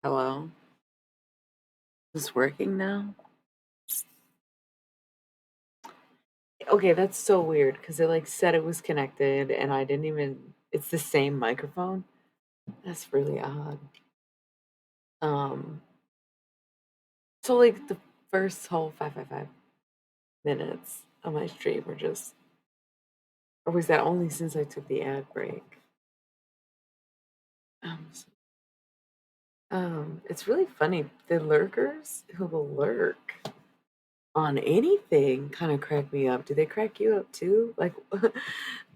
Hello? Is this working now? Okay, that's so weird because it like said it was connected and I didn't even it's the same microphone. That's really odd. Um so like the first whole 555 minutes of my stream were just or was that only since I took the ad break? S- it's really funny. The lurkers who will lurk on anything kind of crack me up. Do they crack you up too? Like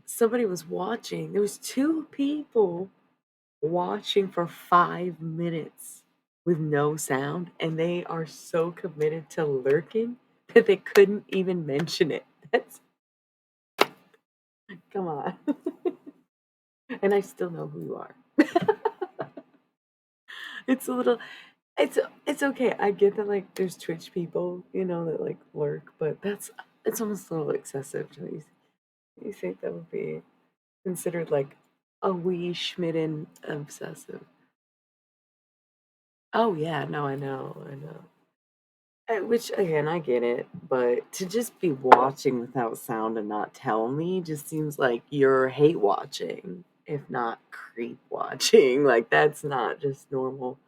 somebody was watching. There was two people watching for 5 minutes with no sound, and they are so committed to lurking that they couldn't even mention it. That's come on. And I still know who you are. It's a little it's it's okay. I get that like there's Twitch people, that like lurk, but it's almost a little excessive to me. You think that would be considered like a wee schmitten obsessive? Oh yeah, no, I know. Which again, I get it, but to just be watching without sound and not tell me just seems like you're hate watching, if not creep watching. Like that's not just normal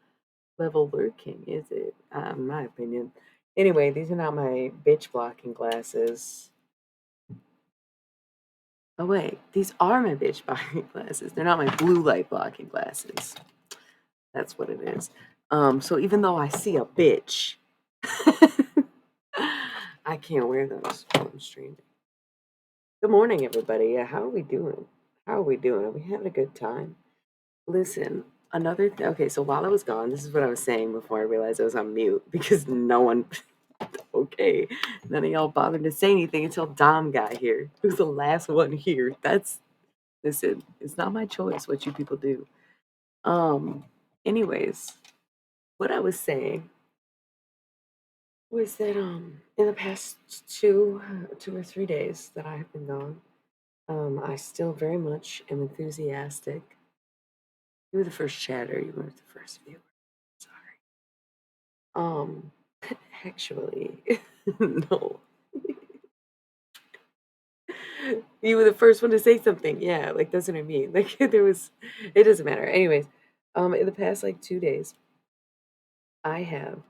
level lurking, is it? In my opinion. Anyway, these are not my bitch blocking glasses. Oh wait, these are my bitch blocking glasses. They're not my blue light blocking glasses. That's what it is. So even though I see a bitch, I can't wear those while I'm streaming. Good morning, everybody. Yeah, how are we doing? How are we doing? Are we having a good time? Listen, okay, so while I was gone, this is what I was saying before I realized I was on mute because no one, okay, none of y'all bothered to say anything until Dom got here, who's the last one here. Listen, it's not my choice what you people do. Um, anyways, what I was saying was that in the past two or 3 days that I have been gone, I still very much am enthusiastic. You were the first chatter. You weren't the first viewer. Sorry. Um, actually, no. You were the first one to say something. Yeah, like that's what I mean. Like there was, it doesn't matter. Anyways, in the past like 2 days, I have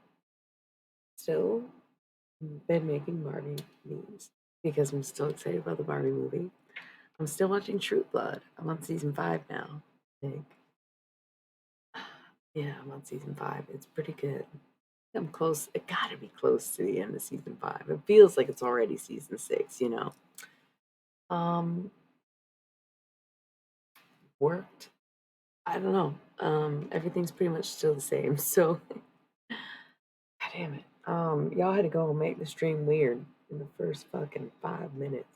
still been making Barbie memes because I'm still excited about the Barbie movie. I'm still watching True Blood. I'm on season 5 now. I think. Yeah, I'm on season 5. It's pretty good. I'm close. It gotta be close to the end of season 5. It feels like it's already season 6. Um, worked. I don't know. Everything's pretty much still the same. So, God damn it. Y'all had to go and make the stream weird in the first fucking 5 minutes,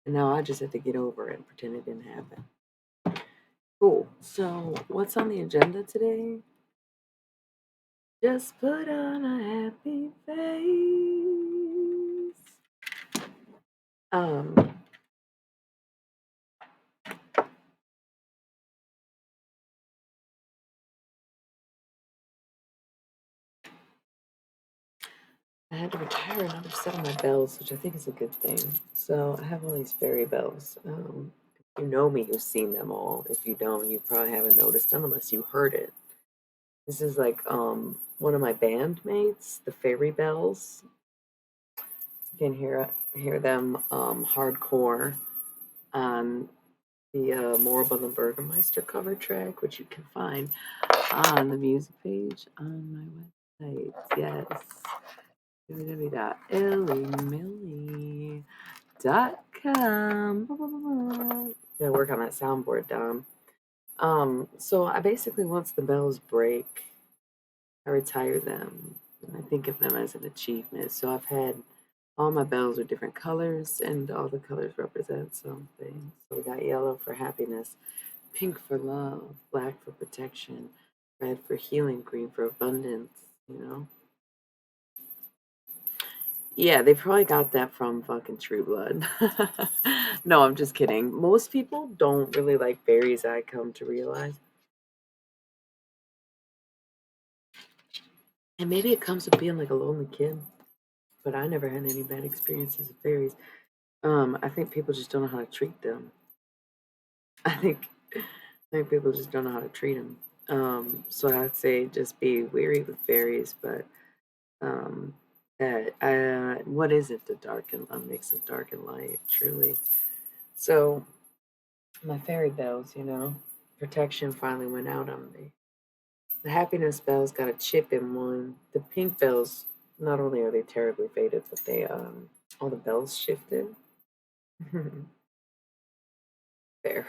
and now I just have to get over it and pretend it didn't happen. Cool. So, what's on the agenda today? Just put on a happy face. Um, I had to retire another set of my bells, which I think is a good thing. So I have all these fairy bells. If you know me, you've seen them all. If you don't, you probably haven't noticed them unless you heard it. This is like one of my bandmates, the Fairy Bells. You can hear them hardcore on the Moribund and Burgermeister cover track, which you can find on the music page on my website. Yes, www.ellymillie.com. Gotta work on that soundboard, Dom. So I basically, once the bells break, I retire them. And I think of them as an achievement. So I've had all my bells are different colors, and all the colors represent something. So we got yellow for happiness, pink for love, black for protection, red for healing, green for abundance. Yeah, they probably got that from fucking True Blood. No, I'm just kidding. Most people don't really like berries, I come to realize. And maybe it comes with being like a lonely kid, but I never had any bad experiences with fairies. I think people just don't know how to treat them. I think I think people just don't know how to treat them. So I'd say just be wary with fairies, but um, that what is it? The dark and a mix of dark and light, truly. So my fairy bells, protection finally went out on me. The happiness bells got a chip in one. The pink bells, not only are they terribly faded, but they all the bells shifted. Fair.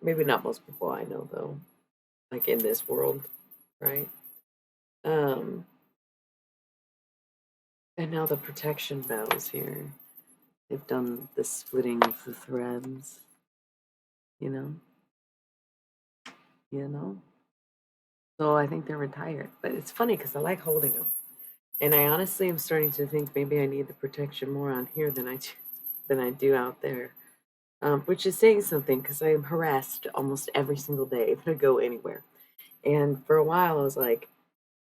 Maybe not most people I know though, like in this world, right? Um, and now the protection bells here. They've done the splitting of the threads, you know, you know. So I think they're retired, but it's funny because I like holding them, and I honestly am starting to think maybe I need the protection more on here than I do out there. Which is saying something because I am harassed almost every single day if I go anywhere. And for a while, I was like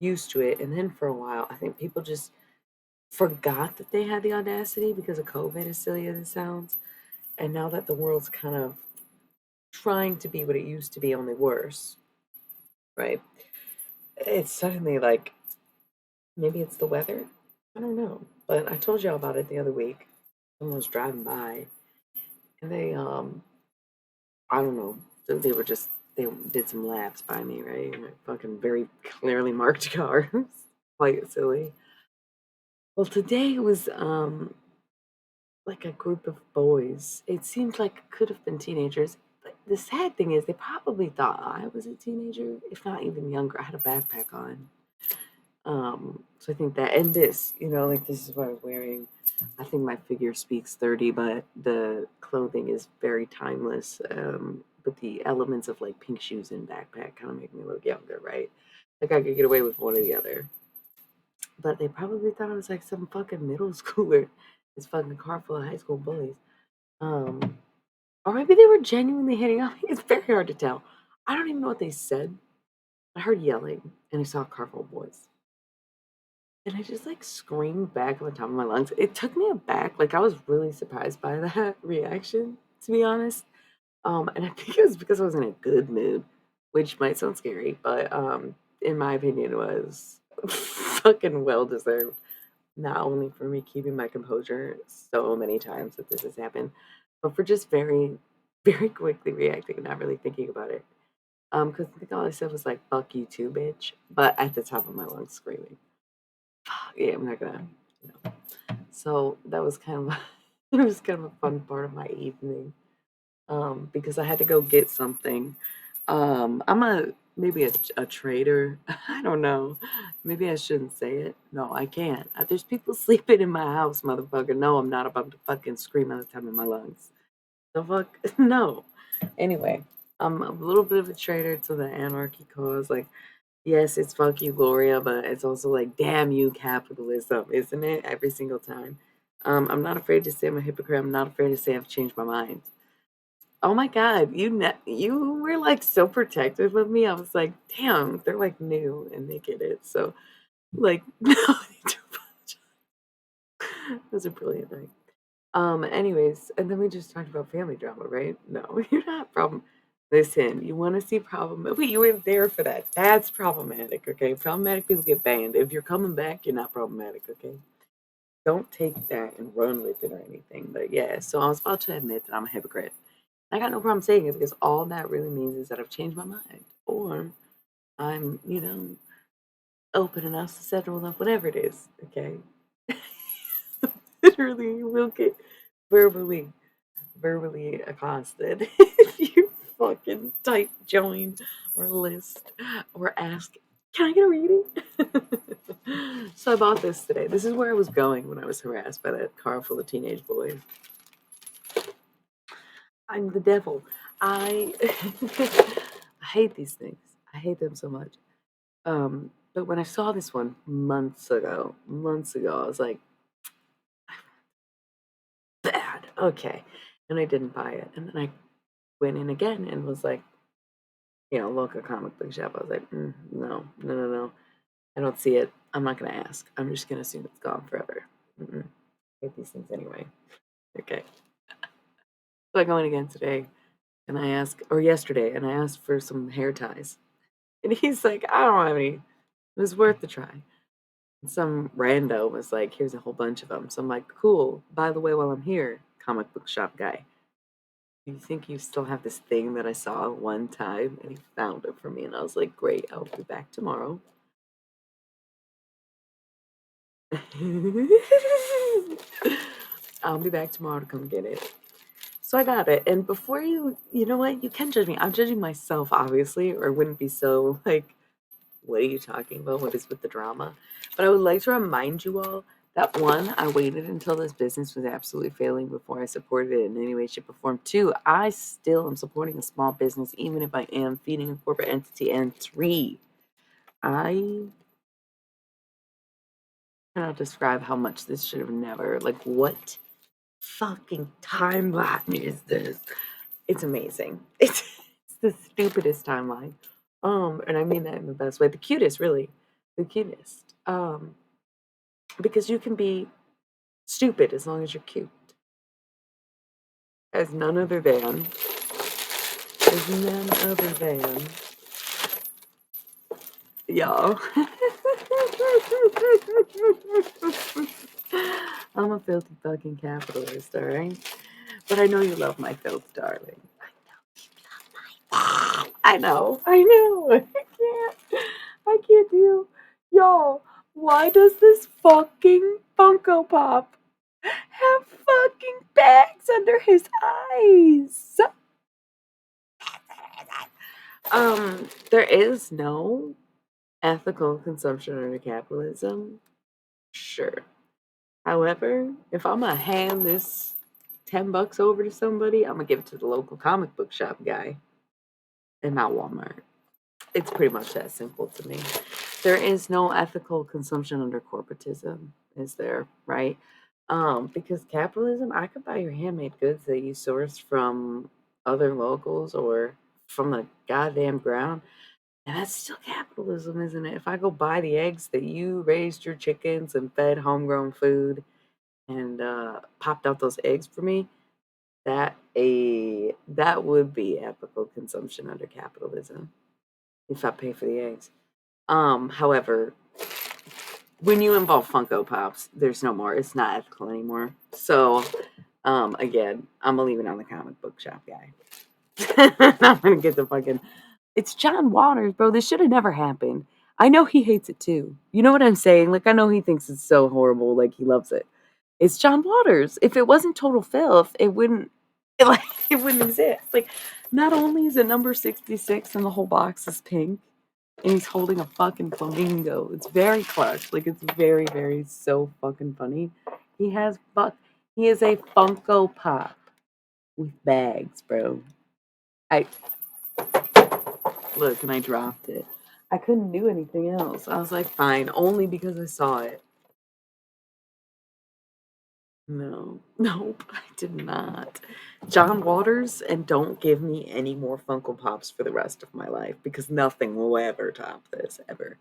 used to it, and then for a while, I think people just forgot that they had the audacity because of COVID, as silly as it sounds. And now that the world's kind of trying to be what it used to be, only worse, right? It's suddenly like maybe it's the weather. I don't know. But I told y'all about it the other week. Someone was driving by and I don't know. They were just they did some laps by me, right? In a fucking very clearly marked car. Quite silly. Well, today it was like a group of boys. It seemed like it could have been teenagers. But the sad thing is they probably thought I was a teenager, if not even younger. I had a backpack on. So I think that, and this, like this is what I was wearing. I think my figure speaks 30, but the clothing is very timeless. But the elements of like pink shoes and backpack kind of make me look younger, right? Like I could get away with one or the other. But they probably thought I was like some fucking middle schooler. This fucking car full of high school bullies. Um, or maybe they were genuinely hitting on me. It's very hard to tell. I don't even know what they said. I heard yelling and I saw a car full of boys. And I just like screamed back on the top of my lungs. It took me aback. Like I was really surprised by that reaction, to be honest. And I think it was because I was in a good mood, which might sound scary, but in my opinion, it was fucking well deserved. Not only for me keeping my composure so many times that this has happened, but for just very, very quickly reacting and not really thinking about it. Because I think all I said was like "fuck you too, bitch," but at the top of my lungs, screaming. Yeah, I'm not gonna. You know. So that was kind of it was kind of a fun part of my evening because I had to go get something. I'm maybe a trader. I don't know. Maybe I shouldn't say it. No, I can't. There's people sleeping in my house, motherfucker. No, I'm not about to fucking scream at the top of my lungs. The fuck? No. Anyway, I'm a little bit of a traitor to the anarchy cause. Like, yes, it's fuck you, Gloria, but it's also like, damn you, capitalism, isn't it? Every single time. I'm not afraid to say I'm a hypocrite. I'm not afraid to say I've changed my mind. Oh my God, you were like so protective of me. I was like, damn, they're like new and they get it. So, like, no need to apologize. It was a brilliant night. Anyways, and then we just talked about family drama, right? No, you're not problem. Listen, you want to see problem? Wait, you were there for that. That's problematic, okay? Problematic people get banned. If you're coming back, you're not problematic, okay? Don't take that and run with it or anything. But yeah, so I was about to admit that I'm a hypocrite. I got no problem saying it because all that really means is that I've changed my mind. Or I'm, open enough, susceptible enough, whatever it is, okay? Literally, will get verbally verbally accosted if you fucking type join or list or ask, can I get a reading? So I bought this today. This is where I was going when I was harassed by that car full of teenage boys. I'm the devil. I I hate these things. I hate them so much. But when I saw this one months ago, I was like, bad. Okay. And I didn't buy it. And then I went in again and was like, local comic book shop. I was like, no, no, no, no. I don't see it. I'm not gonna ask. I'm just gonna assume it's gone forever. I hate these things anyway. Okay. So I go in again today, and I ask, or yesterday, and I asked for some hair ties, and he's like, I don't have any. It was worth the try. And some rando was like, here's a whole bunch of them. So I'm like, cool. By the way, while I'm here, comic book shop guy, do you think you still have this thing that I saw one time? And he found it for me, and I was like, great. I'll be back tomorrow. I'll be back tomorrow to come get it. So I got it. And before you know what? You can judge me. I'm judging myself, obviously, or it wouldn't be so like, what are you talking about? What is with the drama? But I would like to remind you all that one, I waited until this business was absolutely failing before I supported it in any way, shape, or form. Two, I still am supporting a small business, even if I am feeding a corporate entity. And three, I cannot describe how much this should have never, like, what fucking timeline is this? It's amazing. It's the stupidest timeline. And I mean that in the best way. The cutest, really. The cutest. Because you can be stupid as long as you're cute. As none other than. As none other than. Y'all. I'm a filthy fucking capitalist, alright? But I know you love my filth, darling. I know. I can't deal. Y'all, why does this fucking Funko Pop have fucking bags under his eyes? There is no ethical consumption under capitalism. Sure. However, if I'm gonna hand this $10 over to somebody, I'm gonna give it to the local comic book shop guy and not Walmart. It's pretty much that simple to me. There is no ethical consumption under corporatism, is there? Right? Because capitalism, I could buy your handmade goods that you source from other locals or from the goddamn ground. And that's still capitalism, isn't it? If I go buy the eggs that you raised your chickens and fed homegrown food and popped out those eggs for me, that would be ethical consumption under capitalism if I pay for the eggs. However, when you involve Funko Pops, there's no more. It's not ethical anymore. So, again, I'm gonna leave it on the comic book shop guy. I'm gonna get the fucking. It's John Waters, bro. This should have never happened. I know he hates it too. You know what I'm saying? Like, I know he thinks it's so horrible. Like, he loves it. It's John Waters. If it wasn't total filth, it wouldn't. Like, it wouldn't exist. Like, not only is it number 66 and the whole box is pink, and he's holding a fucking flamingo. It's very clutch. Like, it's very, very so fucking funny. He has he is a Funko Pop with bags, bro. I look and I dropped it. I couldn't do anything else. I was like, fine, only because I saw it. No, nope, I did not. John Waters, and don't give me any more Funko Pops for the rest of my life because nothing will ever top this, ever.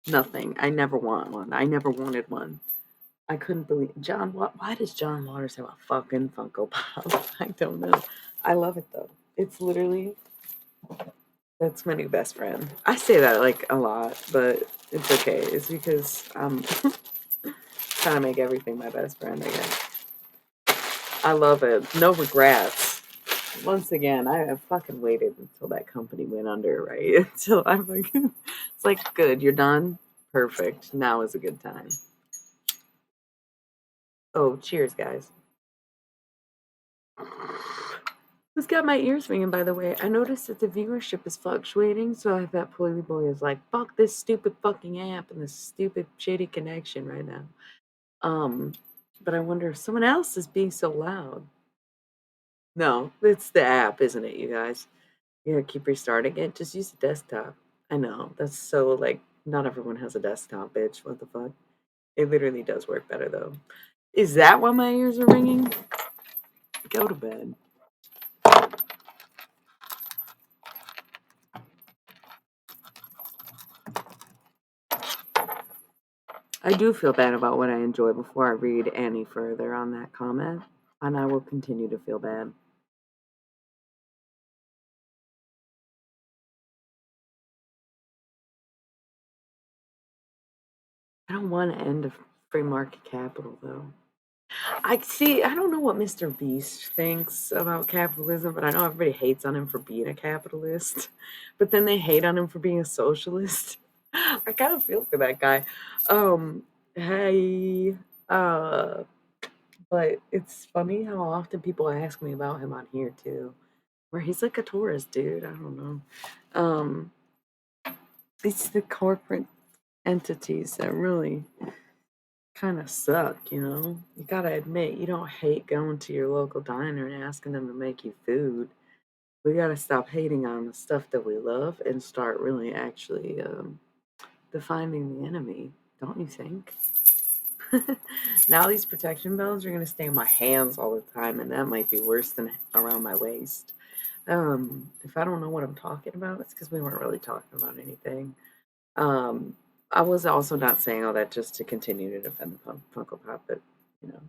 Nothing. I never want one. I never wanted one. I couldn't believe why does John Waters have a fucking Funko Pop? I don't know. I love it though. It's literally that's my new best friend. I say that like a lot, but it's okay. It's because I'm trying to make everything my best friend, I guess. I love it. No regrets. Once again, I have fucking waited until that company went under, right? Until I'm like, it's like, good, you're done? Perfect. Now is a good time. Oh, cheers, guys. Who's got my ears ringing, by the way? I noticed that the viewership is fluctuating, so I bet Poily Boy is like, fuck this stupid fucking app and this stupid shitty connection right now. Um, but I wonder if someone else is being so loud. No, it's the app, isn't it, you guys? You gotta keep restarting it. Just use the desktop. I know. That's so like not everyone has a desktop, bitch. What the fuck? It literally does work better though. Is that why my ears are ringing? Go to bed. I do feel bad about what I enjoy before I read any further on that comment, and I will continue to feel bad. I don't want to end of free market capital, though. I see. I don't know what Mr. Beast thinks about capitalism, but I know everybody hates on him for being a capitalist. But then they hate on him for being a socialist. I kind of feel for that guy. Um, hey, uh, but it's funny how often people ask me about him on here too, where he's like a tourist dude. I don't know. Um, it's the corporate entities that really kind of suck, you know? You gotta admit, you don't hate going to your local diner and asking them to make you food. We gotta stop hating on the stuff that we love and start really actually defining the enemy, don't you think? Now these protection bells are gonna stay in my hands all the time, and that might be worse than around my waist. If I don't know what I'm talking about, it's because we weren't really talking about anything. Um, I was also not saying all that just to continue to defend the Funko Pop, but you know,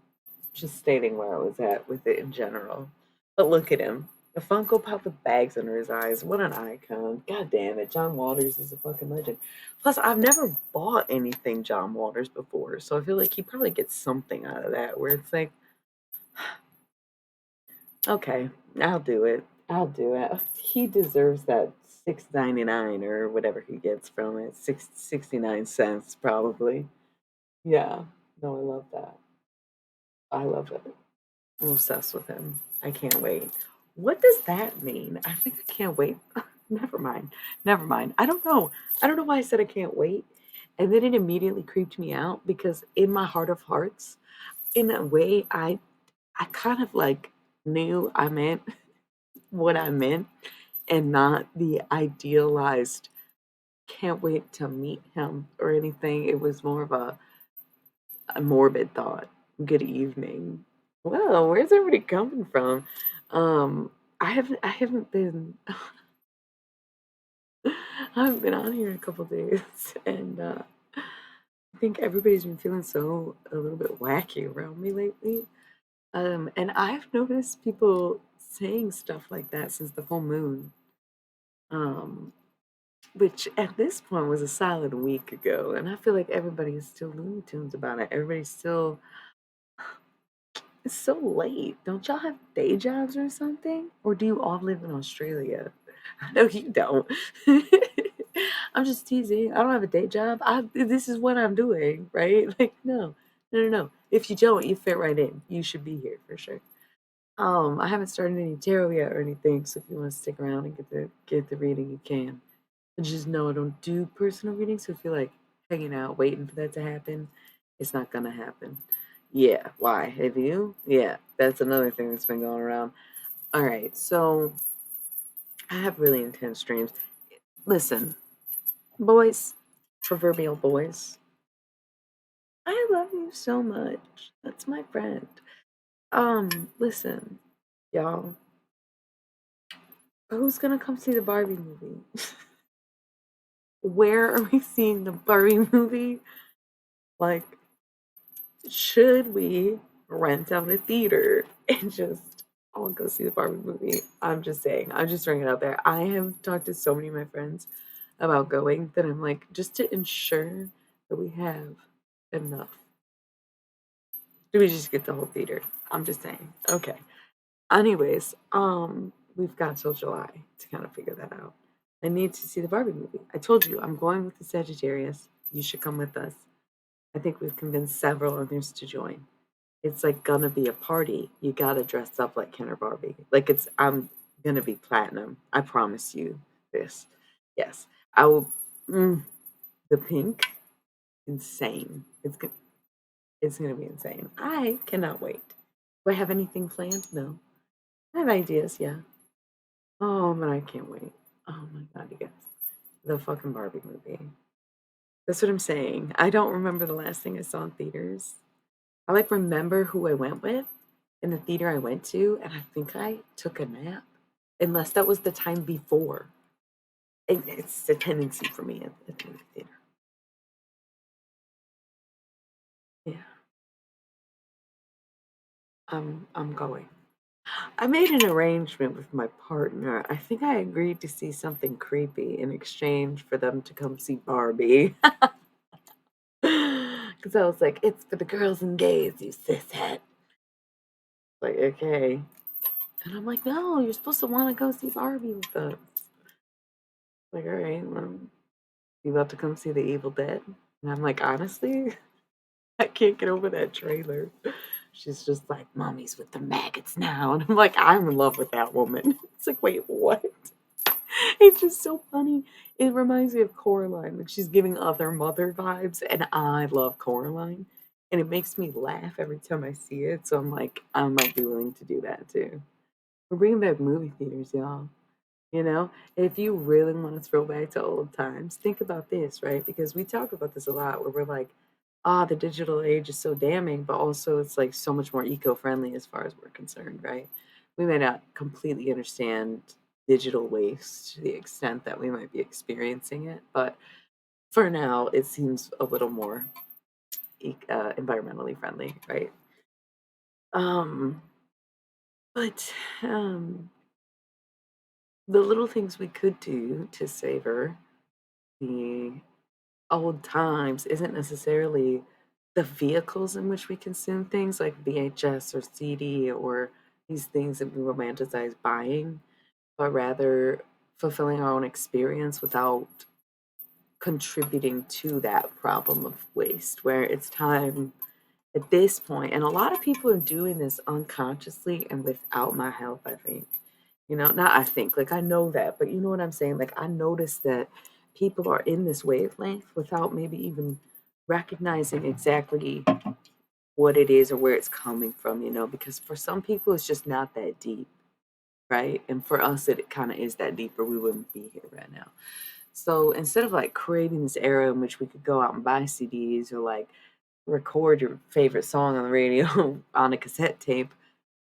just stating where I was at with it in general. But look at him. The Funko Pop with bags under his eyes. What an icon. God damn it. John Waters is a fucking legend. Plus, I've never bought anything John Waters before, so I feel like he probably gets something out of that where it's like, okay, I'll do it. I'll do it. He deserves that 6.99 or whatever he gets from it. 69 cents probably. Yeah. No, I love that. I love it. I'm obsessed with him. I can't wait. What does that mean? I think I can't wait. Never mind. Never mind. I don't know. I don't know why I said I can't wait. And then it immediately creeped me out because in my heart of hearts, in a way, I kind of like knew I meant what I meant and not the idealized can't wait to meet him or anything. It was more of a morbid thought. Good evening. Well, where's everybody coming from? Um, I haven't been I haven't been on here in a couple days, and I think everybody's been feeling so a little bit wacky around me lately. And I've noticed people saying stuff like that since the full moon. Um, which at this point was a solid week ago, and I feel like everybody is still Looney Tunes about it. Everybody's still it's so late. Don't y'all have day jobs or something? Or do you all live in Australia? I know you don't. I'm just teasing. I don't have a day job. This is what I'm doing, right? Like, no, no, no, no. If you don't, you fit right in. You should be here for sure. I haven't started any tarot yet or anything, so if you want to stick around and get the reading, you can. But just know I don't do personal readings, so if you're like hanging out, waiting for that to happen, it's not gonna happen. Yeah, why? Have you? Yeah, that's another thing that's been going around. All right, so I have really intense dreams. Listen, boys, proverbial boys, I love you so much. That's my friend. Listen, y'all, who's gonna come see the Barbie movie? Where are we seeing the Barbie movie? Like, should we rent out a theater and just all go see the Barbie movie? I'm just saying. I'm just throwing it out there. I have talked to so many of my friends about going that I'm like, just to ensure that we have enough. Do we just get the whole theater? I'm just saying. Okay. Anyways, we've got till July to kind of figure that out. I need to see the Barbie movie. I told you I'm going with the Sagittarius. You should come with us. I think we've convinced several others to join. It's like gonna be a party. You gotta dress up like Ken or Barbie. Like I'm gonna be platinum. I promise you this. Yes, I will. Mm, the pink, insane. It's gonna be insane. I cannot wait. Do I have anything planned? No. I have ideas. Yeah. Oh, but I can't wait. Oh my god, you guys. The fucking Barbie movie. That's what I'm saying. I don't remember the last thing I saw in theaters. I like remember who I went with in the theater I went to, and I think I took a nap, unless that was the time before. It's a tendency for me at the movie theater. I'm going. I made an arrangement with my partner. I think I agreed to see something creepy in exchange for them to come see Barbie. Because I was like, it's for the girls and gays, you cishet. Like, okay. And I'm like, no, you're supposed to want to go see Barbie with us. Like, all right, well, you about to come see The Evil Dead? And I'm like, honestly, I can't get over that trailer. She's just like, mommy's with the maggots now. And I'm like, I'm in love with that woman. It's like, wait, what? It's just so funny. It reminds me of Coraline. Like she's giving other mother vibes, and I love Coraline. And it makes me laugh every time I see it. So I'm like, I might be willing to do that too. We're bringing back movie theaters, y'all. You know, if you really want to throw back to old times, think about this, right? Because we talk about this a lot where we're like, ah, the digital age is so damning, but also it's like so much more eco friendly as far as we're concerned, right? We may not completely understand digital waste to the extent that we might be experiencing it, but for now, it seems a little more environmentally friendly, right? Um, but the little things we could do to savor the old times isn't necessarily the vehicles in which we consume things like VHS or CD or these things that we romanticize buying, but rather fulfilling our own experience without contributing to that problem of waste, where it's time at this point, and a lot of people are doing this unconsciously and without my help, I think. You know, not I think, like I know that, but you know what I'm saying? Like I noticed that people are in this wavelength without maybe even recognizing exactly what it is or where it's coming from, you know, because for some people it's just not that deep, right? And for us, it kind of is that deep, or we wouldn't be here right now. So instead of like creating this era in which we could go out and buy CDs or like record your favorite song on the radio on a cassette tape,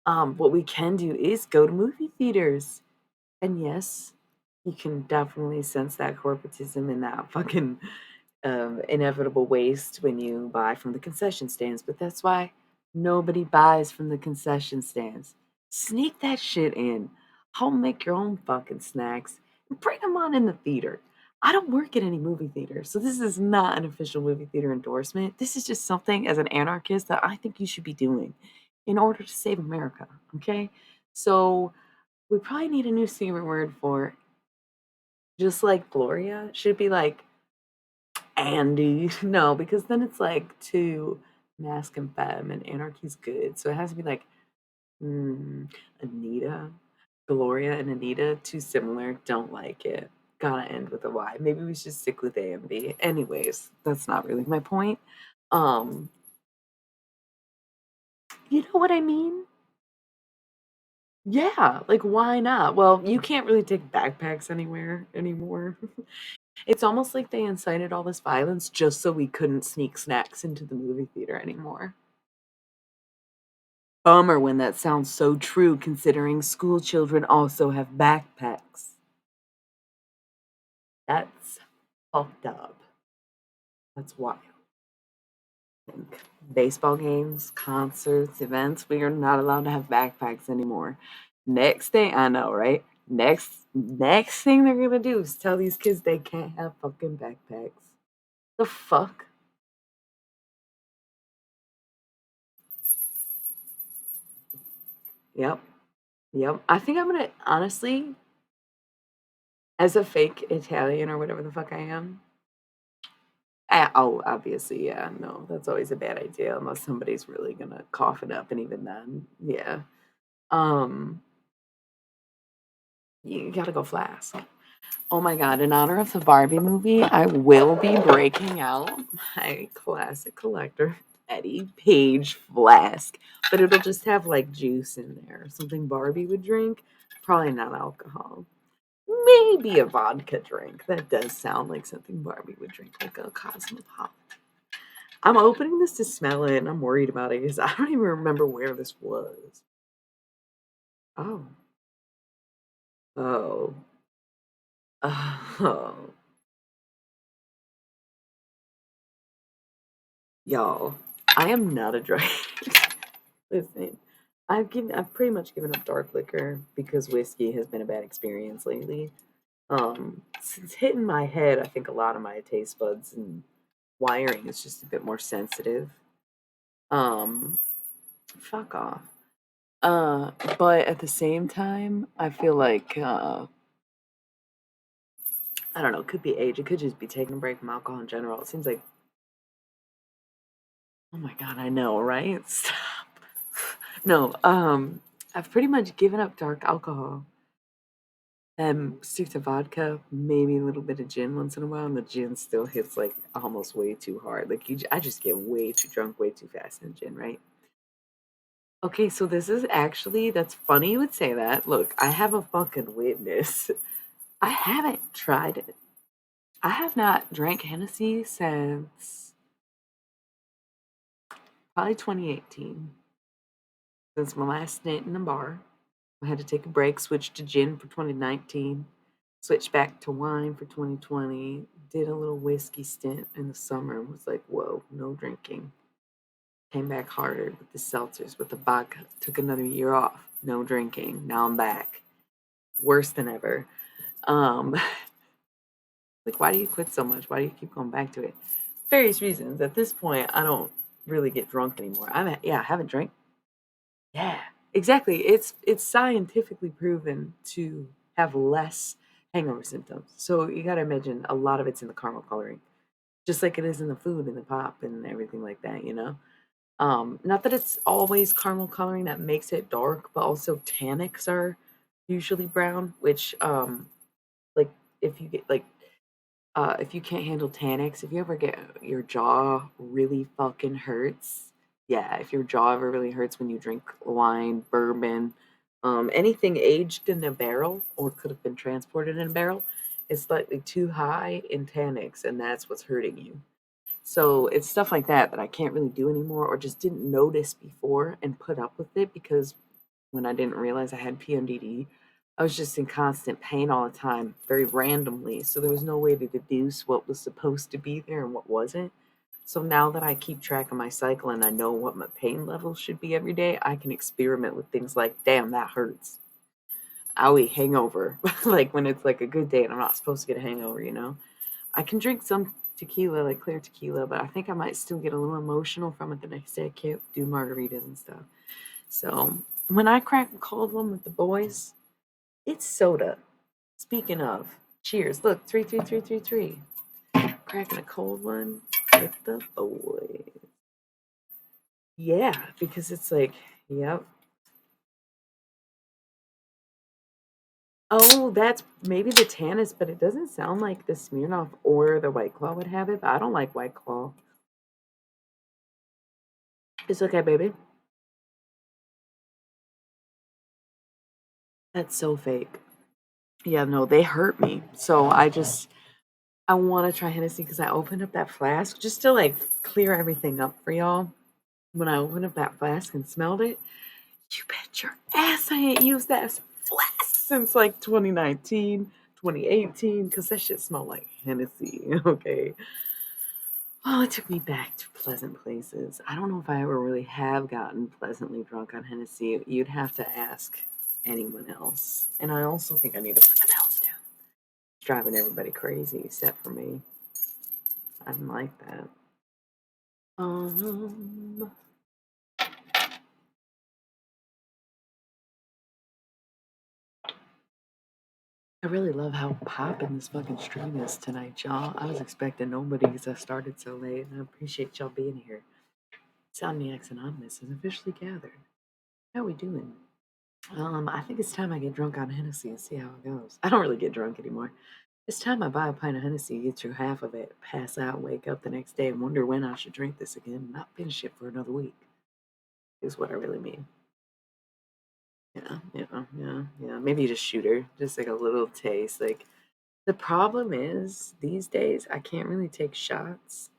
what we can do is go to movie theaters. And yes, you can definitely sense that corporatism and that fucking inevitable waste when you buy from the concession stands. But that's why nobody buys from the concession stands. Sneak that shit in. Home make your own fucking snacks and bring them on in the theater. I don't work at any movie theater, so this is not an official movie theater endorsement. This is just something as an anarchist that I think you should be doing in order to save America. Okay? So we probably need a new secret word for just like Gloria. Should be like Andy. No, because then it's like too mask and femme and anarchy's good. So it has to be like Anita. Gloria and Anita, too similar. Don't like it. Gotta end with a Y. Maybe we should stick with A and B. Anyways, that's not really my point. Um, you know what I mean? Yeah, like why not? Well, you can't really take backpacks anywhere anymore. It's almost like they incited all this violence just so we couldn't sneak snacks into the movie theater anymore. Bummer when that sounds so true considering school children also have backpacks. That's fucked up. That's wild. Think. Baseball games, concerts, events, we are not allowed to have backpacks anymore. Next thing I know, right? Next thing they're gonna do is tell these kids they can't have fucking backpacks. The fuck? Yep. Yep. I think I'm gonna honestly, as a fake Italian or whatever the fuck I am. Oh, obviously, yeah. No, that's always a bad idea unless somebody's really gonna cough it up, and even then, yeah. Um, you gotta go flask. Oh my god, in honor of the Barbie movie, I will be breaking out my classic collector Eddie Page flask. But it'll just have like juice in there, something Barbie would drink. Probably not alcohol. Maybe a vodka drink. That does sound like something Barbie would drink, like a Cosmopolitan. I'm opening this to smell it, and I'm worried about it because I don't even remember where this was. Oh. Oh. Oh. Y'all, I am not a drug. Listen, I've pretty much given up dark liquor because whiskey has been a bad experience lately. Since hitting my head, I think a lot of my taste buds and wiring is just a bit more sensitive. Um, fuck off. Uh, but at the same time, I feel like I don't know, it could be age, it could just be taking a break from alcohol in general. It seems like, oh my god, I know, right? Stop. No, I've pretty much given up dark alcohol and stick to vodka, maybe a little bit of gin once in a while, and the gin still hits like almost way too hard. Like I just get way too drunk way too fast in gin, right? Okay, so this is actually that's funny you would say that. Look, I have a fucking witness. I haven't tried it. I have not drank Hennessy since probably 2018. Since my last stint in the bar. I had to take a break, switched to gin for 2019, switched back to wine for 2020, did a little whiskey stint in the summer, was like, whoa, no drinking. Came back harder with the seltzers, with the vodka, took another year off, no drinking. Now I'm back. Worse than ever. Um, like, why do you quit so much? Why do you keep going back to it? Various reasons. At this point, I don't really get drunk anymore. I haven't drank. Yeah, exactly. It's scientifically proven to have less hangover symptoms. So you got to imagine a lot of it's in the caramel coloring, just like it is in the food and the pop and everything like that, you know? Not that it's always caramel coloring that makes it dark, but also tannics are usually brown, which like if you get like if you can't handle tannics, if you ever get your jaw really fucking hurts, yeah, if your jaw ever really hurts when you drink wine, bourbon, anything aged in a barrel or could have been transported in a barrel is slightly too high in tannics, and that's what's hurting you. So it's stuff like that that I can't really do anymore or just didn't notice before and put up with it because when I didn't realize I had PMDD, I was just in constant pain all the time, very randomly. So there was no way to deduce what was supposed to be there and what wasn't. So now that I keep track of my cycle and I know what my pain level should be every day, I can experiment with things like, damn, that hurts. Owie, hangover. Like when it's like a good day and I'm not supposed to get a hangover, you know? I can drink some tequila, like clear tequila, but I think I might still get a little emotional from it the next day. I can't do margaritas and stuff. So when I crack a cold one with the boys, it's soda. Speaking of, cheers. Look, 33333. Cracking a cold one with the boys. Yeah, because it's like, yep. Oh, that's maybe the Tannis, but it doesn't sound like the Smirnoff or the White Claw would have it. But I don't like White Claw. It's okay, baby. That's so fake. Yeah, no, they hurt me. So I want to try Hennessy because I opened up that flask just to like clear everything up for y'all. When I opened up that flask and smelled it, you bet your ass I ain't used that flask since like 2019, 2018, because that shit smelled like Hennessy. Okay. Oh, it took me back to pleasant places. I don't know if I ever really have gotten pleasantly drunk on Hennessy. You'd have to ask anyone else. And I also think I need to put the bells down. It's driving everybody crazy except for me. I didn't like that. Um, I really love how poppin' this fucking stream is tonight, y'all. I was expecting nobody because I started so late, and I appreciate y'all being here. Soundniacs Anonymous is officially gathered. How we doing? I think it's time I get drunk on Hennessy and see how it goes. I don't really get drunk anymore. It's time I buy a pint of Hennessy, get through half of it, pass out, wake up the next day, and wonder when I should drink this again, and not finish it for another week. Is what I really mean. Yeah. Maybe just shoot her, just like a little taste. Like the problem is these days I can't really take shots,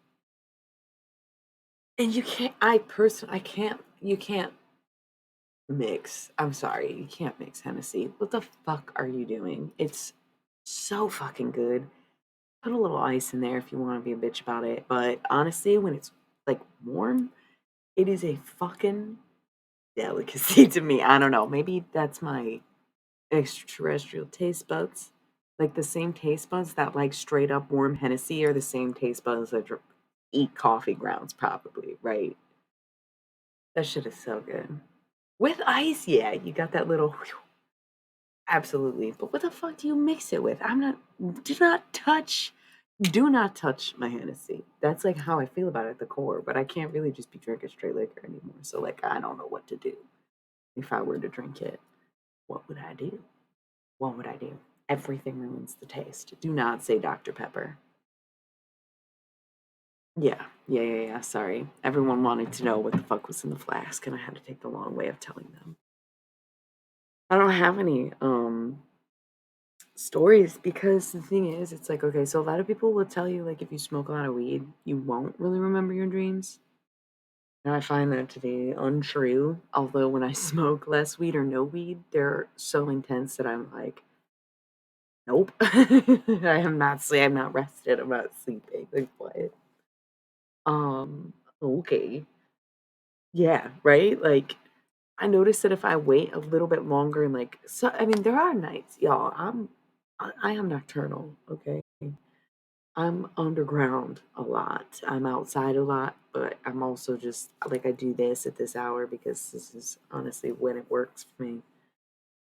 and you can't. I can't. You can't mix. I'm sorry, you can't mix Hennessy. What the fuck are you doing? It's so fucking good. Put a little ice in there if you want to be a bitch about it. But honestly, when it's like warm, it is a fucking delicacy to me. I don't know. Maybe that's my extraterrestrial taste buds. Like the same taste buds that like straight up warm Hennessy are the same taste buds that eat coffee grounds, probably, right? That shit is so good. With ice, yeah, you got that little absolutely. But what the fuck do you mix it with? I'm not do not touch my Hennessy. That's like how I feel about it at the core, but I can't really just be drinking straight liquor anymore. So like I don't know what to do if I were to drink it. What would I do? What would I do? Everything ruins the taste. Do not say Dr. Pepper. Yeah. Sorry. Everyone wanted to know what the fuck was in the flask, and I had to take the long way of telling them. I don't have any stories because the thing is, it's like, okay, so a lot of people will tell you, like, if you smoke a lot of weed, you won't really remember your dreams. And I find that to be untrue. Although when I smoke less weed or no weed, they're so intense that I'm like, nope. I am not I'm not rested, I'm not sleeping. Like what? Okay. Yeah, right? Like I noticed that if I wait a little bit longer and like so I mean there are nights, y'all. I am nocturnal, okay? I'm underground a lot. I'm outside a lot, but I'm also just like I do this at this hour because this is honestly when it works for me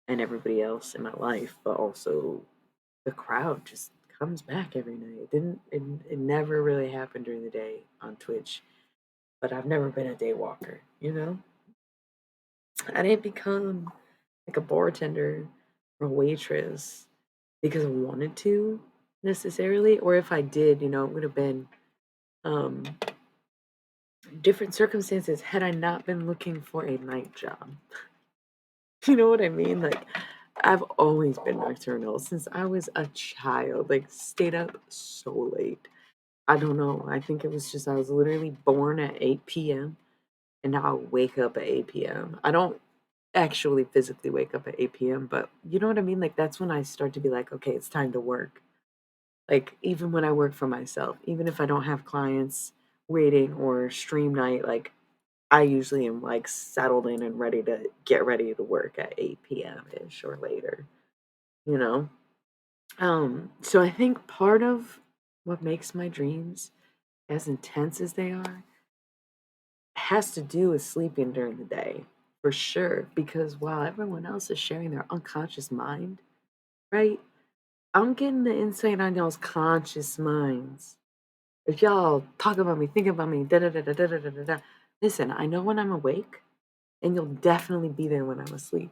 and everybody else in my life, but also the crowd just comes back every night. It never really happened during the day on Twitch, but I've never been a day walker, you know? I didn't become like a bartender or a waitress because I wanted to necessarily, or if I did, it would have been um different circumstances had I not been looking for a night job. You know what I mean? Like, I've always been nocturnal since I was a child, like, stayed up so late. I don't know. I think it was just I was literally born at 8 p.m. and now I wake up at 8 p.m. I don't actually physically wake up at 8 p.m., but you know what I mean? Like, that's when I start to be like, okay, it's time to work. Like, even when I work for myself, even if I don't have clients waiting or stream night, like, I usually am like settled in and ready to get ready to work at 8 p.m. ish or later, you know? So I think part of what makes my dreams as intense as they are has to do with sleeping during the day, for sure. Because while everyone else is sharing their unconscious mind, right? I'm getting the insight on y'all's conscious minds. If y'all talk about me, think about me, da da da da da da da da da. Listen, I know when I'm awake, and you'll definitely be there when I'm asleep.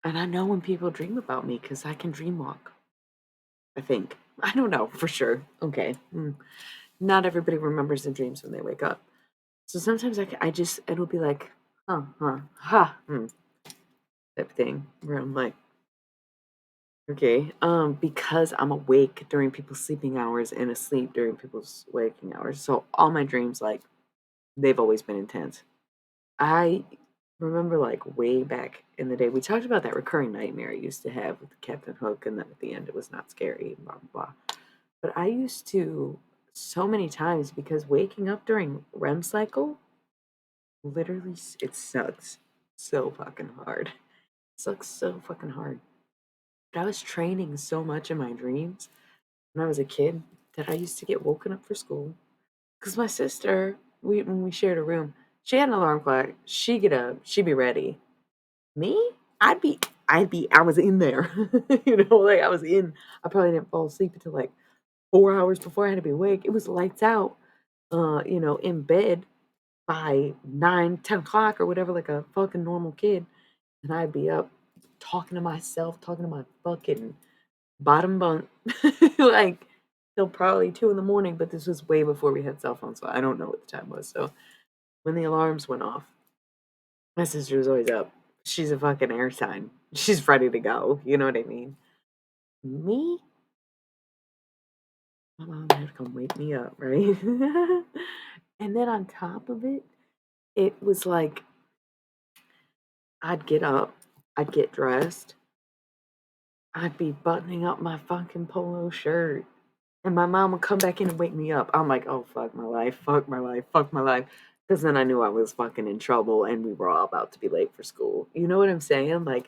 And I know when people dream about me because I can dream walk, I think. I don't know for sure. Okay. Not everybody remembers their dreams when they wake up. So sometimes I just, it'll be like, type thing where I'm like, okay, because I'm awake during people's sleeping hours and asleep during people's waking hours. So all my dreams, like, they've always been intense. I remember like way back in the day, we talked about that recurring nightmare I used to have with Captain Hook, and then at the end it was not scary, blah, blah, blah. But I used to so many times because waking up during REM cycle literally it sucks so fucking hard. Sucks so fucking hard. But I was training so much in my dreams when I was a kid that I used to get woken up for school because my sister, when we shared a room, she had an alarm clock. She'd get up, she'd be ready. Me? I was in there. Like I was in. I probably didn't fall asleep until like 4 hours before I had to be awake. It was lights out, in bed by 9, 10 o'clock or whatever, like a fucking normal kid. And I'd be up talking to myself, talking to my fucking bottom bunk, like till probably 2 in the morning. But this was way before we had cell phones, so I don't know what the time was. So when the alarms went off, my sister was always up. She's a fucking air sign. She's ready to go. You know what I mean? Me? My mom had to come wake me up, right? And then on top of it, it was like I'd get up, I'd get dressed, I'd be buttoning up my fucking polo shirt, and my mom would come back in and wake me up. I'm like, oh, fuck my life, fuck my life, fuck my life. Because then I knew I was fucking in trouble and we were all about to be late for school. You know what I'm saying? Like,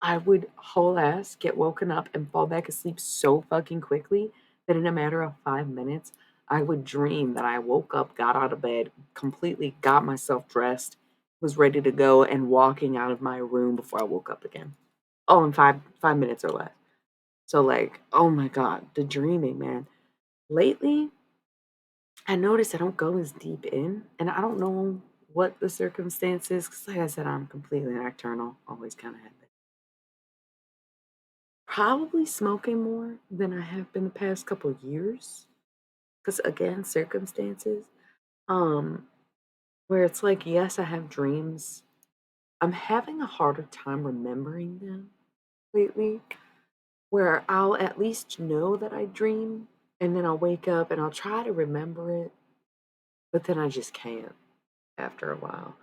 I would whole ass get woken up and fall back asleep so fucking quickly that in a matter of 5 minutes, I would dream that I woke up, got out of bed, completely got myself dressed, was ready to go, and walking out of my room before I woke up again. Oh, in 5 minutes or less. So like, oh my god, the dreaming, man. Lately, I noticed I don't go as deep in, and I don't know what the circumstances. Because like I said, I'm completely nocturnal. Always kind of have been. Probably smoking more than I have been the past couple years. Because again, circumstances. Um, where it's like, yes, I have dreams. I'm having a harder time remembering them lately. Where I'll at least know that I dream, and then I'll wake up and I'll try to remember it, but then I just can't after a while.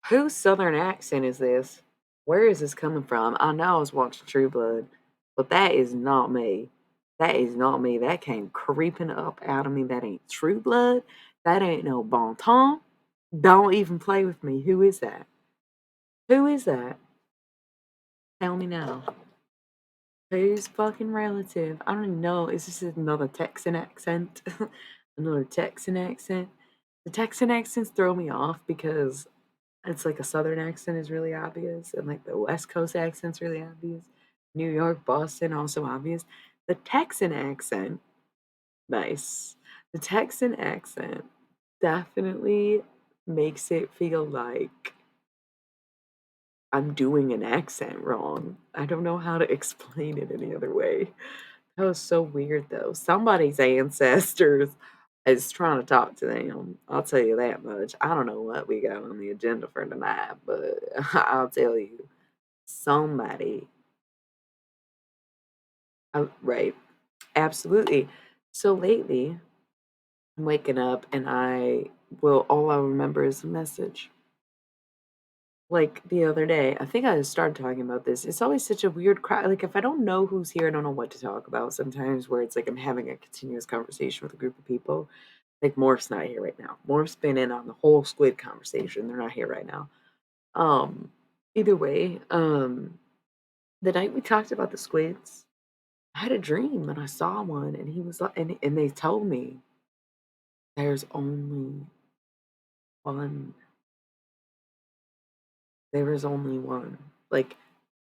Whose southern accent is this? Where is this coming from? I know I was watching True Blood, but that is not me. That is not me. That came creeping up out of me. That ain't True Blood. That ain't no bon ton. Don't even play with me. Who is that? Who is that? Tell me now. Whose fucking relative? I don't even know. Is this another Texan accent? Another Texan accent? The Texan accents throw me off because it's like a southern accent is really obvious, and like the West Coast accent's really obvious. New York, Boston, also obvious. The Texan accent, nice. The Texan accent definitely makes it feel like I'm doing an accent wrong. I don't know how to explain it any other way. That was so weird though. Somebody's ancestors is trying to talk to them. I'll tell you that much. I don't know what we got on the agenda for tonight, but I'll tell you, somebody. Right. Absolutely. So lately, I'm waking up and all I remember is a message. Like the other day, I think I started talking about this. It's always such a weird cry. Like if I don't know who's here, I don't know what to talk about. Sometimes where it's like I'm having a continuous conversation with a group of people. Like Morph's not here right now. Morph's been in on the whole squid conversation. They're not here right now. Um, Either way, the night we talked about the squids, I had a dream and I saw one, and he was like, and they told me there's only one. There was only one. Like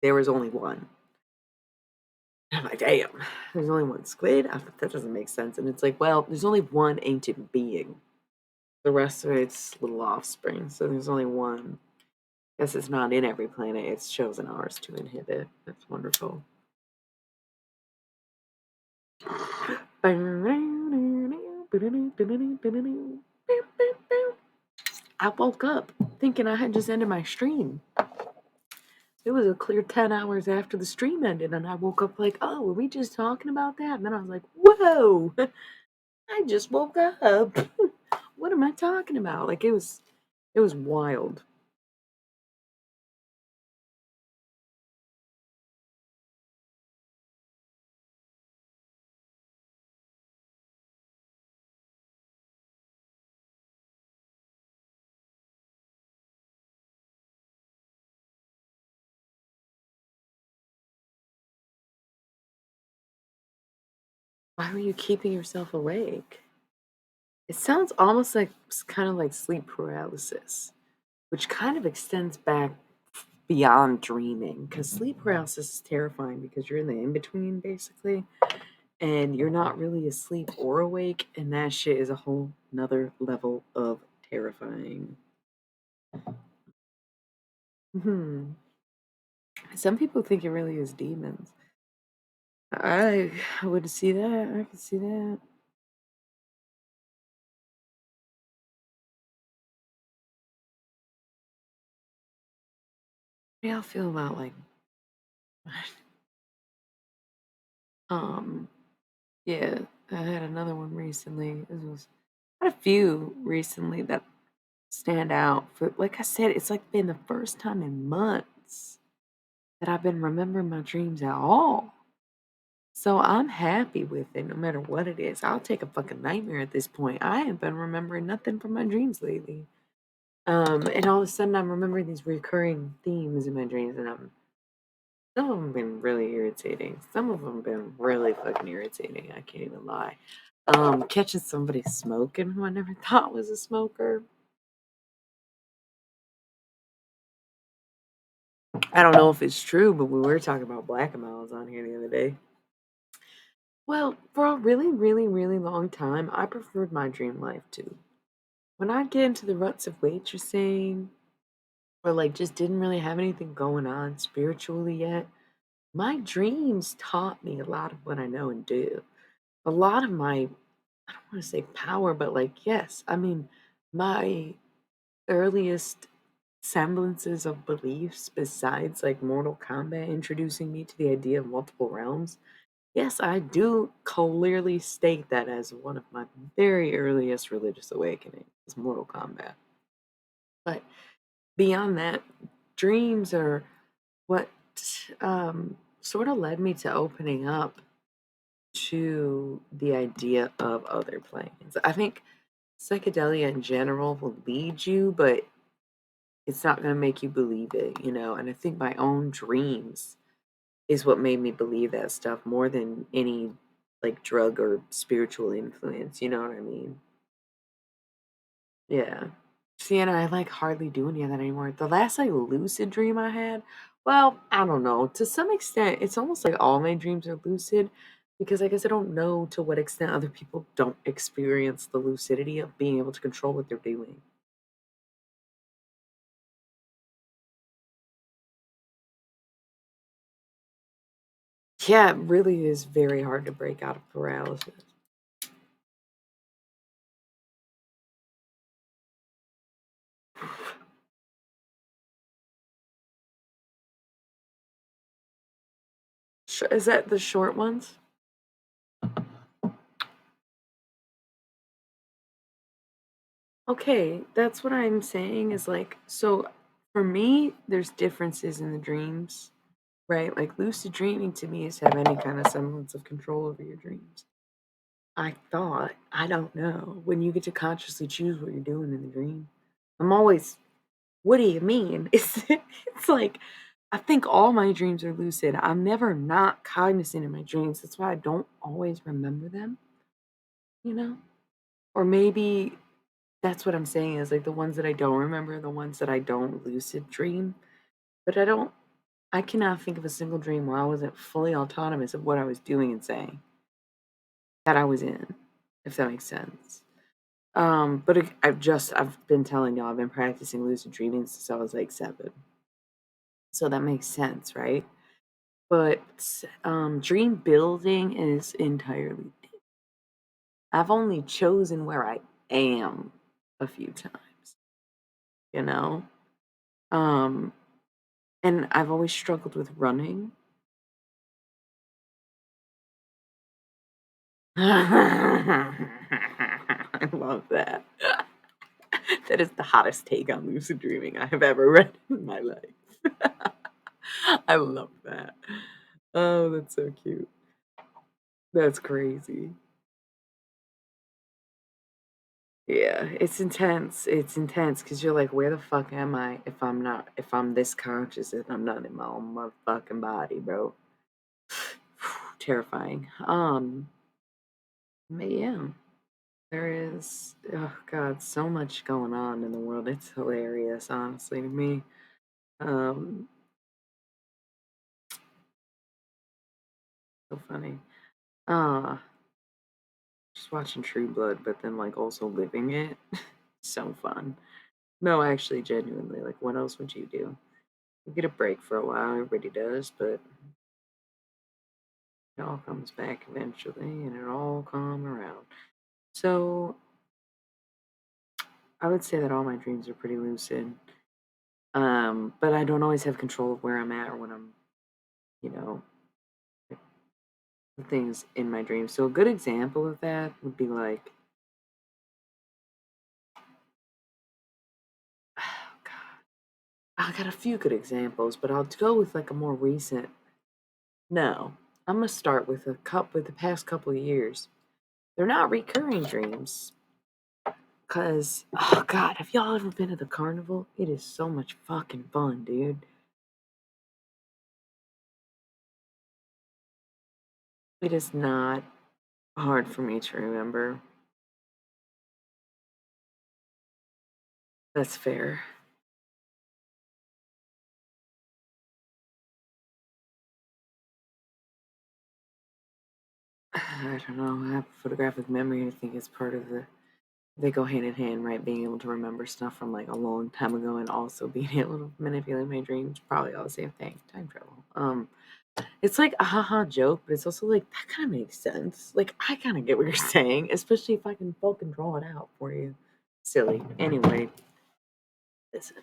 there was only one. I'm like, damn, there's only one squid? That doesn't make sense. And it's like, well, there's only one ancient being. The rest of it's little offspring. So there's only one. Guess it's not in every planet. It's chosen ours to inhibit. That's wonderful. I woke up thinking I had just ended my stream. It was a clear 10 hours after the stream ended, and I woke up like, oh, were we just talking about that? And then I was like, whoa, I just woke up. What am I talking about? Like it was wild. Why were you keeping yourself awake? It sounds almost like kind of like sleep paralysis, which kind of extends back beyond dreaming because sleep paralysis is terrifying because you're in the in between basically, and you're not really asleep or awake, and that shit is a whole nother level of terrifying. Hmm. Some people think it really is demons. I would see that. I could see that. Yeah, I feel about like um yeah, I had another one recently. I had a few recently that stand out for, like I said, it's like been the first time in months that I've been remembering my dreams at all. So I'm happy with it no matter what it is. I'll take a fucking nightmare at this point. I ain't been remembering nothing from my dreams lately. And all of a sudden, I'm remembering these recurring themes in my dreams, and some of them been really irritating. Some of them been really fucking irritating. I can't even lie. Catching somebody smoking who I never thought was a smoker. I don't know if it's true, but we were talking about black miles on here the other day. Well, for a really, really, really long time, I preferred my dream life too. When I get into the ruts of waitressing, or like just didn't really have anything going on spiritually yet, my dreams taught me a lot of what I know and do. A lot of my, I don't want to say power, but like, yes, I mean, my earliest semblances of beliefs, besides like Mortal Kombat introducing me to the idea of multiple realms, yes, I do clearly state that as one of my very earliest religious awakenings, is Mortal Kombat. But beyond that, dreams are what sort of led me to opening up to the idea of other planes. I think psychedelia in general will lead you, but it's not going to make you believe it, you know? And I think my own dreams is what made me believe that stuff more than any like drug or spiritual influence, you know what I mean? Yeah. See, and I like hardly do any of that anymore. The last like lucid dream I had, well, I don't know. To some extent, it's almost like all my dreams are lucid because I guess I don't know to what extent other people don't experience the lucidity of being able to control what they're doing. Yeah, it really is very hard to break out of paralysis. Is that the short ones? Okay, that's what I'm saying is like, so for me, there's differences in the dreams, right? Like lucid dreaming to me is have any kind of semblance of control over your dreams. I thought, I don't know, when you get to consciously choose what you're doing in the dream. I'm always, what do you mean? It's like, I think all my dreams are lucid. I'm never not cognizant in my dreams. That's why I don't always remember them, you know? Or maybe that's what I'm saying is like the ones that I don't remember, the ones that I don't lucid dream. But I cannot think of a single dream where I wasn't fully autonomous of what I was doing and saying that I was in, if that makes sense. But I've been telling y'all, I've been practicing lucid dreaming since I was like 7. So that makes sense, right? But dream building is entirely, I've only chosen where I am a few times, you know? Um, and I've always struggled with running. I love that. That is the hottest take on lucid dreaming I have ever read in my life. I love that. Oh, that's so cute. That's crazy. Yeah, it's intense. It's intense because you're like, where the fuck am I if I'm this conscious and I'm not in my own motherfucking body, bro? Terrifying. But yeah, there is, oh God, so much going on in the world. It's hilarious, honestly, to me. Um, so funny. Uh, just watching True Blood, but then like also living it. So fun. No, actually, genuinely, like, what else would you do? You get a break for a while, everybody does, but it all comes back eventually, and it all come around. So I would say that all my dreams are pretty lucid. But I don't always have control of where I'm at or when I'm, you know, like, the things in my dreams. So a good example of that would be like, oh God, I got a few good examples, but I'll go with like a more recent. No, I'm gonna start with with the past couple of years. They're not recurring dreams Cause, oh God, have y'all ever been to the carnival? It is so much fucking fun, dude. It is not hard for me to remember. That's fair. I don't know. I have photographic memory. I think it's part of the. They go hand in hand, right? Being able to remember stuff from like a long time ago and also being able to manipulate my dreams. Probably all the same thing. Time travel. It's like a haha joke, but it's also like that kind of makes sense. Like I kind of get what you're saying, especially if I can fucking draw it out for you. Silly. Anyway, listen.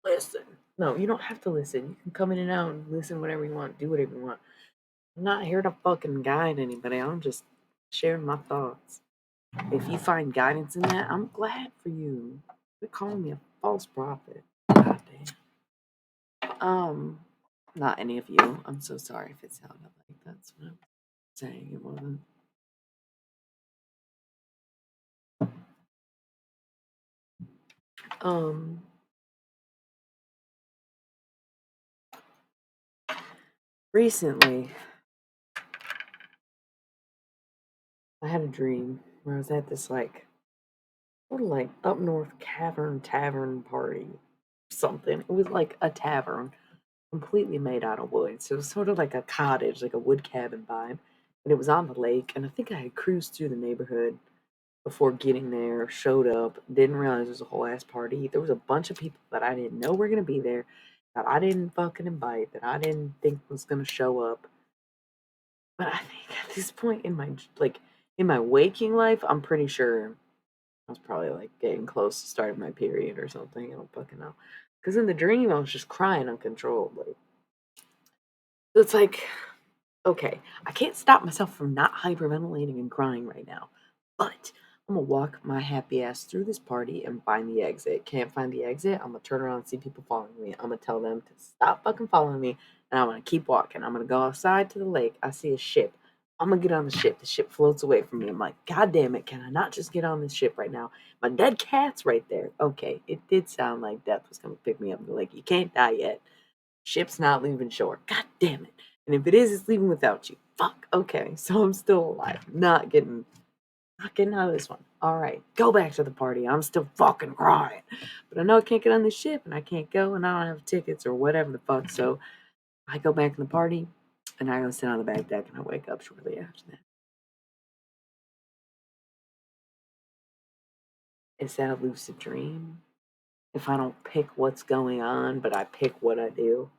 Listen. No, you don't have to listen. You can come in and out and listen whatever you want, do whatever you want. I'm not here to fucking guide anybody. I'm just sharing my thoughts. If you find guidance in that, I'm glad for you. They're calling me a false prophet. God damn. Not any of you. I'm so sorry if it sounded like that's what I'm saying. It wasn't. Um, Recently, I had a dream where I was at this like sort of like up north cavern tavern party, something. It was like a tavern completely made out of wood. So it was sort of like a cottage, like a wood cabin vibe. And it was on the lake. And I think I had cruised through the neighborhood before getting there, showed up, didn't realize it was a whole ass party. There was a bunch of people that I didn't know were gonna be there, that I didn't fucking invite, that I didn't think was gonna show up. But I think at this point in my like in my waking life, I'm pretty sure I was probably like getting close to starting my period or something. I don't fucking know. Because in the dream, I was just crying uncontrollably. So it's like, okay, I can't stop myself from not hyperventilating and crying right now, but I'm gonna walk my happy ass through this party and find the exit. Can't find the exit, I'm gonna turn around and see people following me. I'm gonna tell them to stop fucking following me, and I'm gonna keep walking. I'm gonna go outside to the lake. I see a ship. I'm gonna get on the ship. The ship floats away from me. I'm like, God damn it, can I not just get on this ship right now? My dead cat's right there. Okay, it did sound like death was gonna pick me up and be like, you can't die yet. Ship's not leaving shore. God damn it. And if it is, it's leaving without you. Fuck. Okay. So I'm still alive. Not getting out of this one. Alright. Go back to the party. I'm still fucking crying. But I know I can't get on the ship and I can't go and I don't have tickets or whatever the fuck. So I go back in the party and I go sit on the back deck and I wake up shortly after that. Is that a lucid dream? If I don't pick what's going on, but I pick what I do?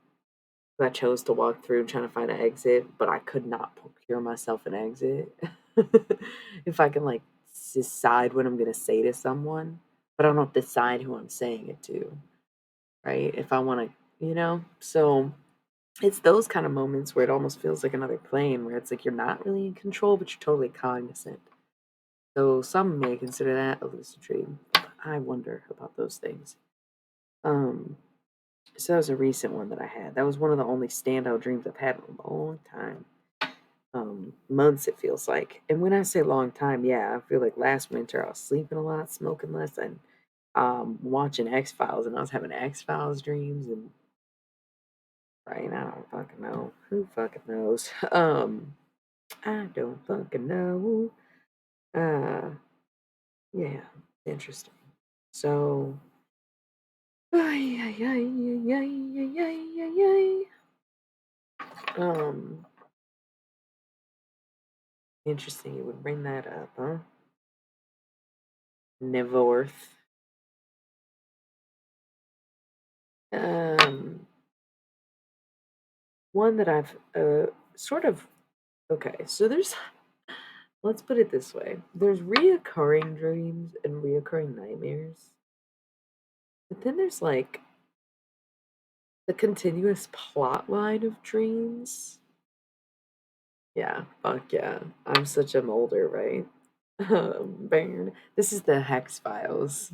I chose to walk through trying to find an exit, but I could not procure myself an exit. If I can like decide what I'm gonna say to someone, but I don't decide who I'm saying it to, right? If I want to, so it's those kind of moments where it almost feels like another plane, where it's like you're not really in control, but you're totally cognizant. So some may consider that a lucid dream. I wonder about those things. Um, so that was a recent one that I had. That was one of the only standout dreams I've had in a long time. Months it feels like. And when I say long time, yeah, I feel like last winter I was sleeping a lot, smoking less, and watching X Files, and I was having X Files dreams, and right, I don't fucking know. Who fucking knows? I don't fucking know. Uh, yeah, interesting. So, ay, ay, ay, ay, ay, ay, ay, ay. Um, Interesting. You would bring that up, huh? Nevorth. Um, One that I've sort of okay. So there's let's put it this way: there's reoccurring dreams and reoccurring nightmares, but then there's like the continuous plot line of dreams. Yeah, fuck yeah. I'm such a molder, right? Baron. This is the Hex Files,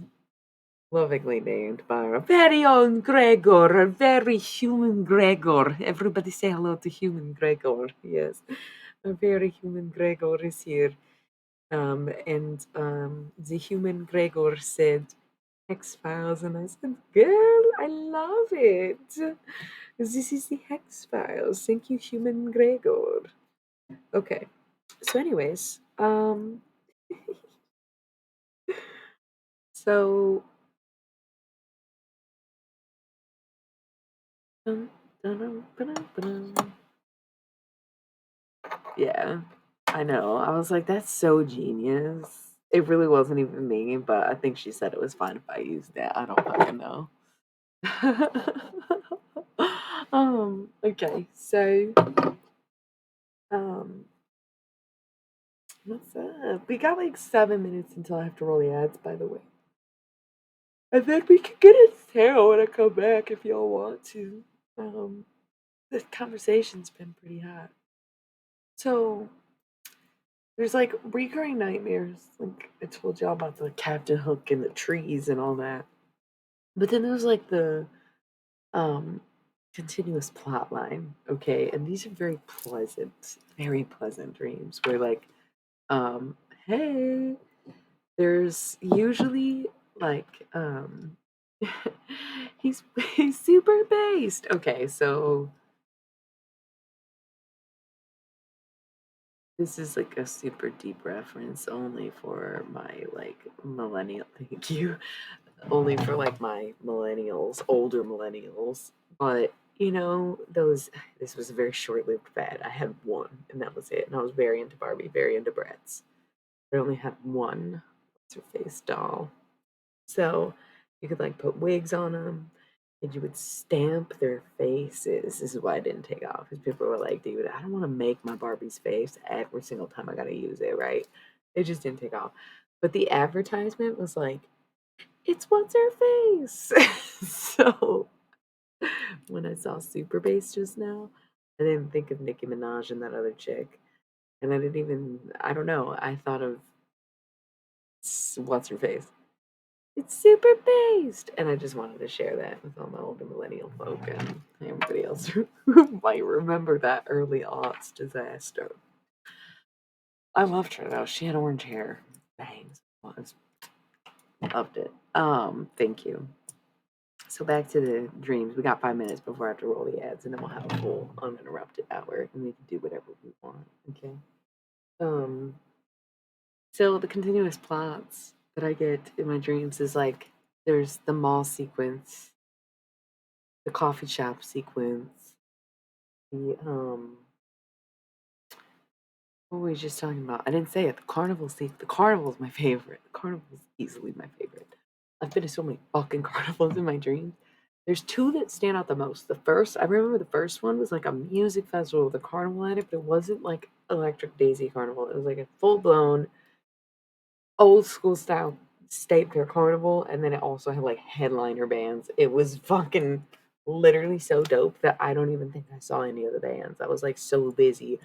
lovingly named by a very own Gregor, a very human Gregor. Everybody say hello to human Gregor. Yes, a very human Gregor is here. And the human Gregor said Hex Files, and I said, "Girl, I love it. This is the Hex Files. Thank you, human Gregor." Okay. So, anyways, so dun, dun, dun, dun, dun, dun. Yeah, I know. I was like, that's so genius. It really wasn't even me, but I think she said it was fine if I used it. I don't fucking know. Okay, so um what's up? We got like 7 minutes until I have to roll the ads, by the way. And then we can get into tarot when I come back if y'all want to. Um this conversation's been pretty hot. So there's like recurring nightmares, like I told y'all about the Captain Hook and the trees and all that. But then there's like the um continuous plot line, okay? And these are very pleasant dreams where like um hey, there's usually like he's he's super based. Okay, so this is like a super deep reference only for my like millennial thank you. Only for like my millennials, older millennials. But you know, those this was a very short-lived fad. I had one and that was it. And I was very into Barbie, very into Bratz. I only had one what's her face doll. So you could like put wigs on them and you would stamp their faces. This is why I didn't take off because people were like, dude, I don't want to make my Barbie's face every single time I got to use it, right? It just didn't take off. But the advertisement was like, it's what's her face. So when I saw Super Bass just now, I didn't think of Nicki Minaj and that other chick. And I didn't even, I don't know, I thought of what's her face. It's super based. And I just wanted to share that with all my older millennial folk and everybody else who might remember that early aughts disaster. I loved her though. She had orange hair. Bangs. Was. Loved it. Thank you. So back to the dreams. We got 5 minutes before I have to roll the ads, and then we'll have a full uninterrupted hour, and we can do whatever we want. Okay. Um. So the continuous plots that I get in my dreams is like there's the mall sequence, the coffee shop sequence, the. What were we just talking about? I didn't say it. The carnival sequence. The carnival is my favorite. The carnival is easily my favorite. I've been to so many fucking carnivals in my dreams. There's two that stand out the most. The first, I remember the first one was like a music festival with a carnival at it, but it wasn't like Electric Daisy Carnival. It was like a full blown old school style state fair carnival, and then it also had like headliner bands. It was fucking literally so dope that I don't even think I saw any of the bands. I was like so busy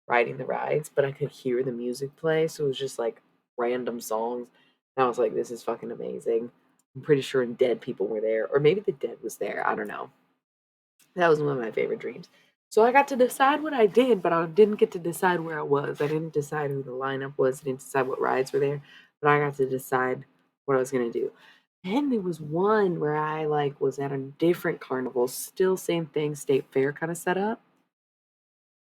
riding the rides, but I could hear the music play, so it was just like random songs. And I was like, this is fucking amazing. I'm pretty sure dead people were there, or maybe the dead was there. I don't know. That was one of my favorite dreams. So I got to decide what I did, but I didn't get to decide where I was. I didn't decide who the lineup was. I didn't decide what rides were there, but I got to decide what I was gonna do. And there was one where I like was at a different carnival, still same thing, state fair kind of setup.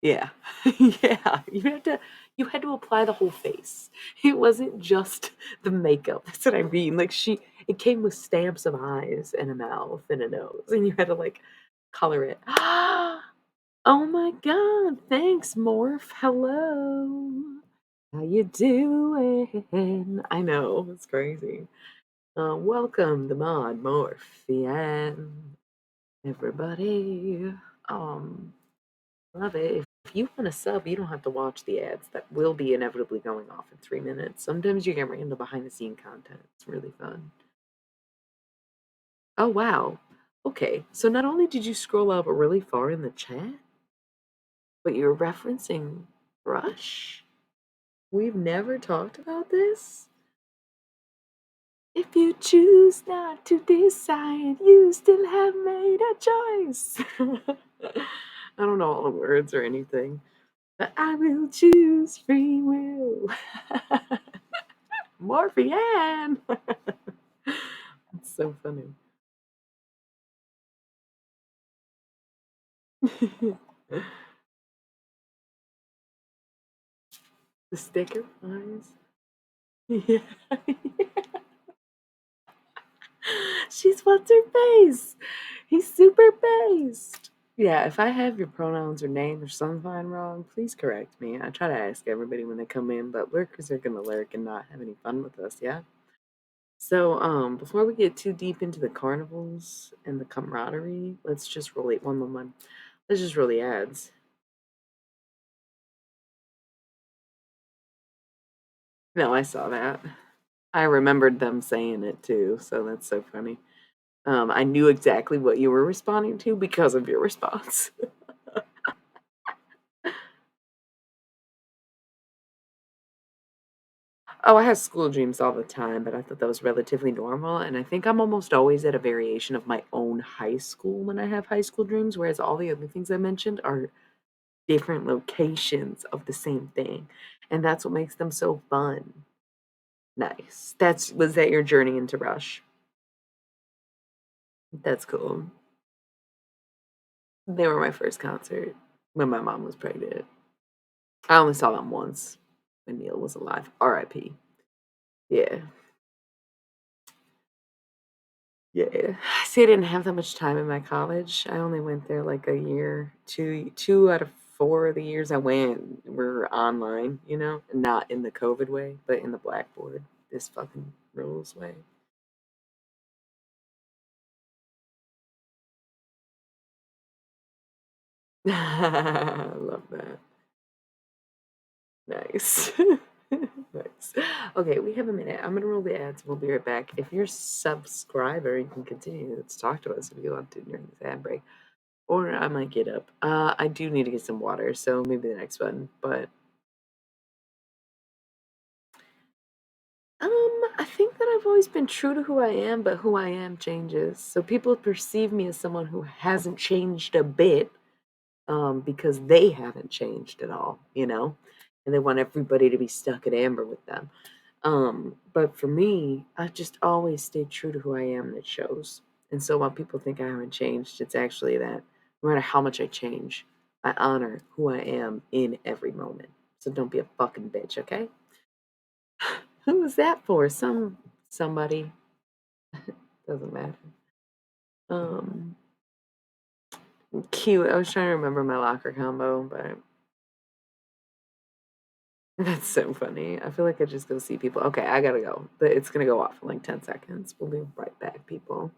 Yeah. Yeah, you had to apply the whole face. It wasn't just the makeup, that's what I mean, like, it came with stamps of eyes and a mouth and a nose, and you had to, like, color it. Oh my god, thanks, Morph, hello. How you doing? I know, it's crazy. Welcome, the mod, Morph, and everybody. Um Love it. If you want to sub, you don't have to watch the ads that will be inevitably going off in 3 minutes. Sometimes you get random behind the scene content. It's really fun. Oh, wow. Okay, so not only did you scroll up really far in the chat, but you're referencing Rush? We've never talked about this? If you choose not to decide, you still have made a choice. I don't know all the words or anything. But I will choose free will. Morphe Ann. It's so funny. The sticker eyes. Yeah. She's what's her face? He's super based. Yeah, if I have your pronouns or name or something wrong, please correct me. I try to ask everybody when they come in, but lurkers are gonna lurk and not have any fun with us, yeah? So, before we get too deep into the carnivals and the camaraderie, let's just roll it one one. Let's just roll the ads. No, I saw that. I remembered them saying it too, so that's so funny. I knew exactly what you were responding to because of your response. Oh, I have school dreams all the time, but I thought that was relatively normal. And I think I'm almost always at a variation of my own high school when I have high school dreams, whereas all the other things I mentioned are different locations of the same thing. And that's what makes them so fun. Nice. Was that your journey into Rush? That's cool. They were my first concert when my mom was pregnant. I only saw them once when Neil was alive. R.I.P. Yeah. Yeah. See, I didn't have that much time in my college. I only went there like a year. Two out of four of the years I went were online, not in the COVID way, but in the Blackboard, this fucking rules way. I love that. Nice. Nice. Okay, we have a minute. I'm gonna roll the ads. We'll be right back. If you're a subscriber, you can continue to talk to us if you want to during this ad break. Or I might get up. I do need to get some water, so maybe the next one. But I think that I've always been true to who I am, but who I am changes. So people perceive me as someone who hasn't changed a bit, because they haven't changed at all, and they want everybody to be stuck at Amber with them. But for me, I've just always stayed true to who I am, and it shows. And so while people think I haven't changed, it's actually that no matter how much I change, I honor who I am in every moment. So don't be a fucking bitch, okay? Who was that for? Somebody. Doesn't matter. Um, Cute. I was trying to remember my locker combo, but that's so funny. I feel like I just go see people. Okay, I gotta go. But it's gonna go off in like 10 seconds. We'll be right back, people.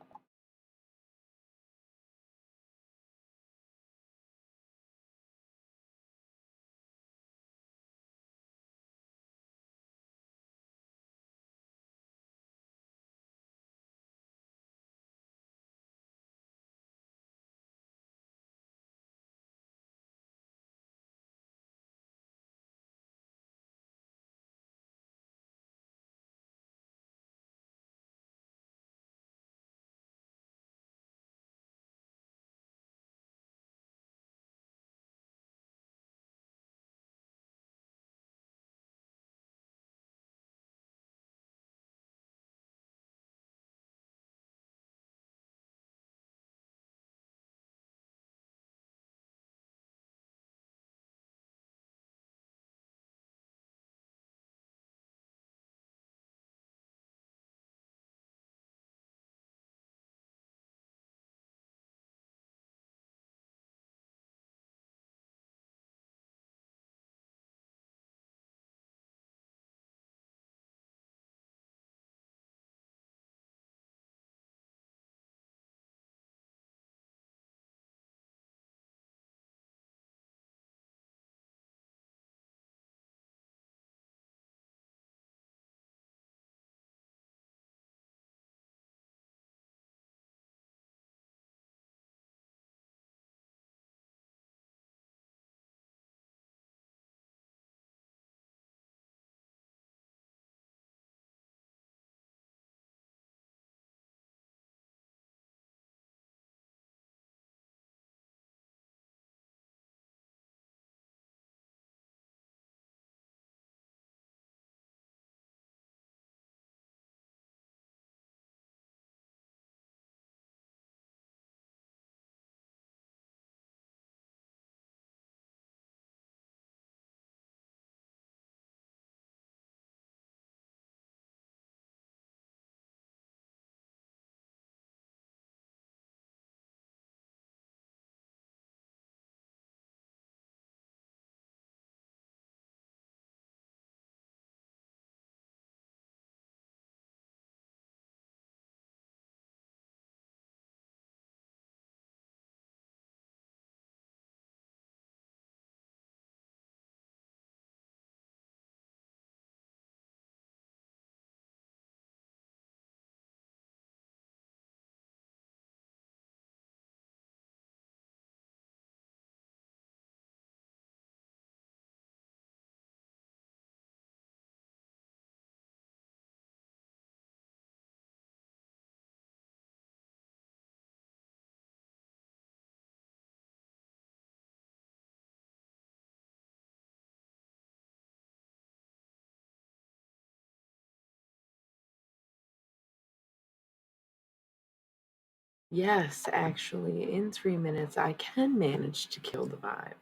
Yes, actually, in 3 minutes, I can manage to kill the vibe.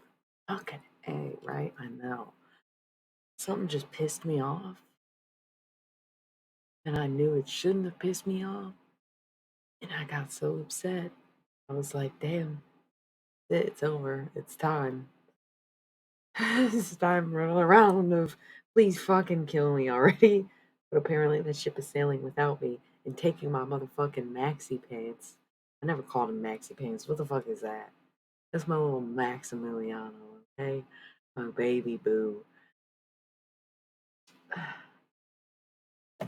Fucking A, right? I know. Something just pissed me off, and I knew it shouldn't have pissed me off, and I got so upset. I was like, damn, it's over. It's time. It's time to run around of please fucking kill me already. But apparently the ship is sailing without me and taking my motherfucking maxi pants. I never called them maxi pants. What the fuck is that? That's my little Maximiliano, okay? My baby boo.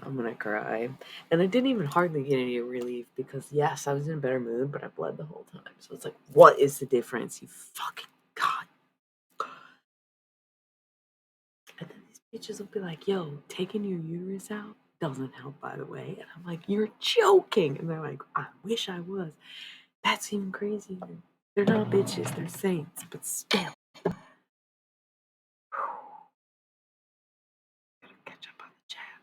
I'm gonna cry. And I didn't even hardly get any relief because, yes, I was in a better mood, but I bled the whole time. So it's like, what is the difference, you fucking god? And then these bitches will be like, yo, taking your uterus out doesn't help, by the way. And I'm like, you're joking. And they're like, I wish I was. That's even crazier. They're not bitches, they're saints, but still. Gotta catch up on the chat.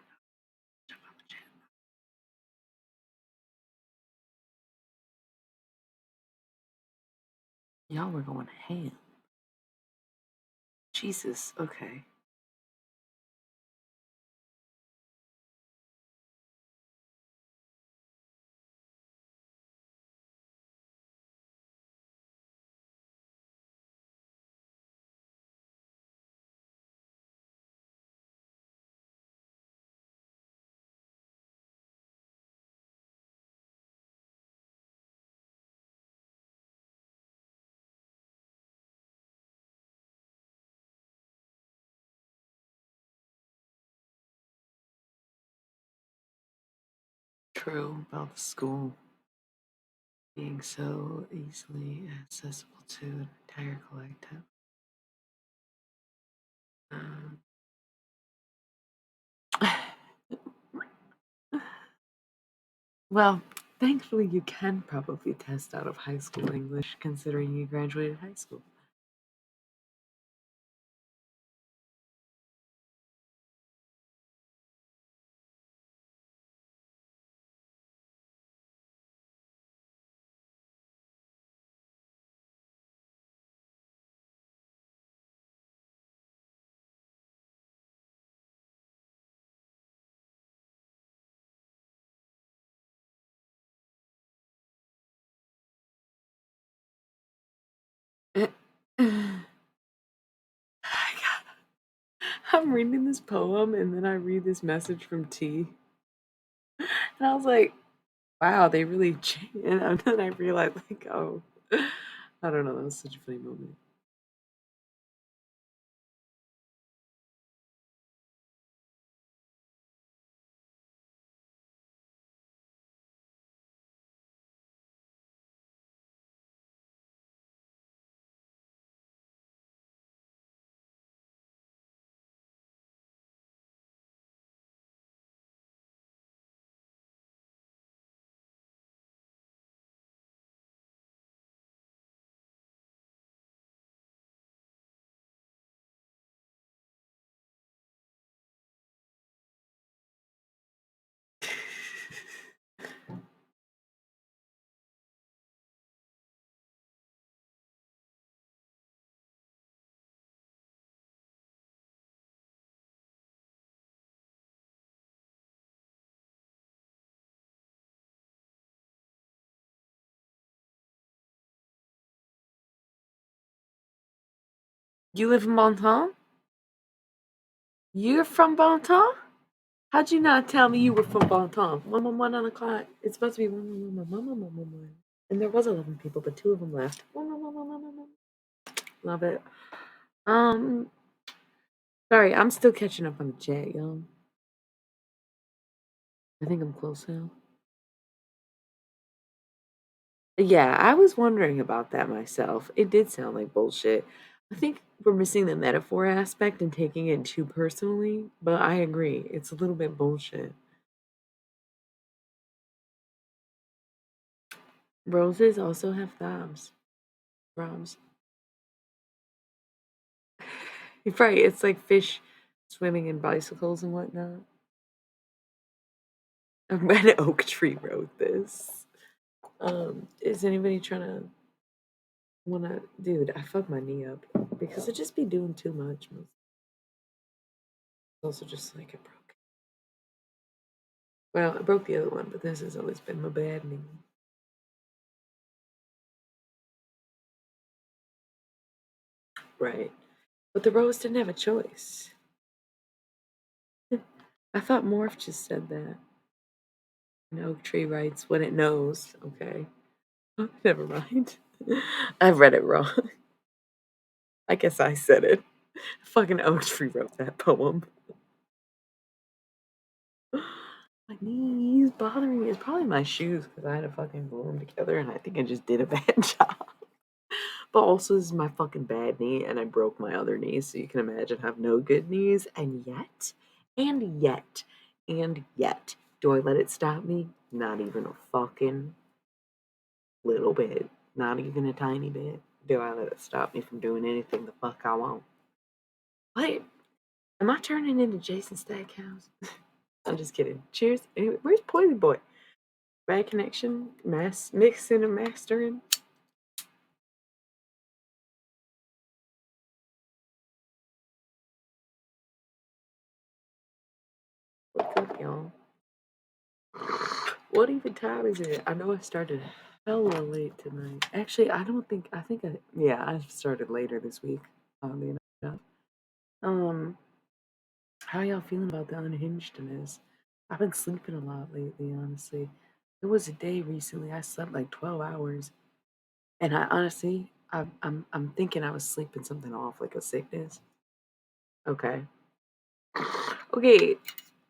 Catch up on the chat. Y'all were going ham. Jesus, okay. True about the school being so easily accessible to an entire collective. Um, well, thankfully, you can probably test out of high school English considering you graduated high school. I'm reading this poem and then I read this message from T. And I was like, wow, they really changed. And then I realized, like, oh, I don't know. That was such a funny moment. You live in Bonton? You're from Bonton? How'd you not tell me you were from Bonton? 111 on the clock. It's supposed to be 111. And there was 11 people, but 2 of them left. 111. Love it. Um, sorry, I'm still catching up on the chat, y'all. I think I'm close now. Yeah, I was wondering about that myself. It did sound like bullshit. I think we're missing the metaphor aspect and taking it too personally, but I agree. It's a little bit bullshit. Roses also have throbs. Throbs. You're right. It's like fish swimming in bicycles and whatnot. Red Oak Tree wrote this. Is anybody trying to wanna dude, I fucked my knee up because I just be doing too much. It's also just like it broke. Well, I broke the other one, but this has always been my bad knee. Right. But the rose didn't have a choice. I thought Morph just said that. An oak tree writes what it knows. Okay. Never mind. I read it wrong. I guess I said it. Fucking oak tree wrote that poem. My knees bothering me. It's probably my shoes because I had to fucking glue them together and I think I just did a bad job. But also, this is my fucking bad knee and I broke my other knee, so you can imagine I have no good knees. And yet, and yet, do I let it stop me? Not even a fucking little bit. Not even a tiny bit. Do I let it stop me from doing anything the fuck I want? What? Am I turning into Jason Stackhouse? I'm just kidding. Cheers. Anyway, where's Poison Boy? Bad connection, mixing and mastering. What's up, y'all? What even time is it? I know I started hella late tonight. Actually, I think yeah, I started later this week, oddly enough. Um, how y'all feeling about the unhingedness? I've been sleeping a lot lately, honestly. There was a day recently I slept like 12 hours, and I honestly, I'm thinking I was sleeping something off, like a sickness. Okay. Okay,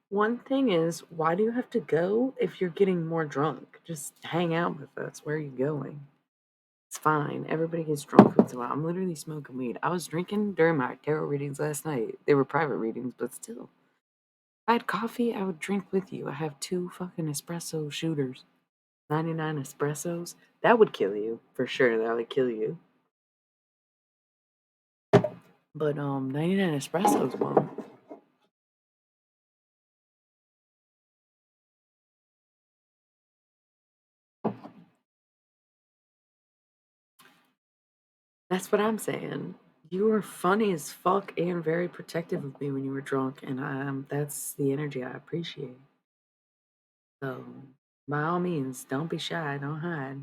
one thing is, why do you have to go if you're getting more drunk? Just hang out with us. Where are you going? It's fine. Everybody gets drunk once in a while. I'm literally smoking weed. I was drinking during my tarot readings last night. They were private readings, but still. If I had coffee, I would drink with you. I have two fucking espresso shooters. 99 espressos. That would kill you. For sure, that would kill you. But 99 espressos won't. That's what I'm saying. You were funny as fuck and very protective of me when you were drunk, and that's the energy I appreciate. So, by all means, don't be shy, don't hide.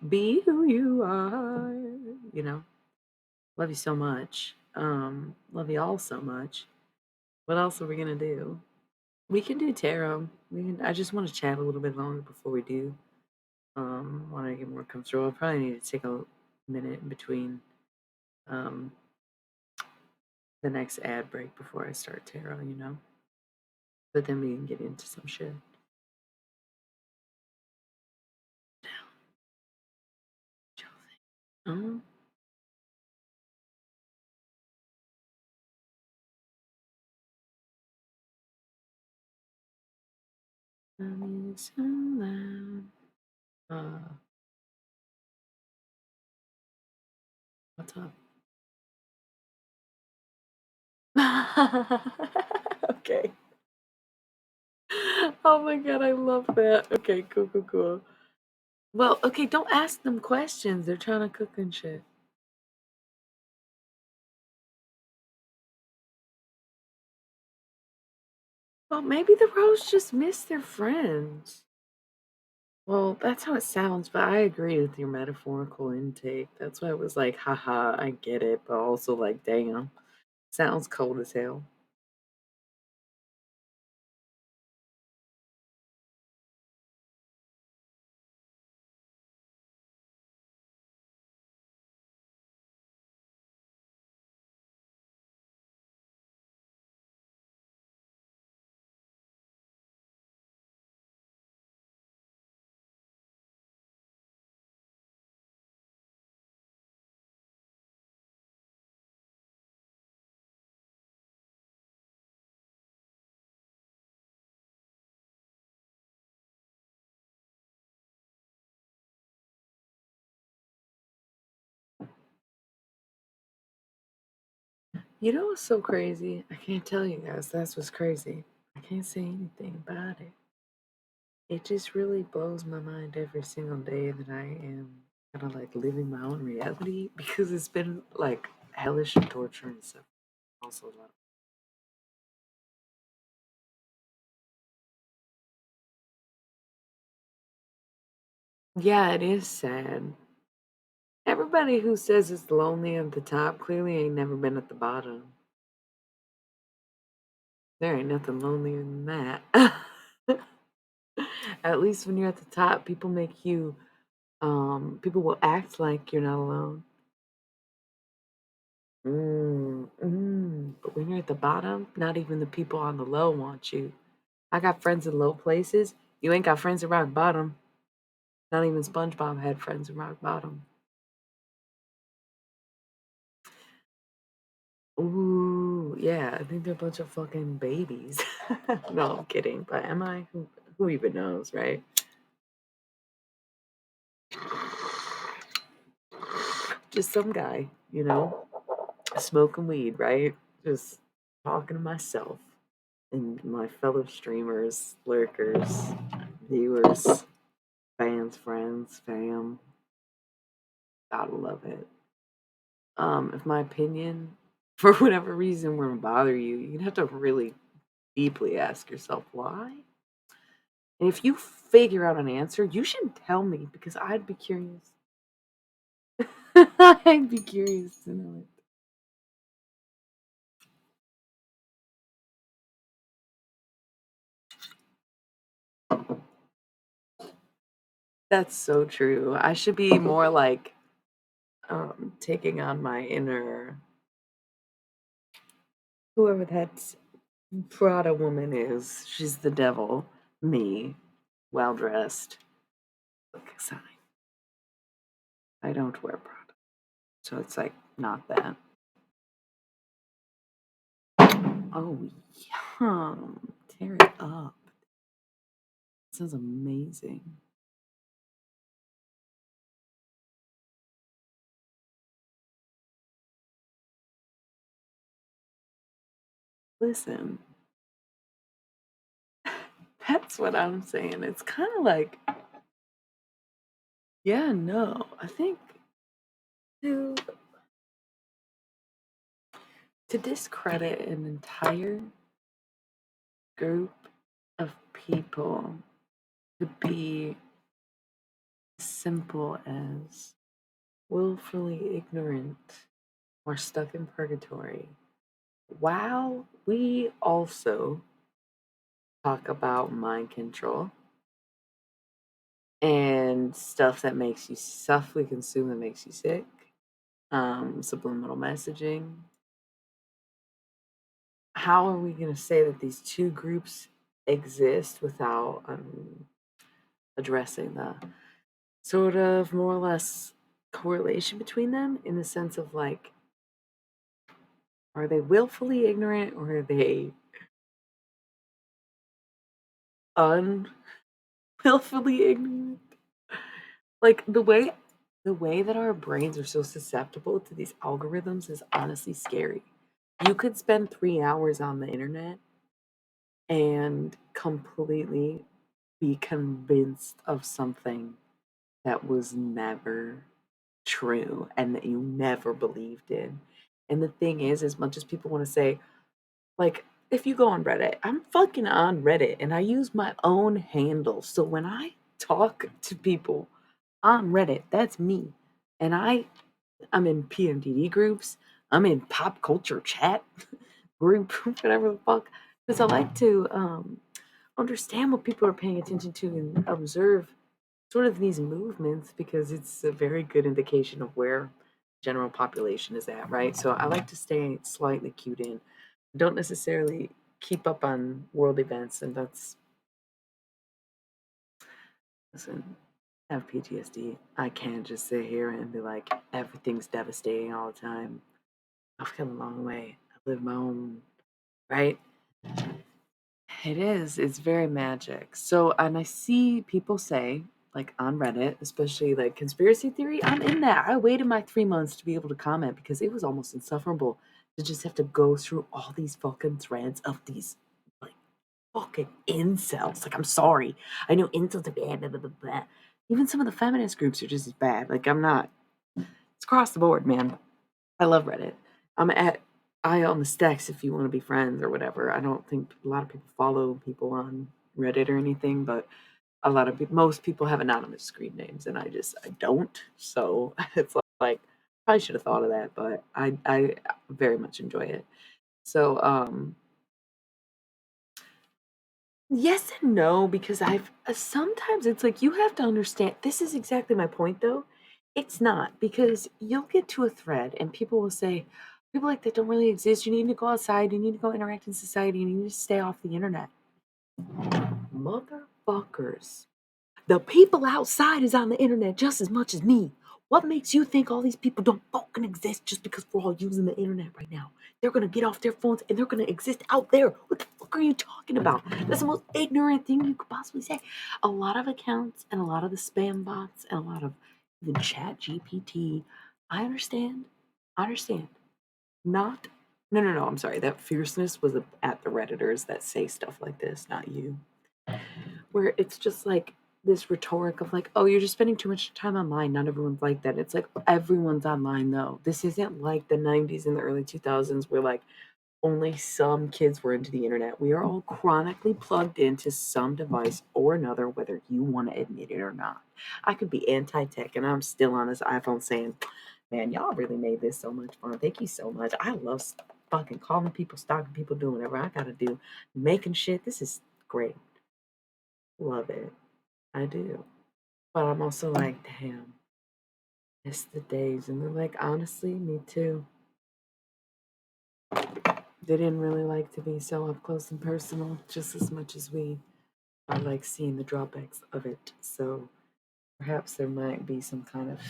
Be who you are. You know, love you so much. Love you all so much. What else are we gonna do? We can do tarot. We can. I just want to chat a little bit longer before we do. Want to get more comfortable. I probably need to take a minute in between. Um, the next ad break before I start tarot, you know? But then we can get into some shit. Oh, the music's so loud. Uh, what's up? Okay. Oh my god, I love that. Okay, cool, cool, cool. Well, okay, don't ask them questions. They're trying to cook and shit. Well, maybe the Rose just missed their friends. Well, that's how it sounds, but I agree with your metaphorical intake. That's why it was like, haha, I get it, but also like, damn, sounds cold as hell. You know what's so crazy? I can't tell you guys. That's what's crazy. I can't say anything about it. it just really blows my mind every single day that I am kind of like living my own reality because it's been like hellish and torture and stuff. Also, a lot. Yeah, it is sad. Everybody who says it's lonely at the top clearly ain't never been at the bottom. There ain't nothing lonelier than that. At least when you're at the top, people make you, people will act like you're not alone. But when you're at the bottom, not even the people on the low want you. I got friends in low places. You ain't got friends at rock bottom. Not even SpongeBob had friends at rock bottom. Ooh, yeah, I think they're a bunch of fucking babies. No, I'm kidding. But am I? Who even knows, right? Just some guy, smoking weed, right? Just talking to myself and my fellow streamers, lurkers, viewers, fans, friends, fam. Gotta love it. If my opinion, for whatever reason, were to bother you, you'd have to really deeply ask yourself why. And if you figure out an answer, you should tell me because I'd be curious. I'd be curious to know it. That's so true. I should be more like taking on my inner whoever that Prada woman is. She's the devil. Me, well dressed. Look, sign. I don't wear Prada, so it's like not that. Oh, yum! Tear it up. Sounds amazing. Listen, that's what I'm saying. It's kind of like, yeah, no. I think to to discredit an entire group of people could be as simple as willfully ignorant or stuck in purgatory. While we also talk about mind control and stuff that makes you softly consume that makes you sick, subliminal messaging. How are we going to say that these two groups exist without addressing the sort of more or less correlation between them in the sense of like, are they willfully ignorant or are they unwillfully ignorant? Like the way that our brains are so susceptible to these algorithms is honestly scary. You could spend 3 hours on the internet and completely be convinced of something that was never true and that you never believed in. And the thing is, as much as people want to say, like, if you go on Reddit, I'm fucking on Reddit and I use my own handle. So when I talk to people on Reddit, that's me. And I'm in PMDD groups, I'm in pop culture chat group, whatever the fuck. Because I like to understand what people are paying attention to and observe sort of these movements because it's a very good indication of where general population is at, right? So I like to stay slightly cued in. Don't necessarily keep up on world events, and that's listen. I have PTSD. I can't just sit here and be like everything's devastating all the time. I've come a long way. I live my own right. It is. It's very magic. So, and I see people say, like on Reddit, especially like conspiracy theory, I'm in that. I waited my 3 months to be able to comment because it was almost insufferable to just have to go through all these fucking threads of these like fucking incels. Like, I'm sorry. I know incels are bad, blah, blah, blah, blah. Even some of the feminist groups are just as bad. Like, I'm not. It's across the board, man. I love Reddit. I'm at I on the stacks if you want to be friends or whatever. I don't think a lot of people follow people on Reddit or anything, but most people have anonymous screen names, and I don't. So it's like probably should have thought of that, but I very much enjoy it. So yes and no, because I've sometimes it's like you have to understand. This is exactly my point, though. It's not because you'll get to a thread and people will say, people like that don't really exist. You need to go outside. You need to go interact in society. You need to stay off the internet. Motherfuckers. The people outside is on the internet just as much as me. What makes you think all these people don't fucking exist just because we're all using the internet right now? They're gonna get off their phones and they're gonna exist out there. What the fuck are you talking about? That's the most ignorant thing you could possibly say. A lot of accounts and a lot of the spam bots and a lot of even chat GPT. I understand. I understand. Not no, I'm sorry. That fierceness was at the Redditors that say stuff like this, not you. Where it's just like this rhetoric of like, oh, you're just spending too much time online. Not everyone's like that. It's like everyone's online though. This isn't like the 90s and the early 2000s where like only some kids were into the internet. We are all chronically plugged into some device or another, whether you want to admit it or not. I could be anti tech and I'm still on this iPhone saying, man, y'all really made this so much fun. Thank you so much. I love fucking calling people, stalking people, doing whatever I gotta do, making shit. This is great. Love it. I do. But I'm also like, damn, it's the days. And they're like, honestly, me too. They didn't really like to be so up close and personal just as much as we are like seeing the drawbacks of it. So perhaps there might be some kind of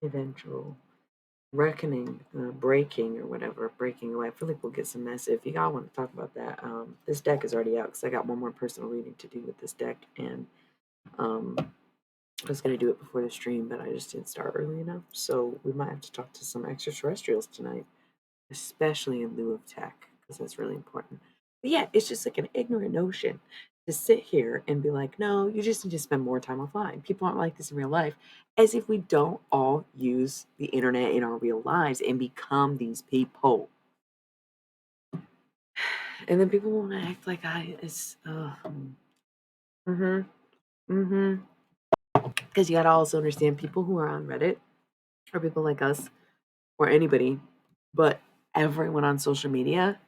eventual reckoning, breaking or whatever, breaking away. I feel like we'll get some mess. If you all want to talk about that, this deck is already out because I got one more personal reading to do with this deck. And um, I was going to do it before the stream, but I just didn't start early enough. So we might have to talk to some extraterrestrials tonight, especially in lieu of tech, because that's really important. But yeah, it's just like an ignorant notion to sit here and be like, no, you just need to spend more time offline. People aren't like this in real life, as if we don't all use the internet in our real lives and become these people. And then people want to act like mm-hmm, mm-hmm. Because you got to also understand people who are on Reddit or people like us or anybody, but everyone on social media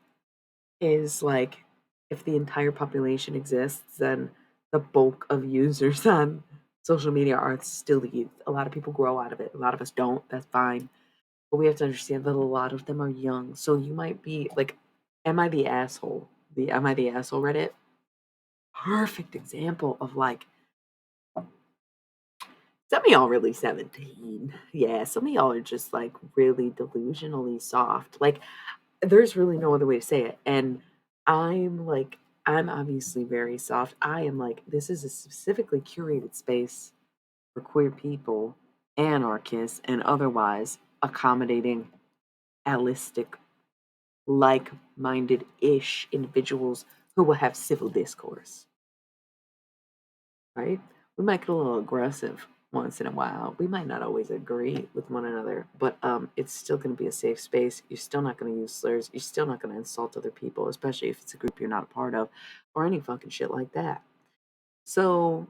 is like, if the entire population exists, then the bulk of users on social media are still the youth. A lot of people grow out of it. A lot of us don't. That's fine. But we have to understand that a lot of them are young. So you might be like, am I the asshole? The am I the asshole Reddit? Perfect example of like, some of y'all really 17. Yeah, some of y'all are just like really delusionally soft. Like, there's really no other way to say it. And I'm like, I'm obviously very soft. I am like, this is a specifically curated space for queer people, anarchists, and otherwise accommodating, allistic, like minded ish individuals who will have civil discourse, right? We might get a little aggressive once in a while. We might not always agree with one another, but it's still going to be a safe space. You're still not going to use slurs. You're still not going to insult other people, especially if it's a group you're not a part of or any fucking shit like that. So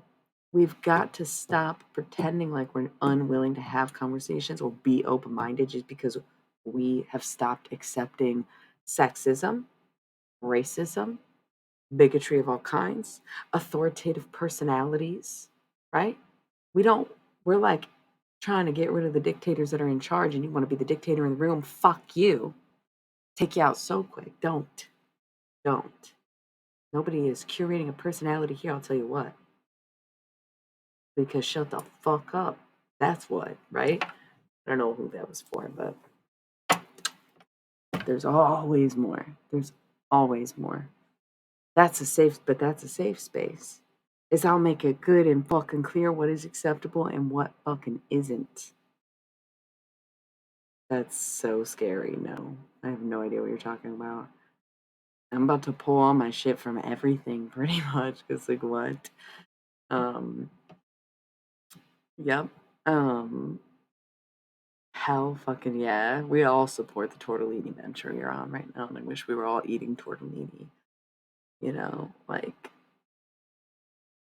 we've got to stop pretending like we're unwilling to have conversations or be open minded just because we have stopped accepting sexism, racism, bigotry of all kinds, authoritative personalities, right? We don't, we're like trying to get rid of the dictators that are in charge and you want to be the dictator in the room. Fuck you. Take you out so quick. Don't. Don't. Nobody is curating a personality here, I'll tell you what. Because shut the fuck up. That's what, right? I don't know who that was for, but there's always more. There's always more. That's a safe space. Is I'll make it good and fucking clear what is acceptable and what fucking isn't. That's so scary. No, I have no idea what you're talking about. I'm about to pull all my shit from everything pretty much. Cause like what? Um, yep. Um, Hell fucking yeah. We all support the tortellini venture you're on right now, and I wish we were all eating tortellini, like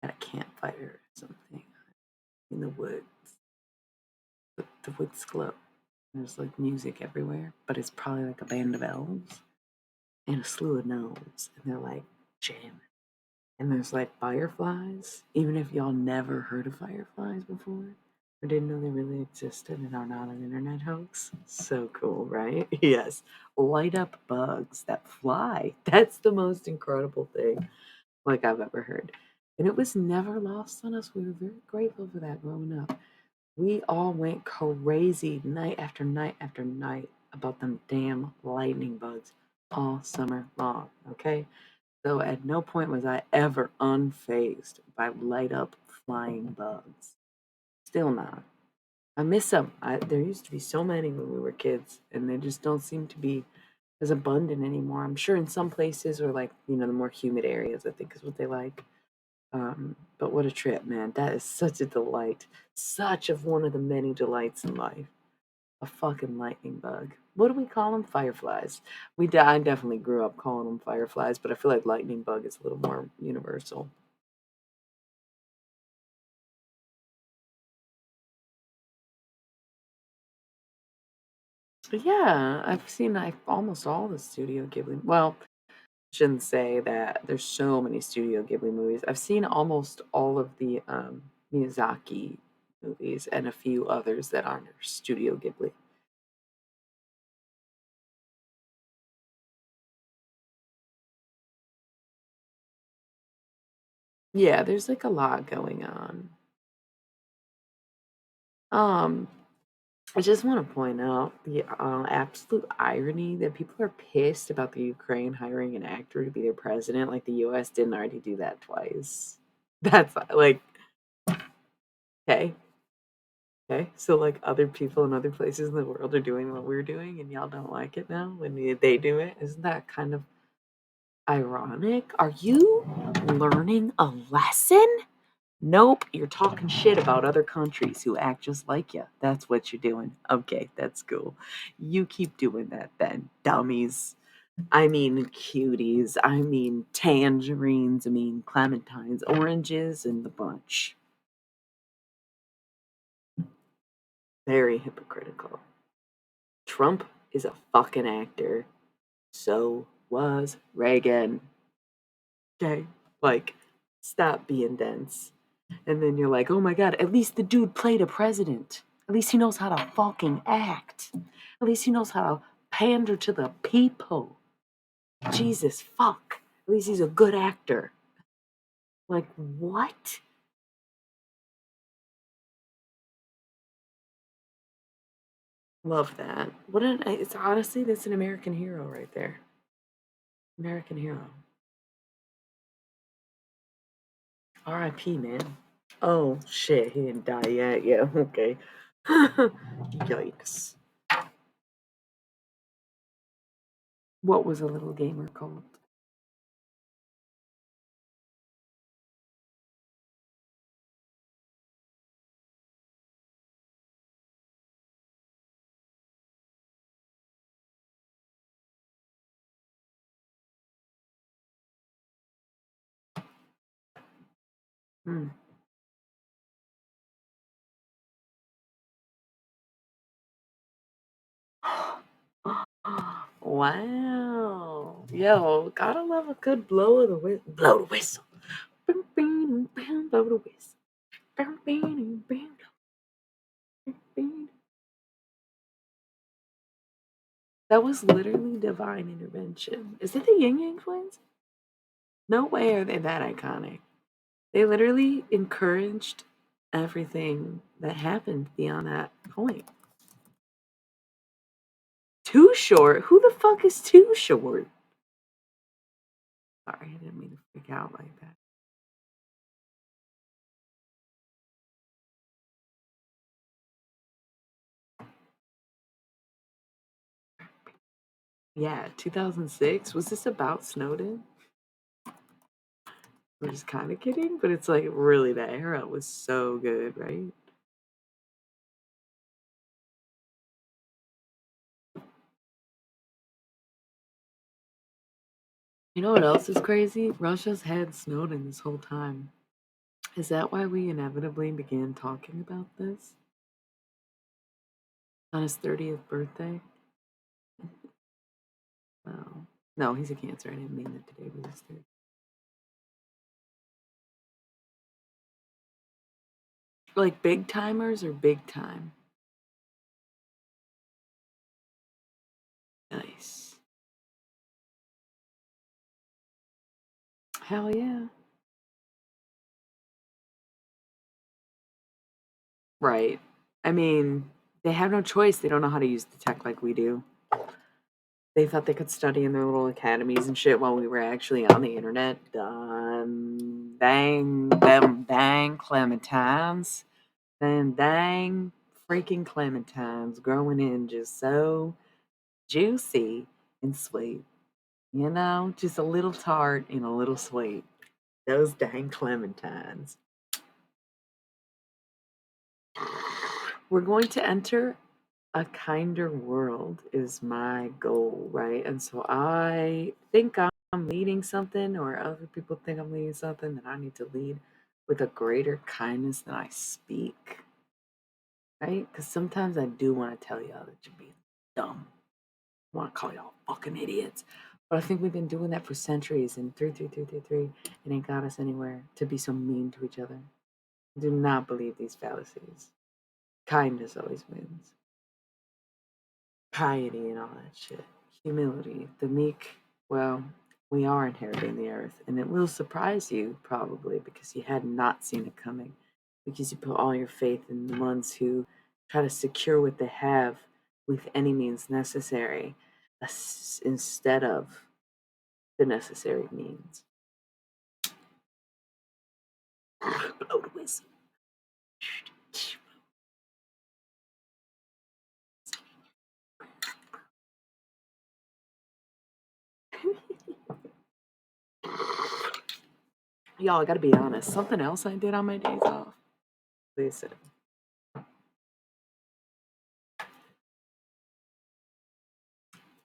at a campfire or something in the woods. The woods glow. There's like music everywhere, but it's probably like a band of elves and a slew of gnomes, and they're like jamming. And there's like fireflies, even if y'all never heard of fireflies before or didn't know they really existed and are not an internet hoax. So cool, right? Yes. Light up bugs that fly. That's the most incredible thing like I've ever heard. And it was never lost on us. We were very grateful for that growing up. We all went crazy night after night after night about them damn lightning bugs all summer long, okay? So at no point was I ever unfazed by light up flying bugs. Still not. I miss them. There used to be so many when we were kids, and they just don't seem to be as abundant anymore. I'm sure in some places or like, the more humid areas, I think is what they like. But what a trip, man. That is such a delight. Such of one of the many delights in life. A fucking lightning bug. What do we call them? Fireflies. I definitely grew up calling them fireflies, but I feel like lightning bug is a little more universal. But yeah, I've seen like almost all the Studio Ghibli. Well, shouldn't say that. There's so many Studio Ghibli movies. I've seen almost all of the Miyazaki movies and a few others that aren't Studio Ghibli. Yeah, there's like a lot going on. Um, I just want to point out the absolute irony that people are pissed about the Ukraine hiring an actor to be their president, like the US didn't already do that twice. That's like, okay, okay. So, like, other people in other places in the world are doing what we're doing, and y'all don't like it now when they do it. Isn't that kind of ironic? Are you learning a lesson? Nope, you're talking shit about other countries who act just like you. That's what you're doing. Okay, that's cool. You keep doing that then, dummies. I mean cuties. I mean tangerines. I mean clementines, oranges, and the bunch. Very hypocritical. Trump is a fucking actor. So was Reagan. Okay? Like, stop being dense. And then you're like, oh my god, at least the dude played a president. At least he knows how to fucking act. At least he knows how to pander to the people. Jesus fuck. At least he's a good actor. Like, what? Love that. It's honestly, that's an American hero right there. American hero. R.I.P., man. Oh, shit, he didn't die yet. Yeah, okay. Yikes. What was a little gamer called? Hmm. Wow. Yo, gotta love a good blow of the whistle. Blow the whistle. Blow the whistle. That was literally divine intervention. Is it the Yin Yang twins? No way are they that iconic. They literally encouraged everything that happened beyond that point. Too short? Who the fuck is too short? Sorry, I didn't mean to freak out like that. Yeah, 2006. Was this about Snowden? I'm just kind of kidding, but it's like really that era was so good, right? You know what else is crazy? Russia's had Snowden this whole time. Is that why we inevitably began talking about this on his 30th birthday? Wow. No, he's a Cancer. I didn't mean that today was his 30th. Like big timers or big time? Nice. Hell yeah. Right. I mean, they have no choice. They don't know how to use the tech like we do. They thought they could study in their little academies and shit while we were actually on the internet. Dang, them dang clementines. Them dang freaking clementines growing in just so juicy and sweet. You know, just a little tart and a little sweet. Those dang clementines. We're going to enter a kinder world is my goal, right? And so I think I'm leading something, or other people think I'm leading something that I need to lead with a greater kindness than I speak, right? Because sometimes I do want to tell y'all that you're being dumb. I want to call y'all fucking idiots. But I think we've been doing that for centuries, and 33333, it ain't got us anywhere to be so mean to each other. Do not believe these fallacies. Kindness always wins. Piety and all that shit. Humility, the meek. Well, we are inheriting the earth, and it will surprise you probably because you had not seen it coming, because you put all your faith in the ones who try to secure what they have with any means necessary instead of the necessary means. Blow the whistle. Y'all, I gotta be honest. Something else I did on my days off. Listen,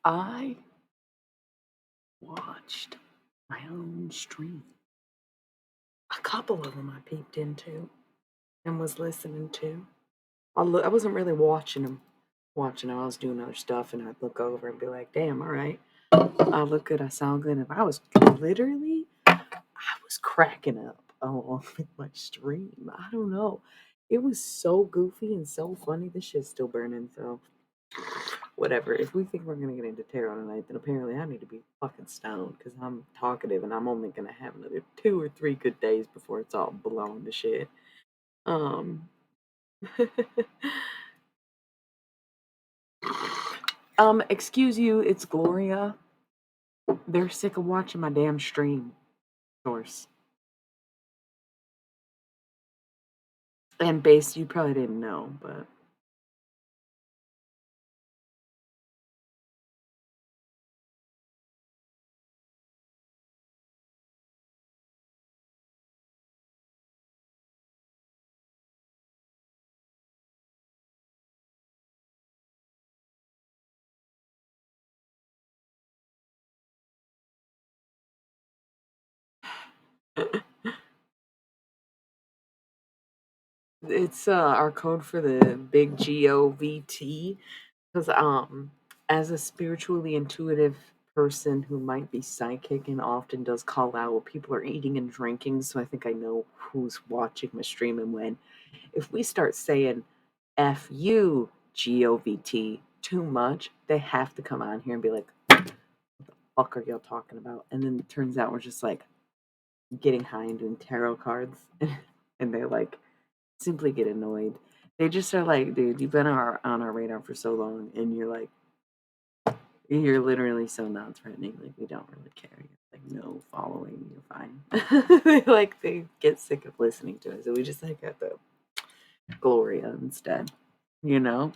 I watched my own stream. A couple of them I peeped into and was listening to. I wasn't really watching them. Watching them, I was doing other stuff, and I'd look over and be like, "Damn, all right, I look good, I sound good." And I was literally, I was cracking up along with my stream. I don't know. It was so goofy and so funny. This shit's still burning, so whatever. If we think we're gonna get into tarot tonight, then apparently I need to be fucking stoned because I'm talkative and I'm only gonna have another 2 or 3 good days before it's all blown to shit. Um, excuse you, it's Gloria. They're sick of watching my damn stream. Of course. And base, you probably didn't know, but it's our code for the big GOVT. Because as a spiritually intuitive person who might be psychic and often does call out what people are eating and drinking, so I think I know who's watching my stream and when. If we start saying F you, GOVT, too much, they have to come on here and be like, what the fuck are y'all talking about? And then it turns out we're just like getting high and doing tarot cards. And they like simply get annoyed. They just are like, dude, you've been on our radar for so long, and you're literally so non-threatening. Like we don't really care. You're like no following. You're fine. Like they get sick of listening to us, so we just like have the Gloria instead. You know.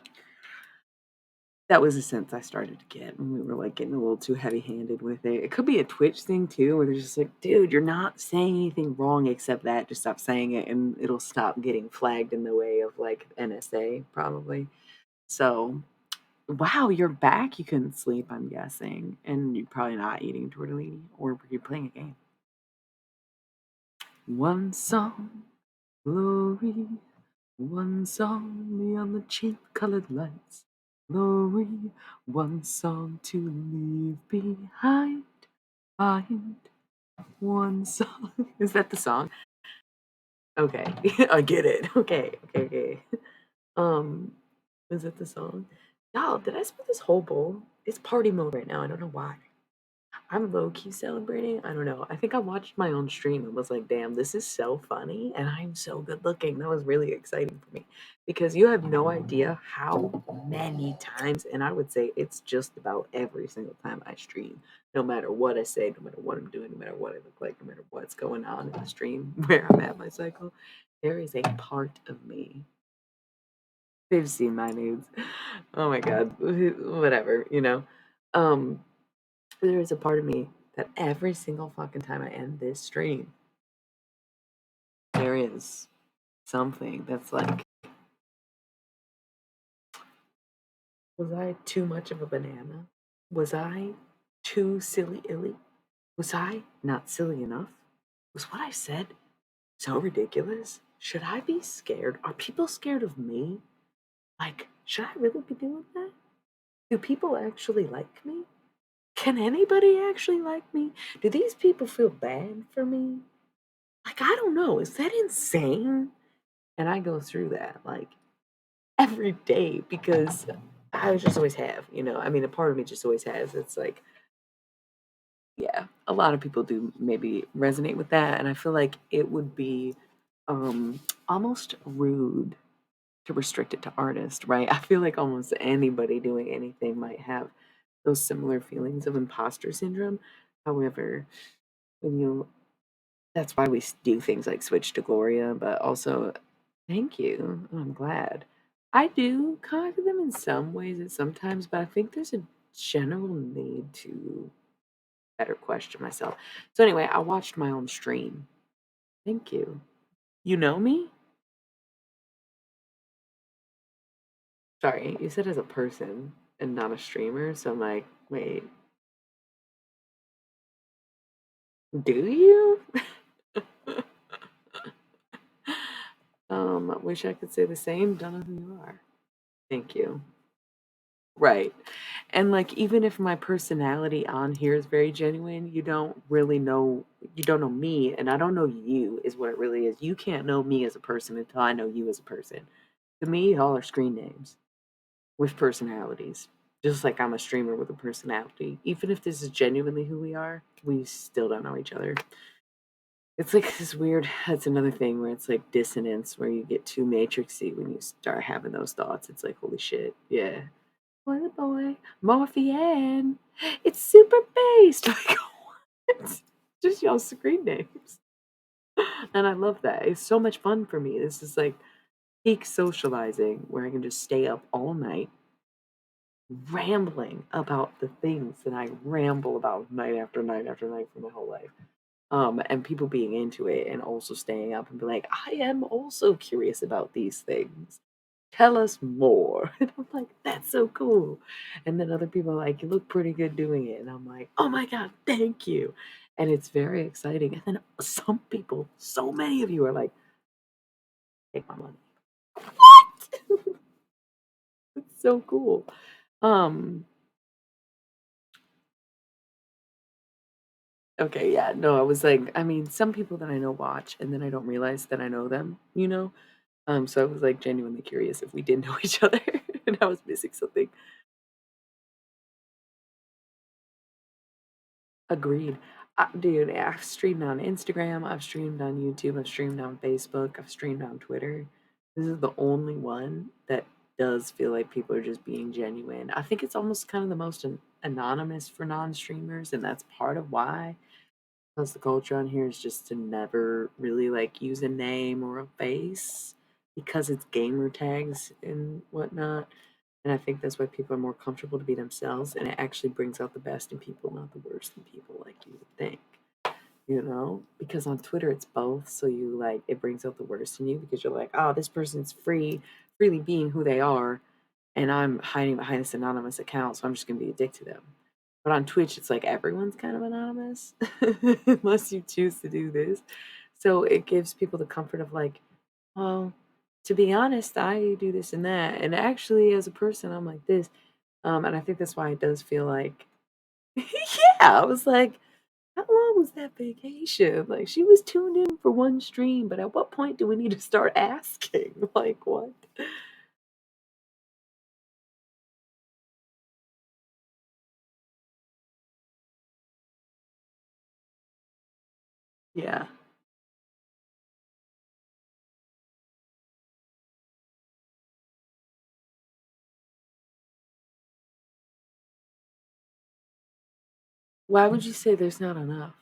That was a sense I started to get when we were, like, getting a little too heavy-handed with it. It could be a Twitch thing too, where they're just like, "Dude, you're not saying anything wrong except that, just stop saying it, and it'll stop getting flagged in the way of, like, NSA, probably." So, wow, you're back, you couldn't sleep, I'm guessing, and you're probably not eating tortellini, or were you playing a game? One song, glory, one song beyond the cheap-colored lights. Glory, one song to leave behind. Find one song. Is that the song? Okay, I get it. Okay. Um, is it the song? Y'all, did I spill this whole bowl? It's party mode right now. I don't know why. I'm low key celebrating. I don't know. I think I watched my own stream and was like, damn, this is so funny and I'm so good looking. That was really exciting for me because you have no idea how many times, and I would say it's just about every single time I stream, no matter what I say, no matter what I'm doing, no matter what I look like, no matter what's going on in the stream, where I'm at my cycle, there is a part of me. They've seen my nudes. Oh my God. Whatever, you know? Um, there is a part of me that every single fucking time I end this stream, there is something that's like, was I too much of a banana? Was I too silly illy? Was I not silly enough? Was what I said so ridiculous? Should I be scared? Are people scared of me? Like, should I really be doing that? Do people actually like me? Can anybody actually like me? Do these people feel bad for me? Like, I don't know. Is that insane? And I go through that like every day because I just always have, you know. I mean, a part of me just always has. It's like, yeah, a lot of people do maybe resonate with that. And I feel like it would be almost rude to restrict it to artists, right? I feel like almost anybody doing anything might have those similar feelings of imposter syndrome. However, when you that's why we do things like switch to Gloria, but also thank you. I'm glad. I do conquer them in some ways and sometimes, but I think there's a general need to better question myself. So anyway, I watched my own stream. Thank you. You know me? Sorry, you said as a person and not a streamer, so I'm like, wait, do you? I wish I could say the same. Don't know who you are. Thank you. Right. And like even if my personality on here is very genuine, you don't know me and I don't know you is what it really is. You can't know me as a person until I know you as a person. To me, y'all are screen names with personalities. Just like I'm a streamer with a personality. Even if this is genuinely who we are, we still don't know each other. It's like this weird, that's another thing where it's like dissonance, where you get too matrixy when you start having those thoughts. It's like, holy shit, yeah. Boy, the boy, Morphean. It's super based. Like, what? Just y'all screen names. And I love that. It's so much fun for me. This is like peak socializing where I can just stay up all night rambling about the things that I ramble about night after night after night for my whole life. And people being into it and also staying up and be like, I am also curious about these things. Tell us more. And I'm like, that's so cool. And then other people are like, you look pretty good doing it. And I'm like, oh my God, thank you. And it's very exciting. And then some people, so many of you are like, take my money. What? It's so cool. Um, okay, yeah, no, I was like, I mean, some people that I know watch and then I don't realize that I know them, you know? So I was like genuinely curious if we did know each other and I was missing something. Agreed. Dude, I've streamed on Instagram, I've streamed on YouTube, I've streamed on Facebook, I've streamed on Twitter. This is the only one that does feel like people are just being genuine. I think it's almost kind of the most anonymous for non-streamers, and that's part of why. Because the culture on here is just to never really like use a name or a face because it's gamer tags and whatnot. And I think that's why people are more comfortable to be themselves, and it actually brings out the best in people, not the worst in people, like you would think. Because on Twitter it's both, so you like it brings out the worst in you because you're like, oh, this person's freely being who they are, and I'm hiding behind this anonymous account, so I'm just gonna be a dick to them. But on Twitch, it's like everyone's kind of anonymous, unless you choose to do this. So it gives people the comfort of like, well, to be honest, I do this and that, and actually, as a person, I'm like this. And I think that's why it does feel like, yeah, I was like, how long was that vacation? Like, she was tuned in for one stream, but at what point do we need to start asking? Like, what? Yeah. Why would you say there's not enough?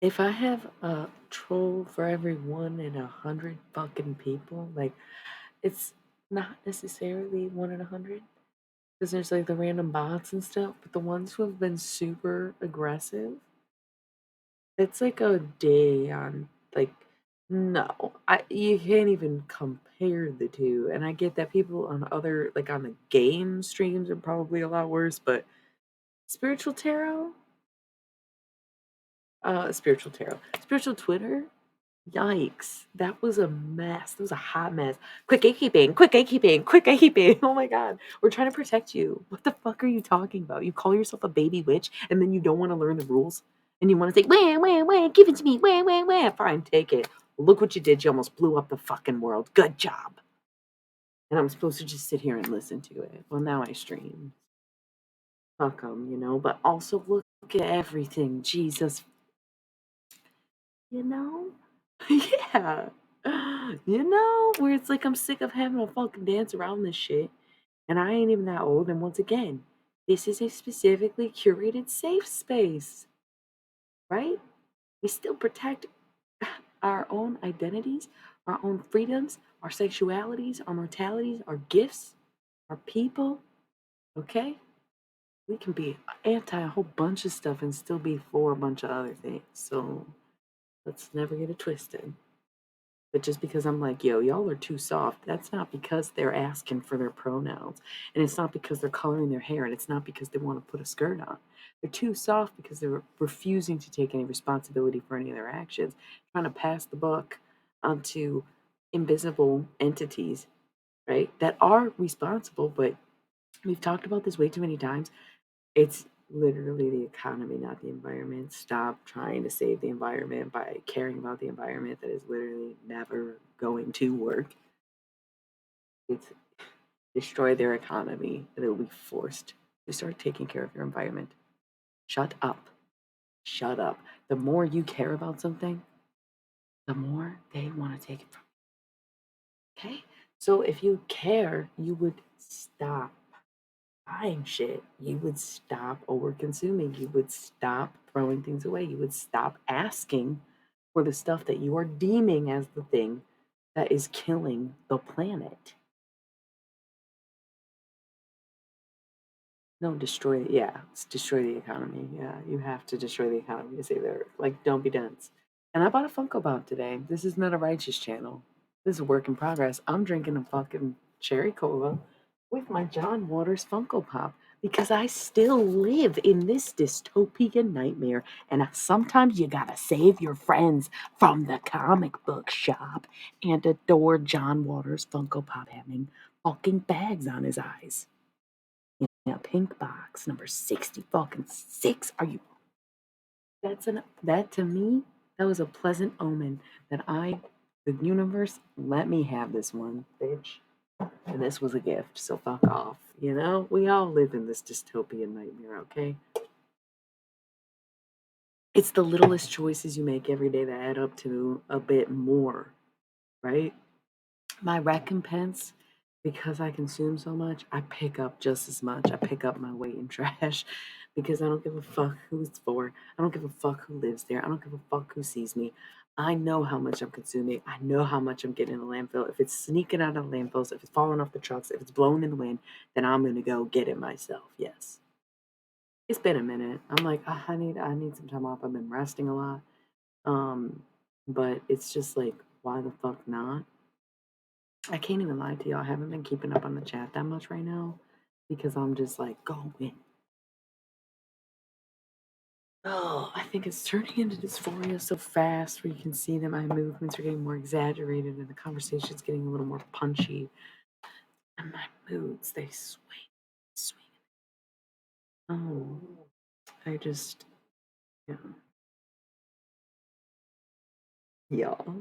If I have a troll for every 1 in 100 fucking people, like, it's not necessarily 1 in 100 because there's like the random bots and stuff, but the ones who have been super aggressive, it's like a day on, like, no, you can't even compare the two. And I get that people on other, like on the game streams, are probably a lot worse, but spiritual tarot, spiritual Twitter. Yikes, that was a mess. That was a hot mess. Quick gatekeeping, quick gatekeeping, quick gatekeeping. Oh my god. We're trying to protect you. What the fuck are you talking about? You call yourself a baby witch and then you don't want to learn the rules? And you want to say, wah, wah, wah, give it to me, wah, wah, wah. Fine, take it. Look what you did. You almost blew up the fucking world. Good job. And I'm supposed to just sit here and listen to it. Well, now I stream. Fuck them. But also look at everything. Jesus. You know? Yeah. Where it's like I'm sick of having to fucking dance around this shit. And I ain't even that old. And once again, this is a specifically curated safe space, right? We still protect our own identities, our own freedoms, our sexualities, our mortalities, our gifts, our people, okay? We can be anti a whole bunch of stuff and still be for a bunch of other things. So let's never get it twisted. But just because I'm like, yo, y'all are too soft, that's not because they're asking for their pronouns. And it's not because they're coloring their hair. And it's not because they want to put a skirt on. They're too soft because they're refusing to take any responsibility for any of their actions, trying to pass the buck onto invisible entities, right? That are responsible. But we've talked about this way too many times. It's literally the economy, not the environment. Stop trying to save the environment by caring about the environment that is literally never going to work. It's destroy their economy and they'll be forced to start taking care of your environment. Shut up. Shut up. The more you care about something, the more they want to take it from you. Okay? So if you care, you would stop buying shit. You would stop over consuming. You would stop throwing things away. You would stop asking for the stuff that you are deeming as the thing that is killing the planet. No, destroy. Yeah, destroy the economy. Yeah, you have to destroy the economy to save the earth. Like, don't be dense. And I bought a Funko Pop today. This is not a righteous channel. This is a work in progress. I'm drinking a fucking cherry cola with my John Waters Funko Pop because I still live in this dystopian nightmare. And sometimes you gotta save your friends from the comic book shop and adore John Waters Funko Pop having fucking bags on his eyes. In a pink box, number 60 fucking 6. Are you that to me, that was a pleasant omen that the universe let me have this one, bitch. And this was a gift, so fuck off. We all live in this dystopian nightmare, okay? It's the littlest choices you make every day that add up to a bit more, right? My recompense, because I consume so much, I pick up just as much. I pick up my weight in trash because I don't give a fuck who it's for. I don't give a fuck who lives there. I don't give a fuck who sees me. I know how much I'm consuming. I know how much I'm getting in the landfill. If it's sneaking out of the landfills, if it's falling off the trucks, if it's blowing in the wind, then I'm gonna go get it myself. Yes. It's been a minute. I'm like, "Ah, I need some time off. I've been resting a lot. Um, but it's just like, why the fuck not? I can't even lie to you. I haven't been keeping up on the chat that much right now because I'm just like going. Oh, I think it's turning into dysphoria so fast where you can see that my movements are getting more exaggerated and the conversation's getting a little more punchy. And my moods, they swing. Oh, I just, yeah. Y'all,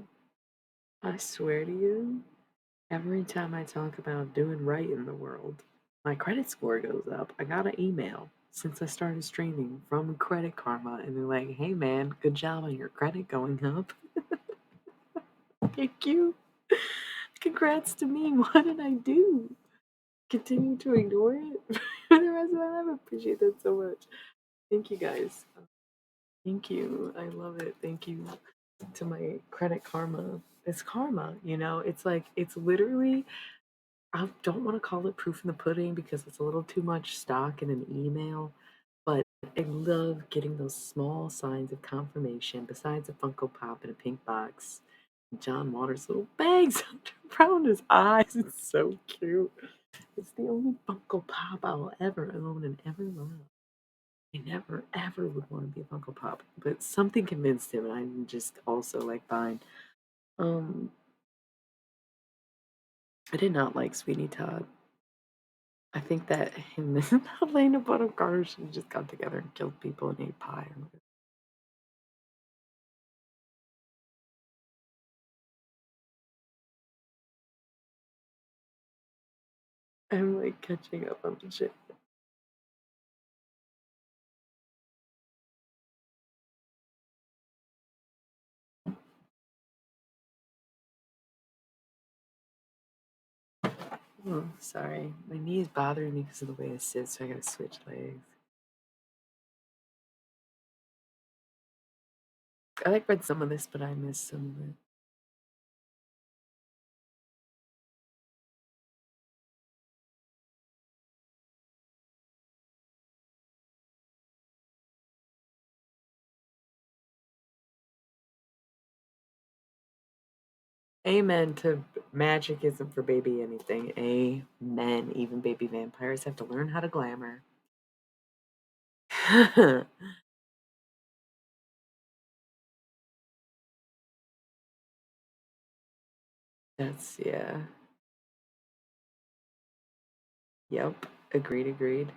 I swear to you, every time I talk about doing right in the world, my credit score goes up. I got an email since I started streaming from Credit Karma, and they're like, hey man, good job on your credit going up. Thank you. Congrats to me. What did I do? Continue to ignore it for the rest of my life? I appreciate that so much. Thank you guys. Thank you. I love it. Thank you to my Credit Karma. It's karma, It's like, it's literally, I don't want to call it proof in the pudding because it's a little too much stock in an email, but I love getting those small signs of confirmation besides a Funko Pop in a pink box. John Waters' little bags around his eyes. It's so cute. It's the only Funko Pop I'll ever own and ever love. I never ever would want to be a Funko Pop, but something convinced him, and I'm just also like fine. Um, I did not like Sweeney Todd. I think that him and Helena Bonham Carter should have just got together and killed people and ate pie. I'm like catching up on the shit. Oh, sorry. My knee is bothering me because of the way I sit, so I gotta switch legs. I like read some of this, but I missed some of it. Amen to magic isn't for baby anything. Amen. Even baby vampires have to learn how to glamour. That's, yeah. Yep. Agreed.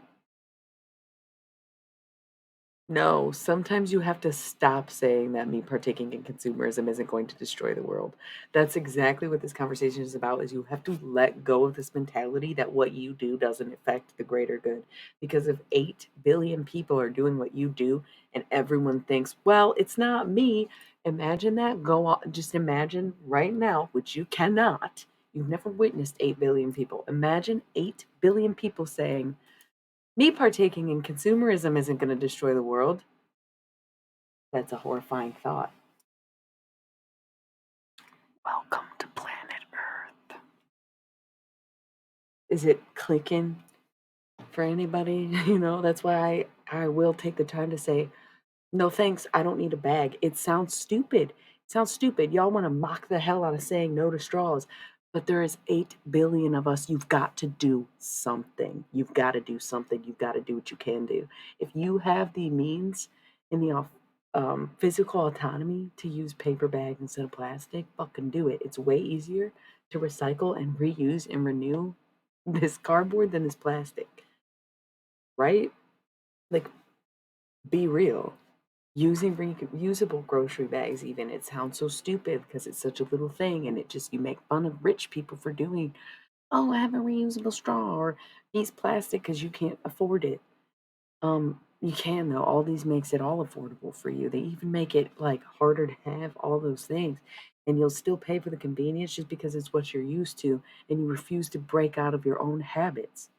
No, sometimes you have to stop saying that me partaking in consumerism isn't going to destroy the world. That's exactly what this conversation is about, is you have to let go of this mentality that what you do doesn't affect the greater good. Because if 8 billion people are doing what you do and everyone thinks, well, it's not me, imagine that. Go on, just imagine right now, which you cannot. You've never witnessed 8 billion people. Imagine 8 billion people saying, me partaking in consumerism isn't going to destroy the world. That's a horrifying thought. Welcome to planet Earth. Is it clicking for anybody? That's why I will take the time to say, no thanks, I don't need a bag. It sounds stupid. Y'all want to mock the hell out of saying no to straws. But there is 8 billion of us. You've got to do something. You've got to do something. You've got to do what you can do. If you have the means and the physical autonomy to use paper bags instead of plastic, fucking do it. It's way easier to recycle and reuse and renew this cardboard than this plastic, right? Like, be real. Using reusable grocery bags, even, it sounds so stupid because it's such a little thing, and you make fun of rich people for doing, oh, I have a reusable straw or use plastic because you can't afford it. You can though. All these makes it all affordable for you. They even make it like harder to have all those things. And you'll still pay for the convenience just because it's what you're used to and you refuse to break out of your own habits.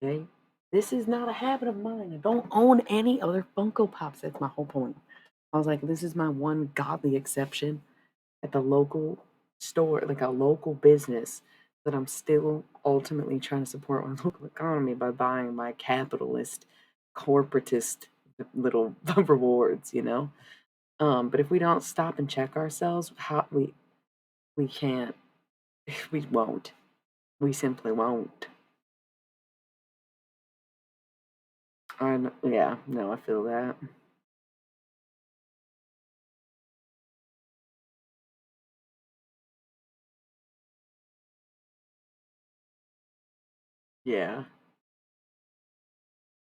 Okay? This is not a habit of mine. I don't own any other Funko Pops. That's my whole point. I was like, this is my one godly exception at the local store, like a local business, that I'm still ultimately trying to support my local economy by buying my capitalist, corporatist little rewards, you know? But if we don't stop and check ourselves, how we can't, we won't. We simply won't. Yeah, no, I feel that. Yeah.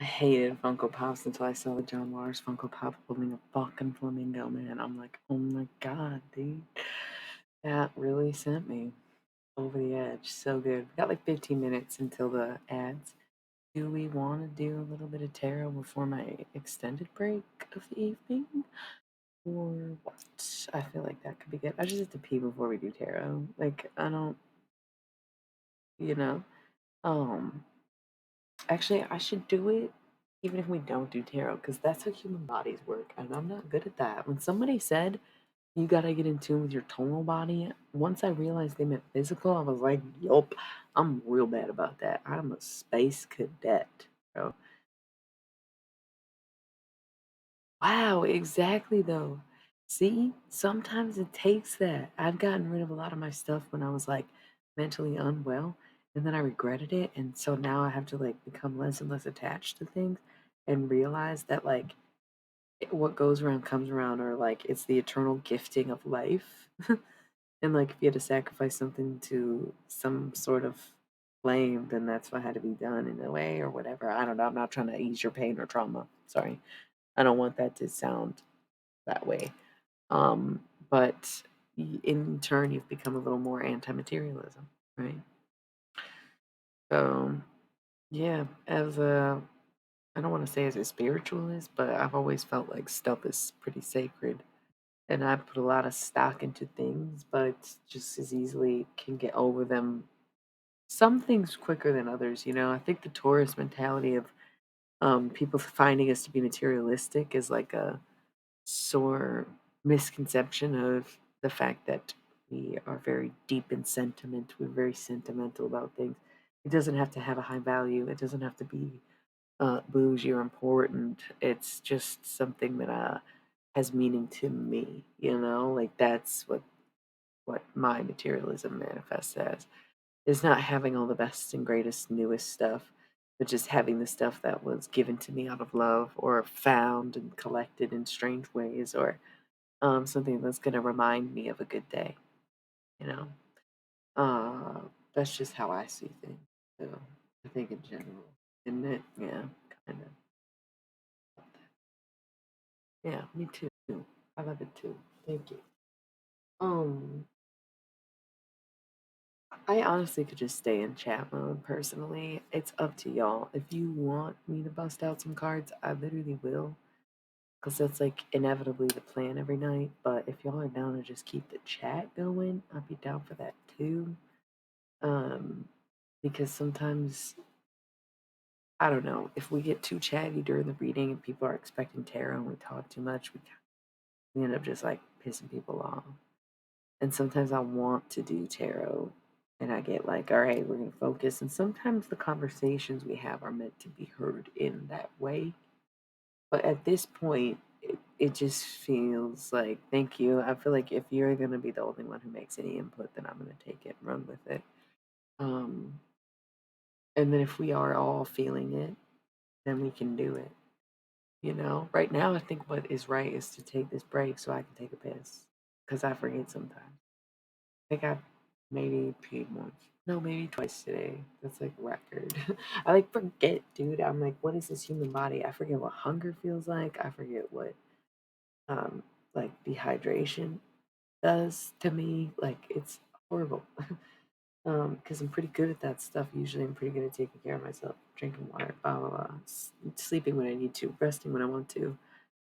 I hated Funko Pops until I saw the John Waters Funko Pop holding a fucking flamingo, man. I'm like, oh my god, dude. That really sent me over the edge. So good. We got like 15 minutes until the ads. Do we want to do a little bit of tarot before my extended break of the evening? Or what? I feel like that could be good. I just have to pee before we do tarot. Like, I don't, you know? Um, Actually, I should do it even if we don't do tarot, because that's how human bodies work, and I'm not good at that. When somebody said you gotta get in tune with your tonal body, once I realized they meant physical, I was like, yup, I'm real bad about that. I'm a space cadet, bro. Wow, exactly though. See, sometimes it takes that. I've gotten rid of a lot of my stuff when I was like mentally unwell, and then I regretted it, and so now I have to like become less and less attached to things and realize that like what goes around comes around, or like it's the eternal gifting of life. And like if you had to sacrifice something to some sort of flame, then that's what had to be done in a way or whatever. I don't know. I'm not trying to ease your pain or trauma. Sorry. I don't want that to sound that way. Um, but in turn, you've become a little more anti-materialism, right? So yeah, as a, I don't want to say as a spiritualist, but I've always felt like stuff is pretty sacred, and I put a lot of stock into things, but just as easily can get over them. Some things quicker than others, you know. I think the Taurus mentality of people finding us to be materialistic is like a sore misconception of the fact that we are very deep in sentiment. We're very sentimental about things. It doesn't have to have a high value. It doesn't have to be bougie or important. It's just something that has meaning to me. You know, like that's what my materialism manifests as. Is not having all the best and greatest, newest stuff, but just having the stuff that was given to me out of love or found and collected in strange ways, or something that's going to remind me of a good day, you know? Uh, that's just how I see things. So I think in general, isn't it? Yeah, kind of. Yeah, me too. I love it too. Thank you. Um, I honestly could just stay in chat mode personally. It's up to y'all. If you want me to bust out some cards, I literally will. Because that's like inevitably the plan every night. But if y'all are down to just keep the chat going, I'd be down for that too. Um, because sometimes, I don't know, if we get too chatty during the reading and people are expecting tarot and we talk too much, we end up just like pissing people off. And sometimes I want to do tarot and I get like, all right, we're going to focus. And sometimes the conversations we have are meant to be heard in that way. But at this point, it just feels like, thank you. I feel like if you're going to be the only one who makes any input, then I'm going to take it and run with it. Um, and then if we are all feeling it, then we can do it. You know, right now, I think what is right is to take this break so I can take a piss because I forget sometimes. I think I maybe peed once. No, maybe twice today. That's like record. I like forget, dude. I'm like, what is this human body? I forget what hunger feels like. I forget what um like dehydration does to me. Like it's horrible. Because I'm pretty good at that stuff. Usually, I'm pretty good at taking care of myself, drinking water, blah blah blah, sleeping when I need to, resting when I want to.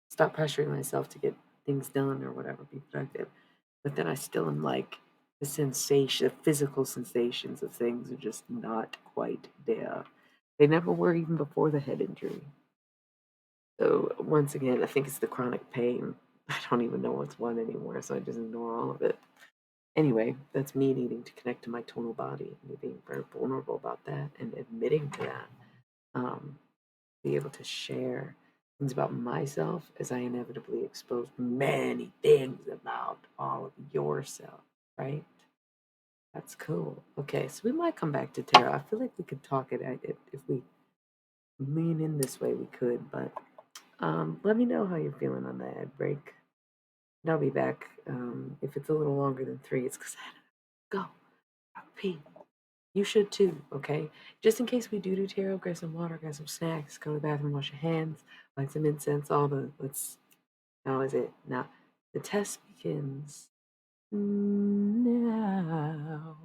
Stop pressuring myself to get things done or whatever, be productive. But then I still am like the sensation, the physical sensations of things are just not quite there. They never were even before the head injury. So once again, I think it's the chronic pain I don't even know what's one anymore, so I just ignore all of it. Anyway, that's me needing to connect to my tonal body, me being very vulnerable about that and admitting to that. Um, be able to share things about myself as I inevitably expose many things about all of yourself, right? That's cool. Okay, so we might come back to tarot. I feel like we could talk it if we lean in this way. We could, but let me know how you're feeling on the ad break. And I'll be back. If it's a little longer than 3, it's because I had to go. I'll pee. You should too, okay? Just in case we do tarot, grab some water, grab some snacks, go to the bathroom, wash your hands, light some incense, all the let's how is it? Now the test begins now.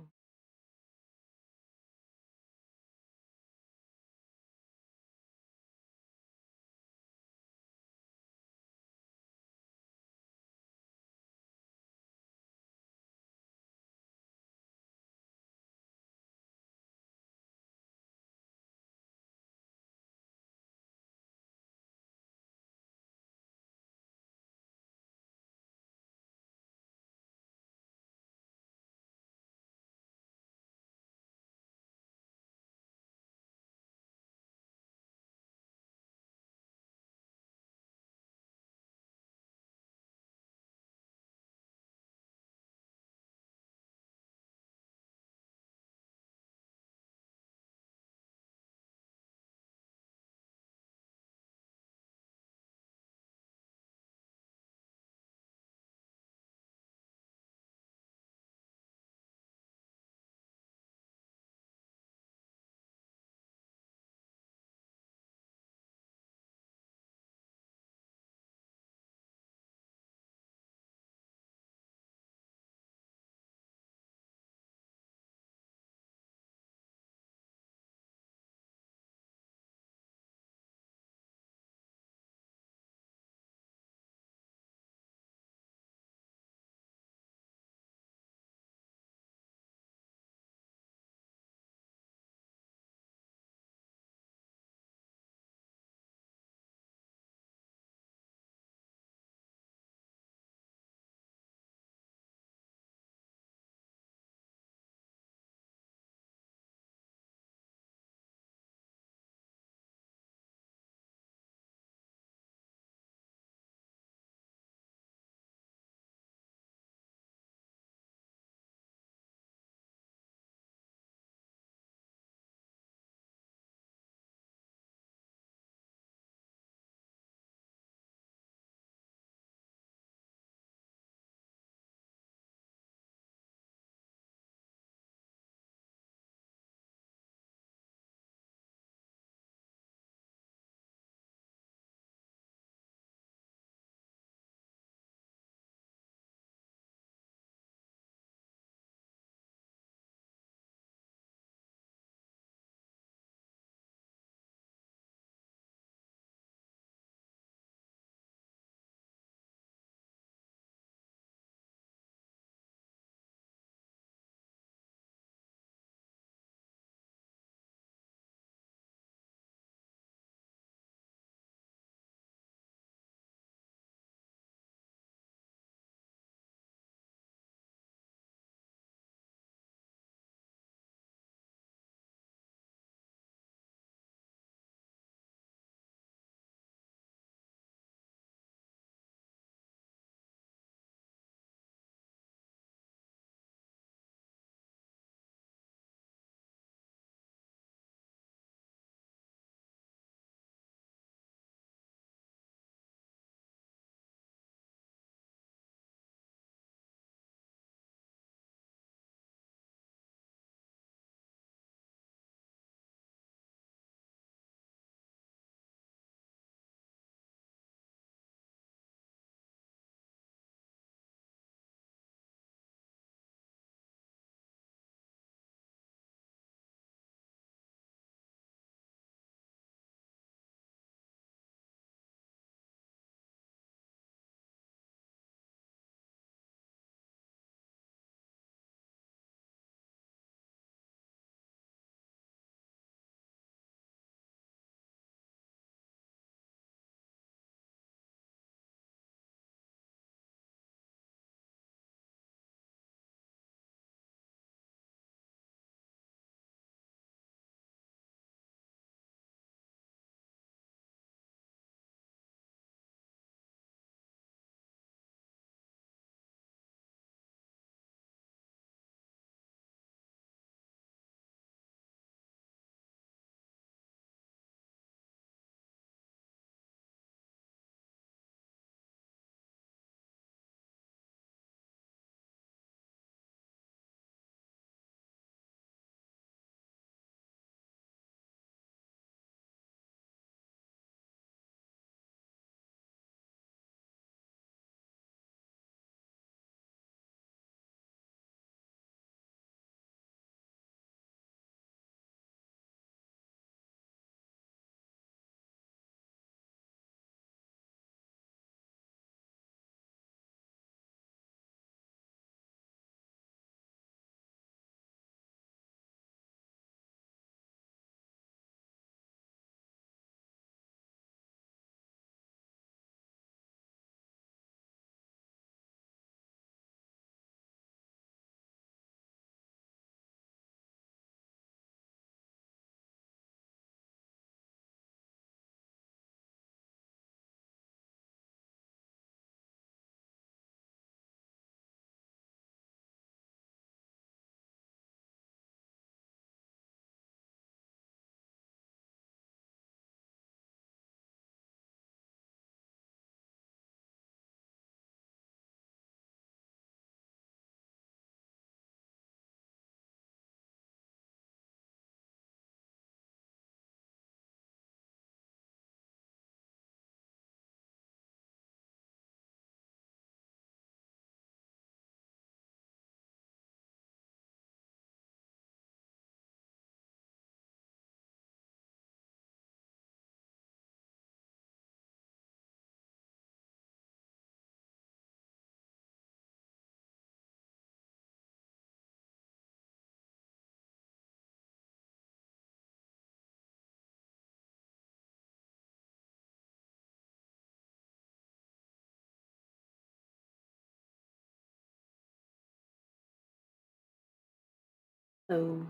Oh,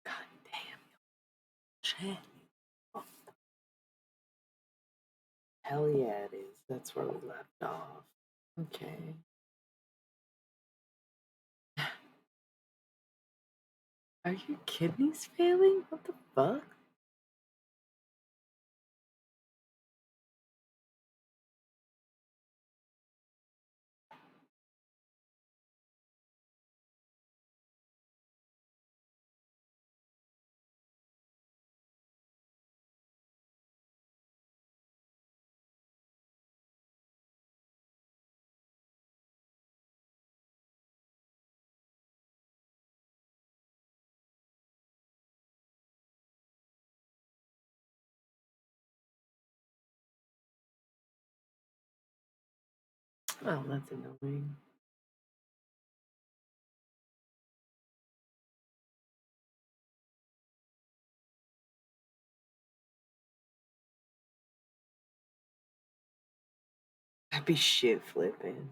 god damn, shit. Hell yeah, it is. That's where we left off. Okay. Are your kidneys failing? What the fuck? Oh, that's annoying. I'd be shit flipping.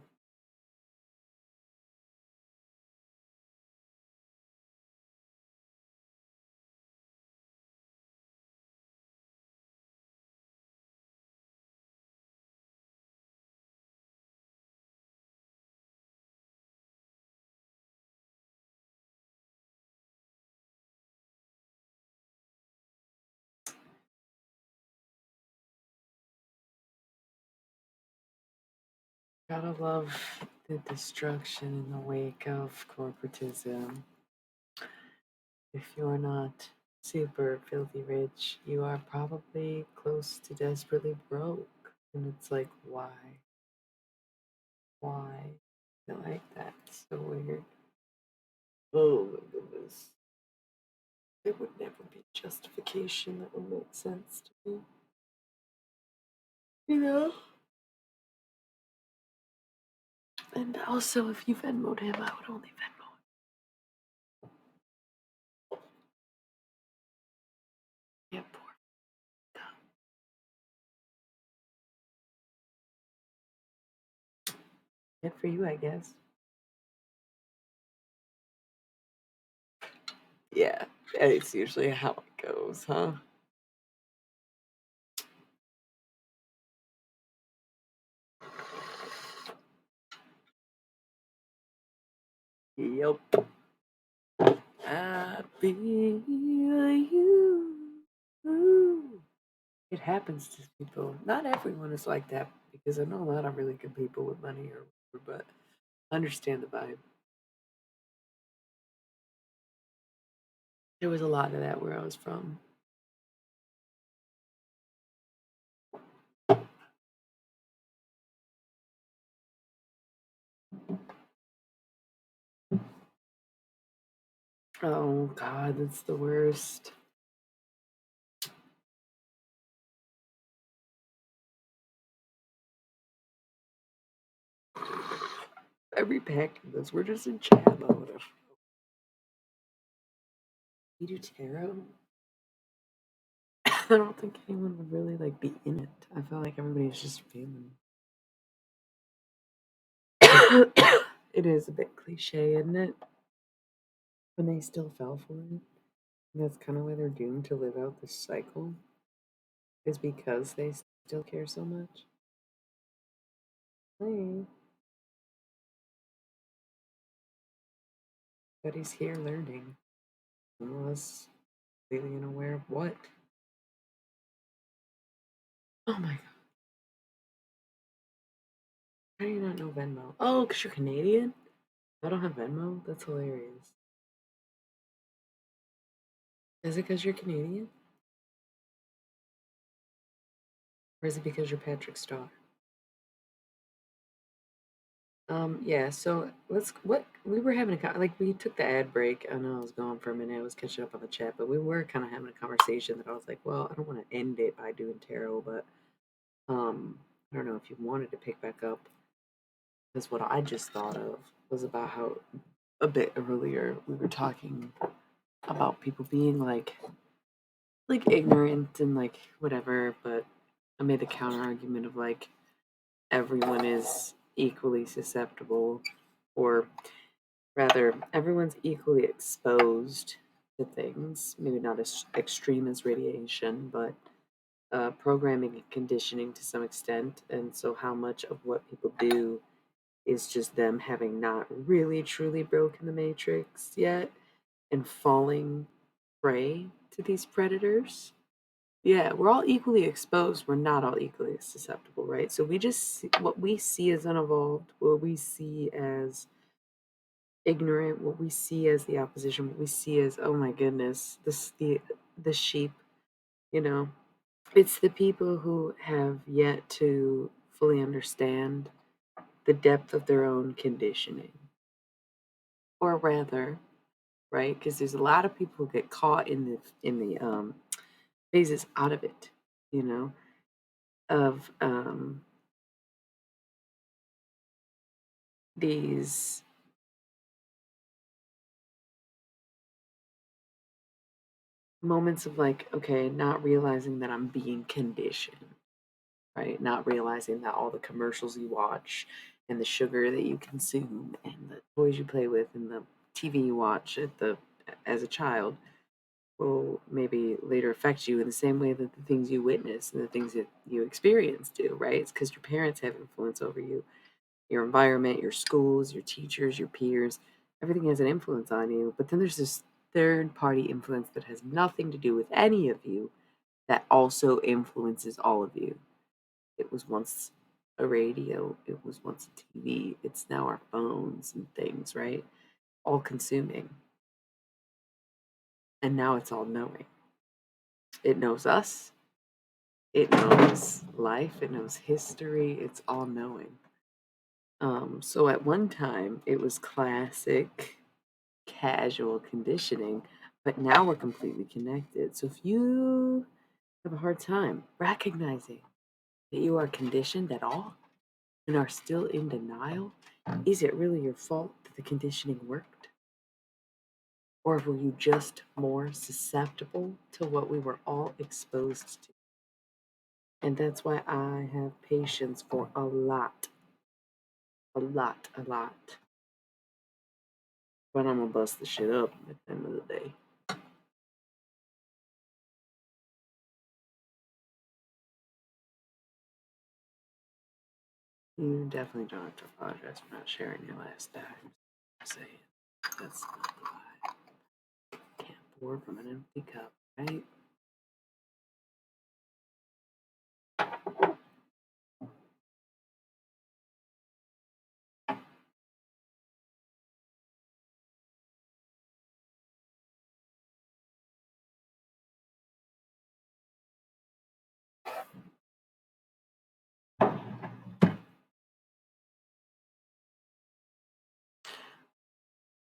Gotta love the destruction in the wake of corporatism. If you're not super filthy rich, you are probably close to desperately broke. And it's like, why? Why? I like that. It's so weird. Oh my goodness. There would never be justification that would make sense to me. You know? And also, if you Venmoed him, I would only Venmo him. Yeah, poor guy. Good for you, I guess. Yeah, it's usually how it goes, huh? Yep. I feel you. Ooh. It happens to people. Not everyone is like that because I know a lot of really good people with money or whatever, but I understand the vibe. There was a lot of that where I was from. Oh God, that's the worst. Every pack of those, we're just in chat mode. You do tarot? I don't think anyone would really like be in it. I feel like everybody's just feeling. It is a bit cliche, isn't it? When they still fell for it. And that's kind of why they're doomed to live out this cycle. Is because they still care so much. Hey, but he's here learning. Unless completely unaware of what. Oh my god. How do you not know Venmo? Oh, because you're Canadian? I don't have Venmo? That's hilarious. Is it because you're Canadian? Or is it because you're Patrick Star? Yeah, so what we were having like we took the ad break. I know I was gone for a minute. I was catching up on the chat, but we were kind of having a conversation that I was like, well, I don't want to end it by doing tarot, but I don't know if you wanted to pick back up because what I just thought of was about how a bit earlier we were talking about people being like ignorant and like whatever, but I made the counter argument of like everyone is equally susceptible, or rather, everyone's equally exposed to things. Maybe not as extreme as radiation, but programming and conditioning to some extent. And so, how much of what people do is just them having not really truly broken the matrix yet and falling prey to these predators? Yeah, we're all equally exposed. We're not all equally susceptible, right? So we just what we see as unevolved, what we see as ignorant, what we see as the opposition, what we see as, oh my goodness, this the sheep, you know. It's the people who have yet to fully understand the depth of their own conditioning. Or rather, right? Because there's a lot of people who get caught in the phases out of it, you know, of these moments of like, okay, not realizing that I'm being conditioned, right? Not realizing that all the commercials you watch and the sugar that you consume and the toys you play with and the TV you watch as a child will maybe later affect you in the same way that the things you witness and the things that you experience do, right? It's because your parents have influence over you, your environment, your schools, your teachers, your peers. Everything has an influence on you. But then there's this third party influence that has nothing to do with any of you that also influences all of you. It was once a radio, it was once a TV, it's now our phones and things, right? All consuming. And now it's all knowing. It knows us, it knows life, it knows history, it's all knowing. So at one time, it was classic casual conditioning, but now we're completely connected. So if you have a hard time recognizing that you are conditioned at all and are still in denial, is it really your fault that the conditioning worked? Or were you just more susceptible to what we were all exposed to? And that's why I have patience for a lot, a lot, a lot. But I'm gonna bust the shit up at the end of the day. You definitely don't have to apologize for not sharing your last time. Say it. That's not the lie. Can't pour from an empty cup, right?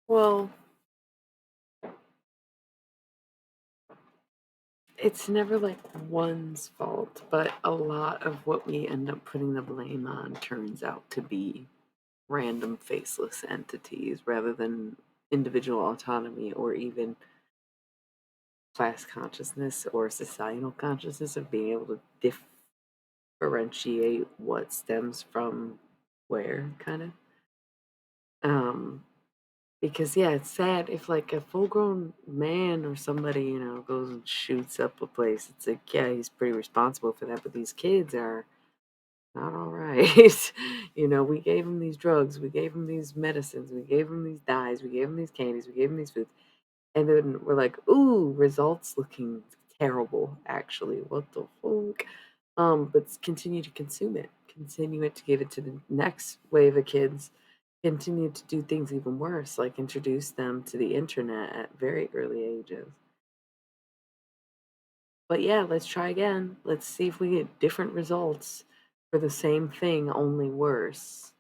Well, it's never like one's fault, but a lot of what we end up putting the blame on turns out to be random faceless entities rather than individual autonomy or even class consciousness or societal consciousness of being able to differentiate what stems from where, kind of. Um, because yeah, it's sad if like a full-grown man or somebody, goes and shoots up a place. It's like, yeah, he's pretty responsible for that, but these kids are not all right. We gave them these drugs, we gave them these medicines, we gave them these dyes, we gave them these candies, we gave them these foods, and then we're like, ooh, results looking terrible. Actually, what the fuck? But continue to consume it, continue it to give it to the next wave of kids, continue to do things even worse, like introduce them to the internet at very early ages. But yeah, let's try again. Let's see if we get different results for the same thing, only worse.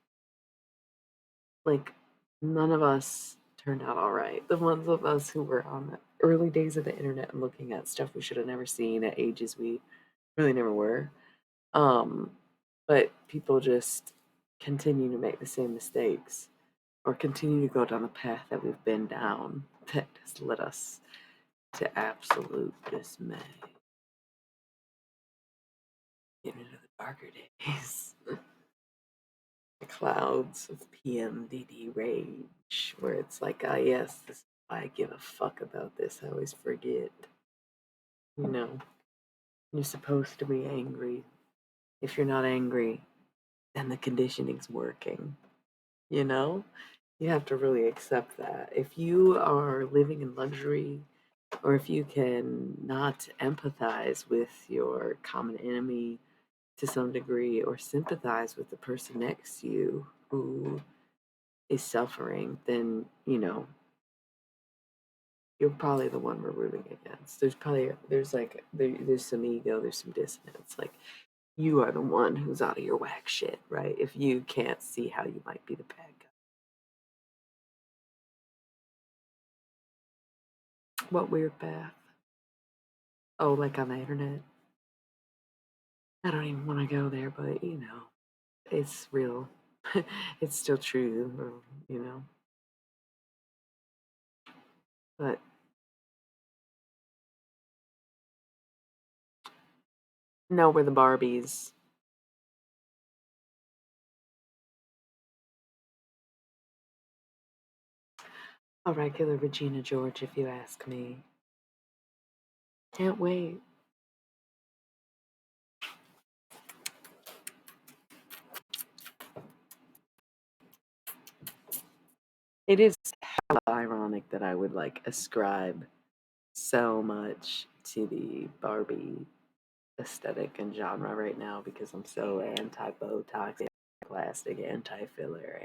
Like, none of us turned out all right. The ones of us who were on the early days of the internet and looking at stuff we should have never seen at ages we really never were. Um, but people just continue to make the same mistakes or continue to go down the path that we've been down that has led us to absolute dismay. Get into the darker days. The clouds of PMDD rage, where it's like, ah, yes, this is why I give a fuck about this. I always forget. You know, you're supposed to be angry. If you're not angry, then the conditioning's working. You know, you have to really accept that. If you are living in luxury, or if you can not empathize with your common enemy to some degree, or sympathize with the person next to you who is suffering, then you're probably the one we're rooting against. There's some ego, there's some dissonance. Like you are the one who's out of your whack shit, right? If you can't see how you might be the bad guy. What weird path? Oh, like on the internet? I don't even want to go there, but it's real. It's still true, you know. But no, we're the Barbies. A regular Regina George, if you ask me. Can't wait. It is hella ironic that I would like ascribe so much to the Barbie aesthetic and genre right now because I'm so anti Botox, anti plastic, anti filler,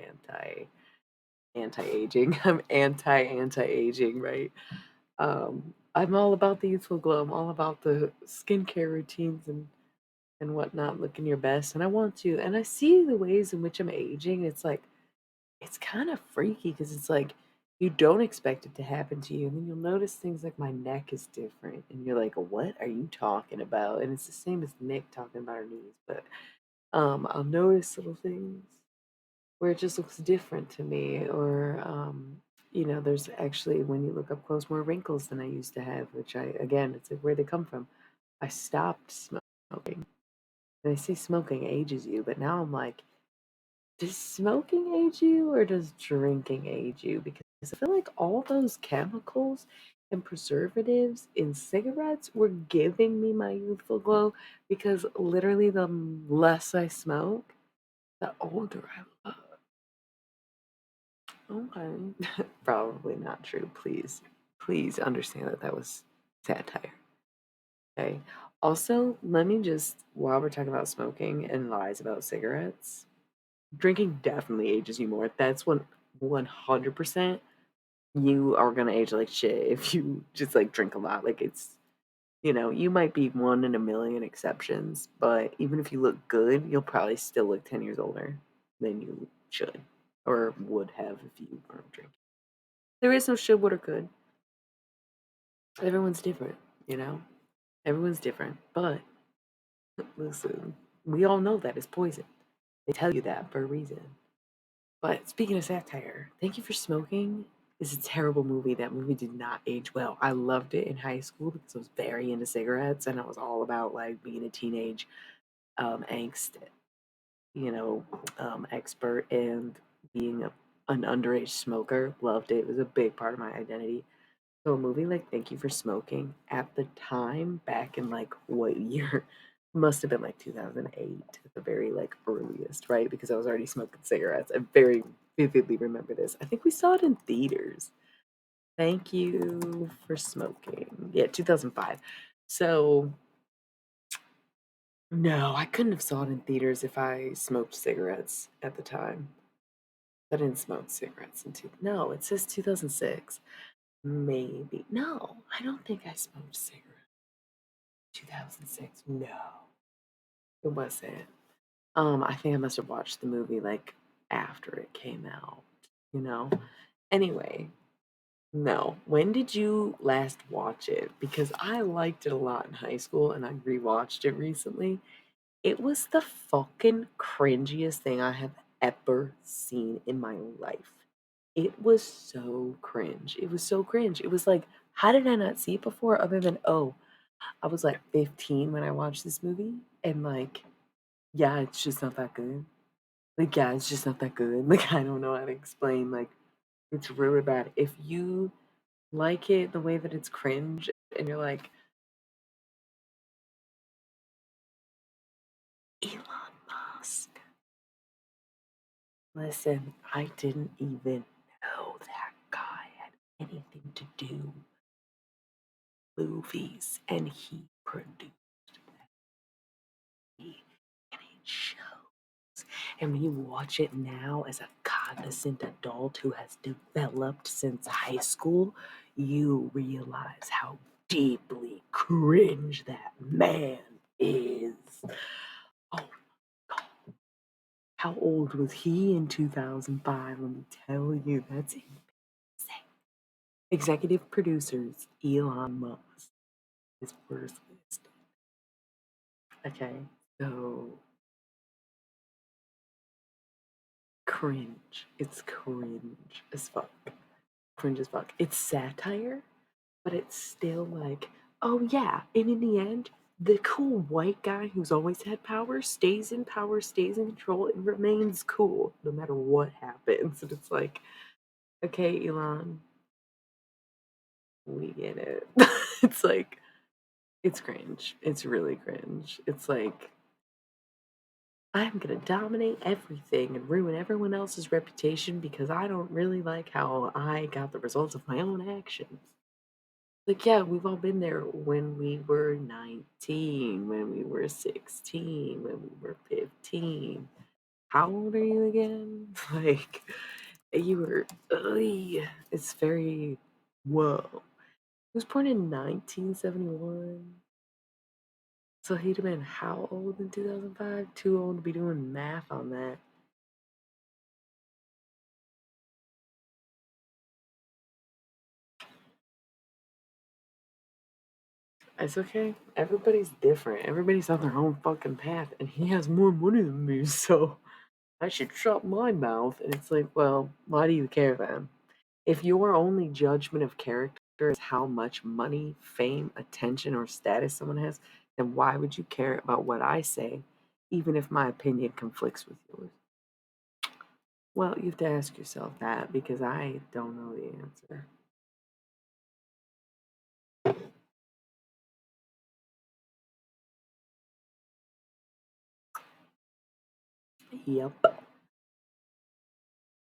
anti aging. I'm anti aging, right? I'm all about the youthful glow. I'm all about the skincare routines and whatnot, looking your best. And I want to, and I see the ways in which I'm aging. It's like it's kind of freaky because it's like you don't expect it to happen to you, and then you'll notice things like my neck is different, and you're like, "What are you talking about?" And it's the same as Nick talking about her knees, but I'll notice little things where it just looks different to me, or there's actually when you look up close more wrinkles than I used to have, which I again, it's like where they come from. I stopped smoking, and I see smoking ages you, but now I'm like, does smoking age you or does drinking age you? Because I feel like all those chemicals and preservatives in cigarettes were giving me my youthful glow because literally the less I smoke, the older I look. Okay. Probably not true. Please, please understand that that was satire. Okay. Also, let me just, while we're talking about smoking and lies about cigarettes, drinking definitely ages you more. That's 100%. You are gonna age like shit if you just like drink a lot. Like you might be one in a million exceptions, but even if you look good, you'll probably still look 10 years older than you should or would have if you weren't drinking. There is no should, would, or could. Everyone's different, you know? Everyone's different. But listen, we all know that it's poison. They tell you that for a reason. But speaking of satire, Thank You for Smoking is a terrible movie. That movie did not age well. I loved it in high school because I was very into cigarettes and I was all about like being a teenage angst, you know, expert and being an underage smoker. Loved it. It was a big part of my identity. So a movie like Thank You for Smoking at the time, back in like what year? Must have been like 2008 at the very like earliest, right? Because I was already smoking cigarettes. I very vividly remember this. I think we saw it in theaters. Thank You for Smoking. Yeah, 2005. So no, I couldn't have saw it in theaters if I smoked cigarettes at the time. I didn't smoke cigarettes in two. No, it says 2006. Maybe. No, I don't think I smoked cigarettes. 2006. No, it wasn't. I think I must have watched the movie like after it came out, you know? Anyway, no. When did you last watch it? Because I liked it a lot in high school and I rewatched it recently. It was the fucking cringiest thing I have ever seen in my life. It was so cringe. It was so cringe. It was like, how did I not see it before? Other than, oh, I was like 15 when I watched this movie, and like, yeah, it's just not that good. Like, yeah, it's just not that good. Like, I don't know how to explain. Like, it's really bad. If you like it the way that it's cringe and you're like, Elon Musk. Listen, I didn't even know that guy had anything to do with movies, and he produced me, and it shows. And when you watch it now as a cognizant adult who has developed since high school, you realize how deeply cringe that man is. Oh, God. How old was he in 2005? Let me tell you, that's insane. Executive producers, Elon Musk, his first list. Okay, so cringe. It's cringe as fuck. Cringe as fuck. It's satire, but it's still like, oh yeah. And in the end, the cool white guy who's always had power, stays in control, and remains cool no matter what happens. And it's like, okay, Elon, we get it. It's like, it's cringe. It's really cringe. It's like, I'm gonna dominate everything and ruin everyone else's reputation because I don't really like how I got the results of my own actions. Like, yeah, we've all been there when we were 19, when we were 16, when we were 15. How old are you again? Like, you were, it's very, whoa. He was born in 1971. So he'd have been how old in 2005? Too old to be doing math on that. It's okay. Everybody's different. Everybody's on their own fucking path, and he has more money than me, so I should shut my mouth. And it's like, well, why do you care then? If your only judgment of character is how much money, fame, attention, or status someone has, then why would you care about what I say, even if my opinion conflicts with yours? Well, you have to ask yourself that because I don't know the answer. Yep.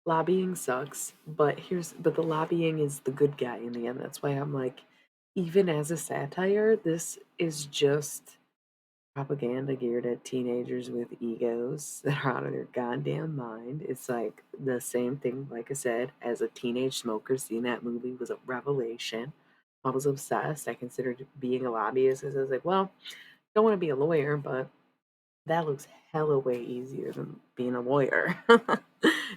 Lobbying sucks, but the lobbying is the good guy in the end. That's why I'm like, even as a satire, this is just propaganda geared at teenagers with egos that are out of their goddamn mind. It's like the same thing, like I said, as a teenage smoker, seeing that movie was a revelation. I was obsessed. I considered being a lobbyist because I was like, well, don't want to be a lawyer, but that looks hella way easier than being a lawyer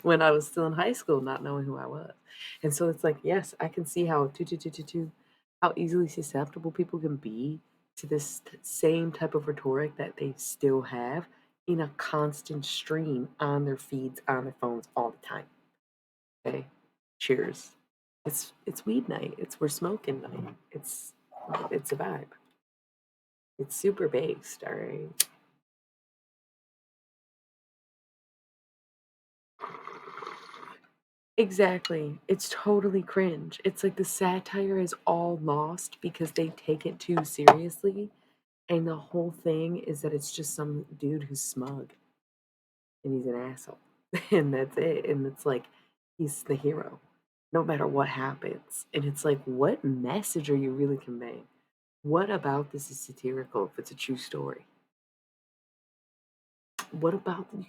when I was still in high school, not knowing who I was. And so it's like, yes, I can see how how easily susceptible people can be to this same type of rhetoric that they still have in a constant stream on their feeds, on their phones all the time. Okay, cheers. It's weed night. It's we're smoking night. It's a vibe. It's super based. All right. Exactly. It's totally cringe. It's like the satire is all lost because they take it too seriously. And the whole thing is that it's just some dude who's smug and he's an asshole. And that's it. And it's like he's the hero no matter what happens. And it's like, what message are you really conveying? What about this is satirical if it's a true story? What about you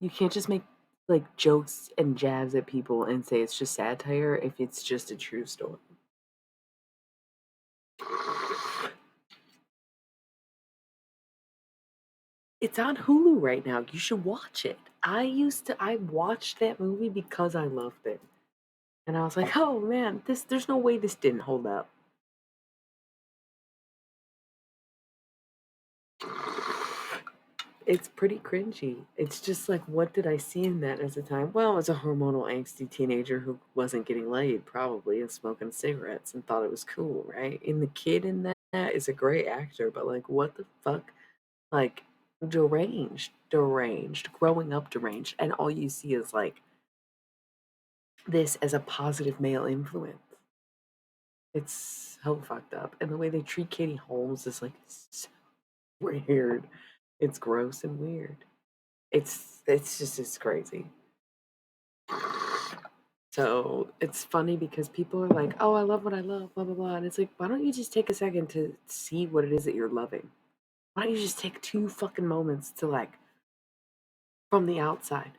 can't just make like jokes and jabs at people and say it's just satire if it's just a true story. It's on Hulu right now. You should watch it. I watched that movie because I loved it. And I was like, "Oh man, this there's no way this didn't hold up." It's pretty cringy. It's just like, what did I see in that as a time? Well, as a hormonal angsty teenager who wasn't getting laid, probably, and smoking cigarettes and thought it was cool, right? And the kid in that is a great actor, but like, what the fuck? Like, deranged, growing up deranged, and all you see is like this as a positive male influence. It's so fucked up. And the way they treat Katie Holmes is like so weird. It's gross and weird. It's crazy. So it's funny because people are like, "Oh, I love what I love," blah blah blah, and it's like, why don't you just take a second to see what it is that you're loving? Why don't you just take two fucking moments to like from the outside?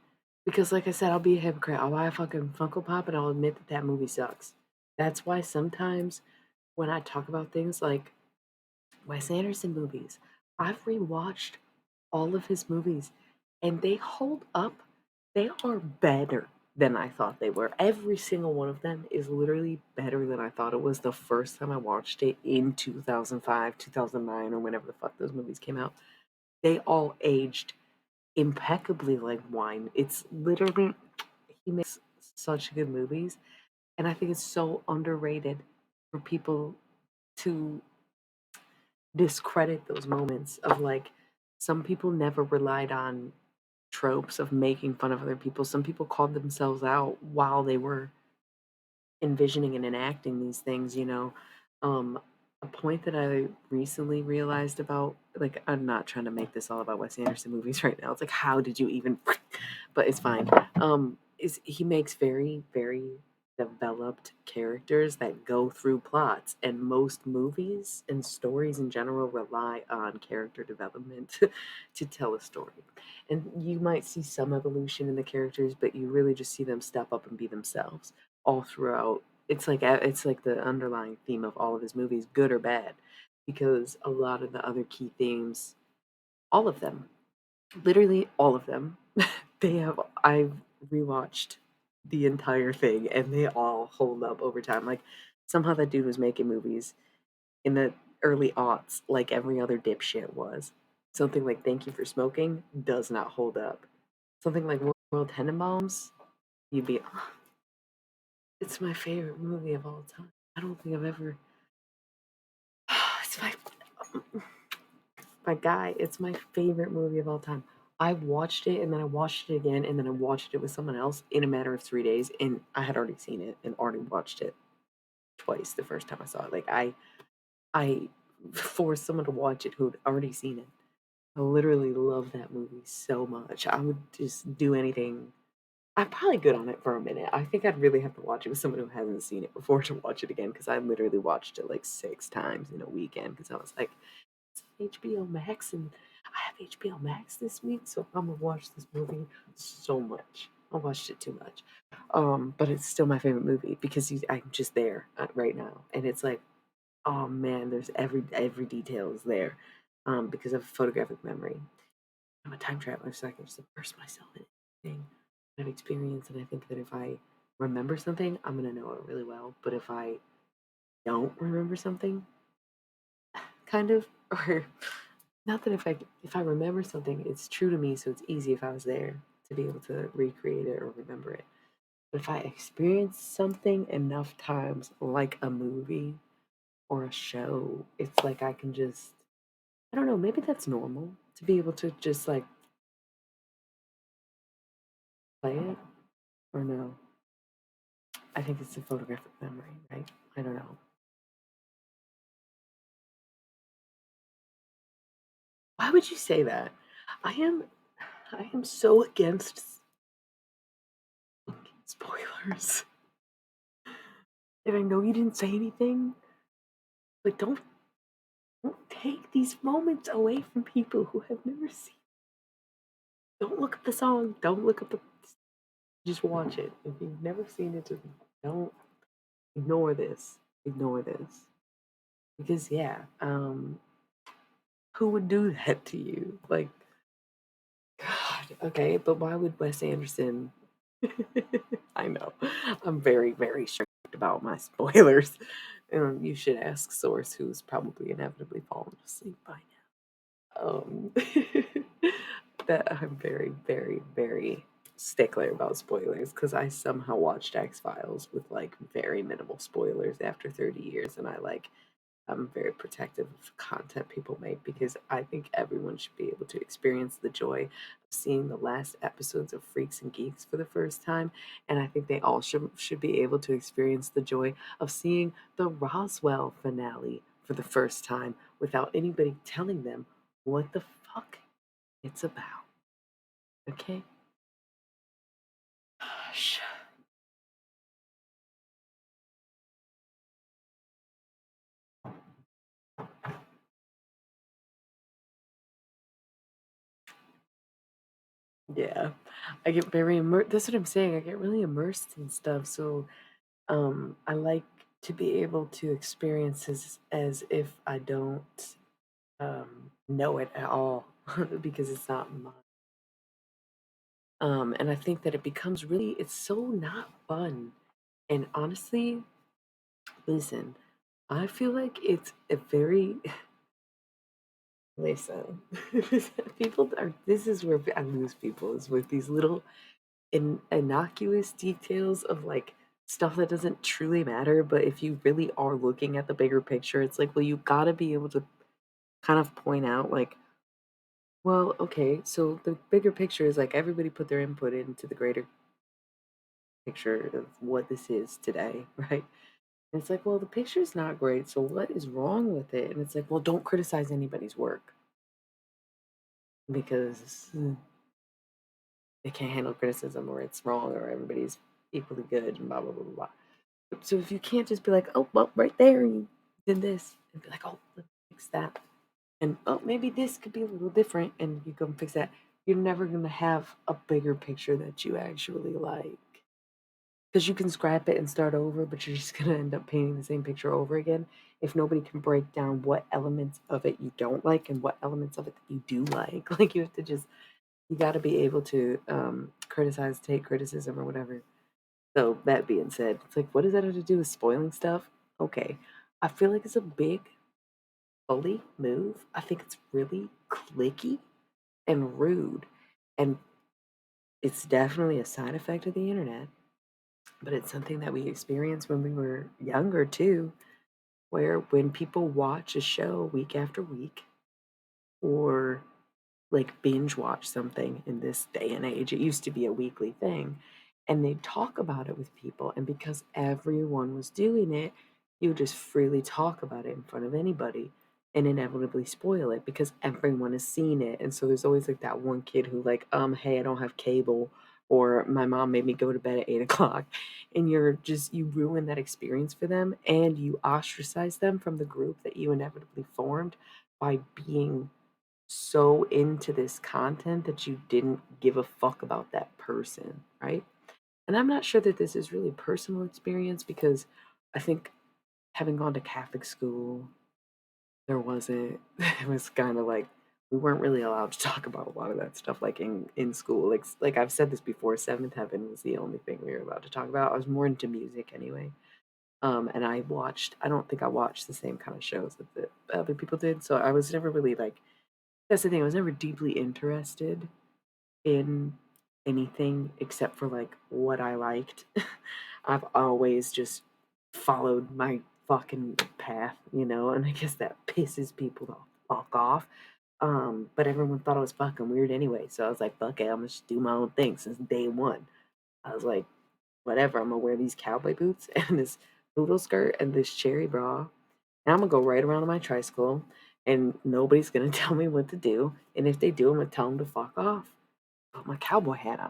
Because like I said, I'll be a hypocrite. I'll buy a fucking Funko Pop and I'll admit that that movie sucks. That's why sometimes when I talk about things like Wes Anderson movies, I've rewatched all of his movies and they hold up. They are better than I thought they were. Every single one of them is literally better than I thought it was the first time I watched it in 2005, 2009, or whenever the fuck those movies came out. They all aged impeccably like wine. It's literally, he makes such good movies. And I think it's so underrated for people to discredit those moments of like, some people never relied on tropes of making fun of other people. Some people called themselves out while they were envisioning and enacting these things, you know. Um, a point that I recently realized about, like, I'm not trying to make this all about Wes Anderson movies right now. It's like, how did you even, but it's fine. Is he makes very, very developed characters that go through plots, and most movies and stories in general rely on character development to tell a story. And you might see some evolution in the characters, but you really just see them step up and be themselves all throughout. It's like the underlying theme of all of his movies, good or bad, because a lot of the other key themes, all of them, literally all of them, they have I've rewatched the entire thing and they all hold up over time. Like somehow that dude was making movies in the early aughts like every other dipshit was. Something like Thank You for Smoking does not hold up. Something like World Tenenbaums, you'd be it's my favorite movie of all time. I don't think I've ever. It's my guy. It's my favorite movie of all time. I watched it and then I watched it again and then I watched it with someone else in a matter of 3 days and I had already seen it and already watched it twice the first time I saw it. Like I forced someone to watch it who'd already seen it. I literally love that movie so much. I would just do anything. I'm probably good on it for a minute. I think I'd really have to watch it with someone who hasn't seen it before to watch it again because I literally watched it like 6 times in a weekend because I was like, it's HBO Max and I have HBO Max this week, so I'm gonna watch this movie so much. I watched it too much, but it's still my favorite movie because I'm just there right now, and it's like, oh man, there's every detail is there, because of photographic memory. I'm a time traveler, so I can just immerse myself in anything I've experienced. And I think that if I remember something, I'm gonna know it really well. But if I don't remember something, kind of, or not that if I remember something, it's true to me, so it's easy if I was there to be able to recreate it or remember it. But if I experience something enough times, like a movie or a show, it's like I can just, I don't know, maybe that's normal to be able to just like play it or no. I think it's a photographic memory, right? I don't know. Why would you say that? I am I am so against spoilers. And I know you didn't say anything, but don't take these moments away from people who have never seen. Don't look up the song. Don't look up the. Just watch it. If you've never seen it, just don't ignore this. Ignore this because yeah, who would do that to you? Like, God, okay, but why would Wes Anderson? I know. I'm very, very strict about my spoilers. You should ask Source, who's probably inevitably fallen asleep by now. That I'm very, very, very stickler about spoilers because I somehow watched X Files with like very minimal spoilers after 30 years, and I like I'm very protective of content people make because I think everyone should be able to experience the joy of seeing the last episodes of Freaks and Geeks for the first time. And I think they all should be able to experience the joy of seeing the Roswell finale for the first time without anybody telling them what the fuck it's about. Okay? Gosh. Yeah. I get very immersed. That's what I'm saying. I get really immersed in stuff. So I like to be able to experience as if I don't know it at all because it's not mine. And I think that it becomes really, it's so not fun. And honestly, listen, I feel like it's a very, listen, people are, this is where I lose people is with these little innocuous details of like stuff that doesn't truly matter. But if you really are looking at the bigger picture, it's like, well, you gotta be able to kind of point out, like, well, okay, so the bigger picture is like everybody put their input into the greater picture of what this is today, right? And it's like, well, the picture's not great, so what is wrong with it? And it's like, well, don't criticize anybody's work because they can't handle criticism or it's wrong or everybody's equally good and blah, blah, blah, blah, blah. So if you can't just be like, oh, well, right there, you did this, and be like, oh, let's fix that. And oh, maybe this could be a little different, and you go and fix that. You're never going to have a bigger picture that you actually like. Because you can scrap it and start over, but you're just going to end up painting the same picture over again if nobody can break down what elements of it you don't like and what elements of it that you do like. Like, you have to just, you got to be able to criticize, take criticism, or whatever. So that being said, it's like, what does that have to do with spoiling stuff? Okay, I feel like it's a big bully move. I think it's really clicky and rude, and it's definitely a side effect of the internet. But it's something that we experienced when we were younger too, where when people watch a show week after week, or like binge watch something in this day and age. It used to be a weekly thing. And they'd talk about it with people. And because everyone was doing it, you would just freely talk about it in front of anybody and inevitably spoil it because everyone has seen it. And so there's always like that one kid who, like, hey, I don't have cable, or my mom made me go to bed at 8 o'clock. And you're just, you ruin that experience for them and you ostracize them from the group that you inevitably formed by being so into this content that you didn't give a fuck about that person, right? And I'm not sure that this is really personal experience because I think having gone to Catholic school, there wasn't, it was kind of like we weren't really allowed to talk about a lot of that stuff like in school. Like I've said this before, Seventh Heaven was the only thing we were allowed to talk about. I was more into music anyway. And I don't think I watched the same kind of shows that the other people did. So I was never really like, that's the thing, I was never deeply interested in anything except for, like, what I liked. I've always just followed my fucking path, you know, and I guess that pisses people the fuck off. But everyone thought I was fucking weird anyway, so I was like, "Fuck it, Imma just do my own thing since day one." I was like, "Whatever, Imma wear these cowboy boots and this poodle skirt and this cherry bra, and Imma go right around on my tricycle, and nobody's gonna tell me what to do, and if they do, Imma tell them to fuck off. Put my cowboy hat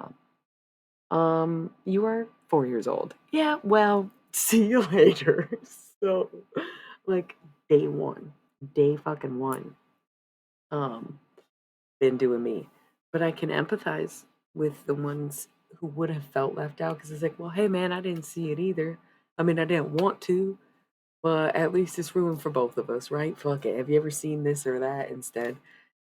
on." You are 4 years old. Yeah, well, see you later. So, like, day one, day fucking one, um, been doing me. But I can empathize with the ones who would have felt left out because it's like, well, hey man, I didn't see it either. I mean, I didn't want to, but at least it's ruined for both of us, right? Fuck it. Have you ever seen this or that instead?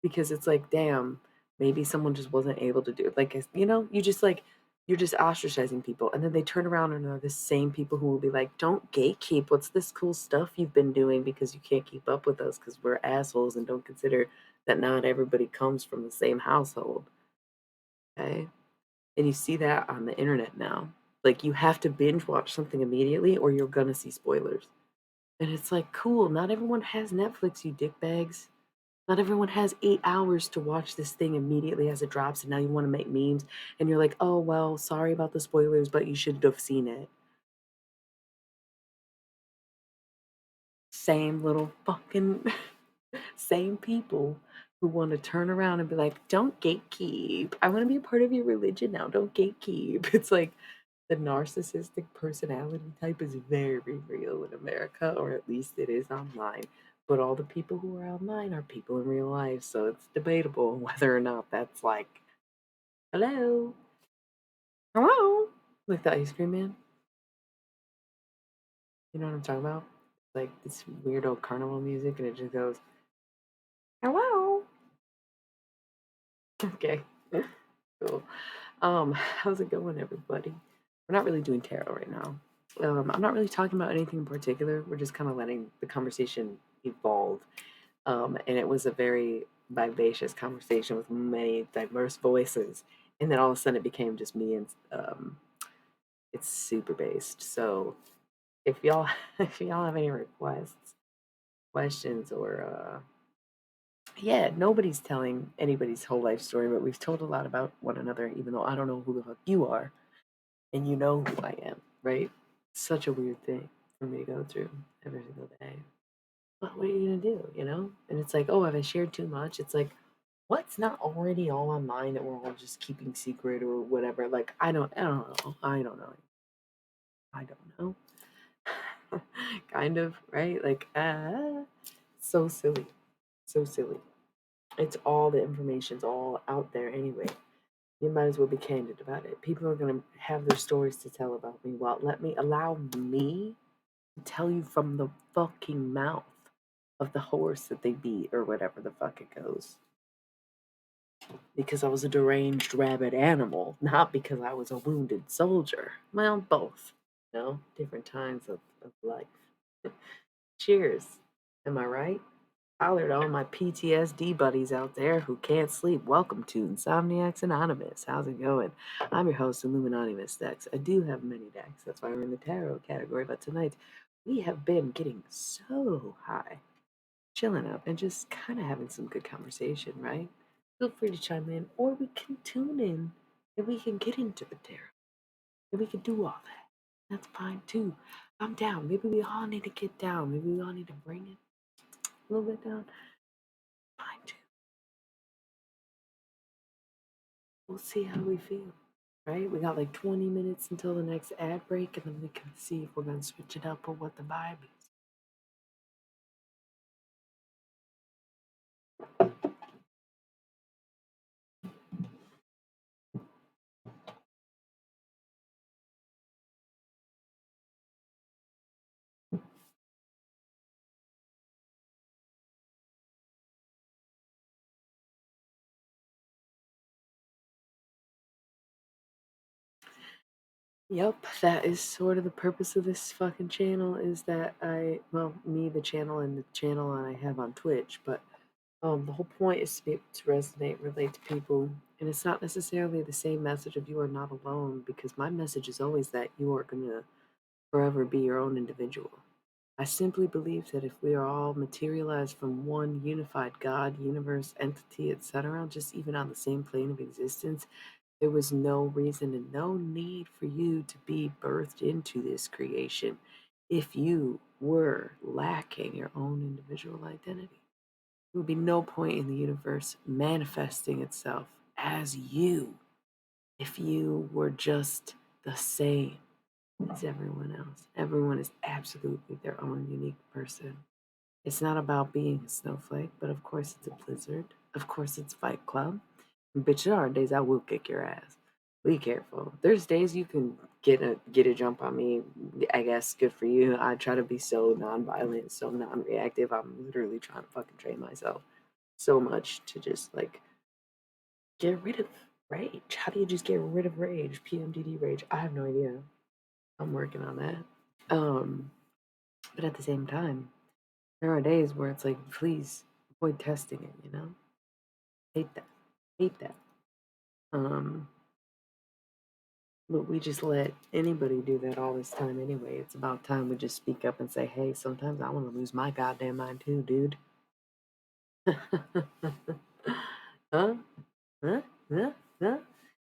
Because it's like, damn, maybe someone just wasn't able to do it. Like, you just like, you're just ostracizing people. And then they turn around and are the same people who will be like, don't gatekeep. What's this cool stuff you've been doing because you can't keep up with us because we're assholes and don't consider that not everybody comes from the same household. Okay. And you see that on the internet now. Like, you have to binge watch something immediately or you're going to see spoilers. And it's like, cool, not everyone has Netflix, you dickbags. Not everyone has 8 hours to watch this thing immediately as it drops, and now you want to make memes, and you're like, oh, well, sorry about the spoilers, but you should have seen it. Same little fucking, same people who want to turn around and be like, don't gatekeep. I want to be a part of your religion now. Don't gatekeep. It's like the narcissistic personality type is very real in America, or at least it is online. But all the people who are online are people in real life, so it's debatable whether or not that's like, hello, hello, like the ice cream man. You know what I'm talking about? Like this weirdo carnival music, and it just goes, hello. Okay, cool. How's it going, everybody? We're not really doing tarot right now. I'm not really talking about anything in particular. We're just kind of letting the conversation evolve. And it was a very vivacious conversation with many diverse voices. And then all of a sudden it became just me and it's super based. So if y'all if y'all have any requests, questions, or yeah, nobody's telling anybody's whole life story, but we've told a lot about one another, even though I don't know who the fuck you are, and you know who I am, right? Such a weird thing for me to go through every single day. But what are you gonna do, you know? And it's like, oh, have I shared too much? It's like, what's not already all online that we're all just keeping secret or whatever? Like, I don't know. I don't know. I don't know. Kind of, right? Like, so silly. So silly. It's all the information's all out there anyway. You might as well be candid about it. People are gonna have their stories to tell about me. Well, let me allow me to tell you from the fucking mouth of the horse that they beat or whatever the fuck it goes. Because I was a deranged rabbit animal, not because I was a wounded soldier. Well, both. You know, different times of life. Cheers. Am I right? Hollered all my PTSD buddies out there who can't sleep. Welcome to Insomniacs Anonymous. How's it going? I'm your host, Illuminati Dex. I do have many decks. That's why we're in the tarot category. But tonight, we have been getting so high, chilling up, and just kind of having some good conversation, right? Feel free to chime in, or we can tune in and we can get into the tarot. And we can do all that. That's fine too. I'm down. Maybe we all need to get down. Maybe we all need to bring it a little bit down. Fine too. We'll see how we feel. Right? We got like 20 minutes until the next ad break, and then we can see if we're going to switch it up or what the vibe is. Yep, that is sort of the purpose of this fucking channel is that well, me, the channel, and the channel I have on Twitch, but the whole point is to be able to resonate, relate to people, and it's not necessarily the same message of you are not alone, because my message is always that you are going to forever be your own individual. I simply believe that if we are all materialized from one unified God, universe, entity, etc., just even on the same plane of existence, there was no reason and no need for you to be birthed into this creation if you were lacking your own individual identity. There would be no point in the universe manifesting itself as you if you were just the same as everyone else. Everyone is absolutely their own unique person. It's not about being a snowflake, but of course it's a blizzard. Of course it's Fight Club. And bitch, there are days I will kick your ass. Be careful. There's days you can get a jump on me. I guess good for you. I try to be so non-violent, so non-reactive. I'm literally trying to fucking train myself so much to just like get rid of rage. How do you just get rid of rage? PMDD rage. I have no idea. I'm working on that. Um, but at the same time, there are days where it's like, please avoid testing it, you know? Hate that. Hate that. Um, But we just let anybody do that all this time anyway. It's about time we just speak up and say, hey, sometimes I want to lose my goddamn mind too, dude. Huh? Huh? Huh? Huh?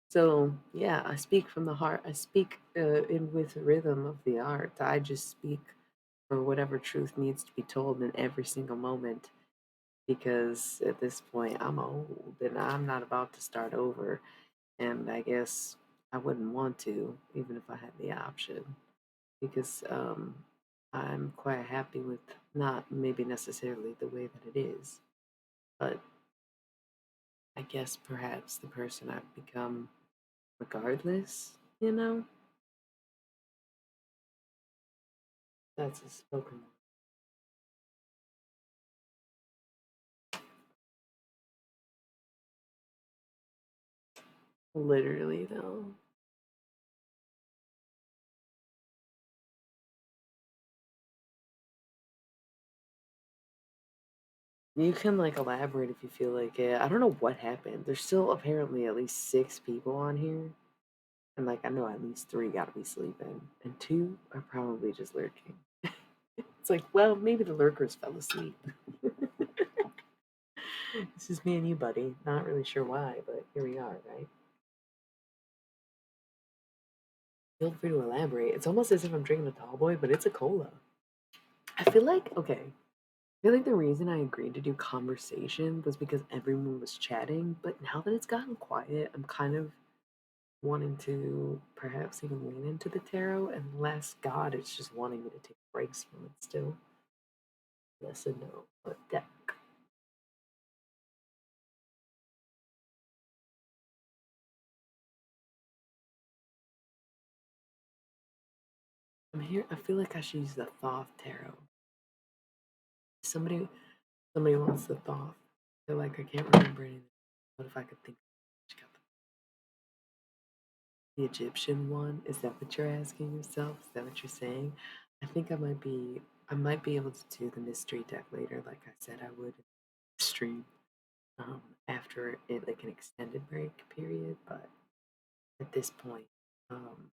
So, yeah, I speak from the heart. I speak in with the rhythm of the art. I just speak for whatever truth needs to be told in every single moment because at this point I'm old and I'm not about to start over. And I guess I wouldn't want to, even if I had the option, because I'm quite happy with not maybe necessarily the way that it is, but I guess perhaps the person I've become regardless, you know? That's a spoken word. Literally, though. You can like elaborate if you feel like it. I don't know what happened. There's still apparently at least 6 people on here. And like I know at least 3 gotta be sleeping. And 2 are probably just lurking. It's like, well, maybe the lurkers fell asleep. This is me and you, buddy. Not really sure why, but here we are, right? Feel free to elaborate. It's almost as if I'm drinking a tall boy, but it's a cola. I feel like, okay, I feel like the reason I agreed to do conversation was because everyone was chatting, but now that it's gotten quiet, I'm kind of wanting to perhaps even lean into the tarot, and less God, it's just wanting me to take breaks from it still. Yes and no, but deck. I'm here. I feel like I should use the Thoth tarot. Somebody, somebody wants the Thoth. I feel like I can't remember anything. What if I could think? The Egyptian one? Is that what you're asking yourself? Is that what you're saying? I think I might be able to do the mystery deck later, like I said I would stream after it like an extended break period, but at this point, um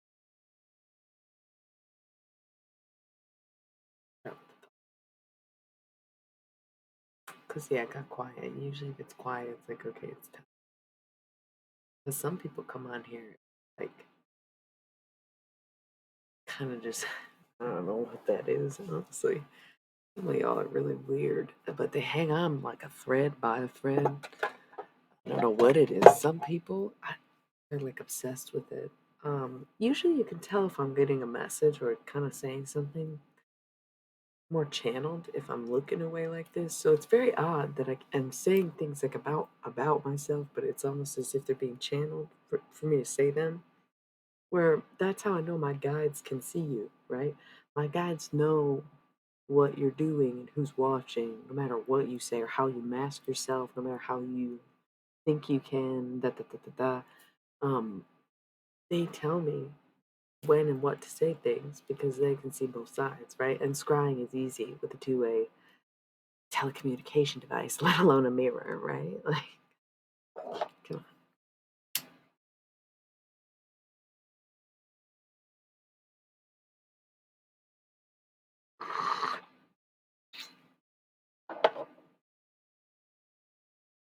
because yeah, it got quiet. Usually if it's quiet, it's like okay, it's time. Because some people come on here like kind of just I don't know what that is, honestly. Some of y'all are really weird, but they hang on like a thread by a thread. I don't know what it is. Some people, they're like obsessed with it. Usually, you can tell if I'm getting a message or kind of saying something more channeled if I'm looking away like this. So it's very odd that I am saying things like about myself, but it's almost as if they're being channeled for me to say them. Where that's how I know my guides can see you, right? My guides know what you're doing and who's watching, no matter what you say or how you mask yourself, no matter how you think you can, da da da da da. Um, they tell me when and what to say things because they can see both sides, right? And scrying is easy with a two-way telecommunication device, let alone a mirror, right? Like, come on.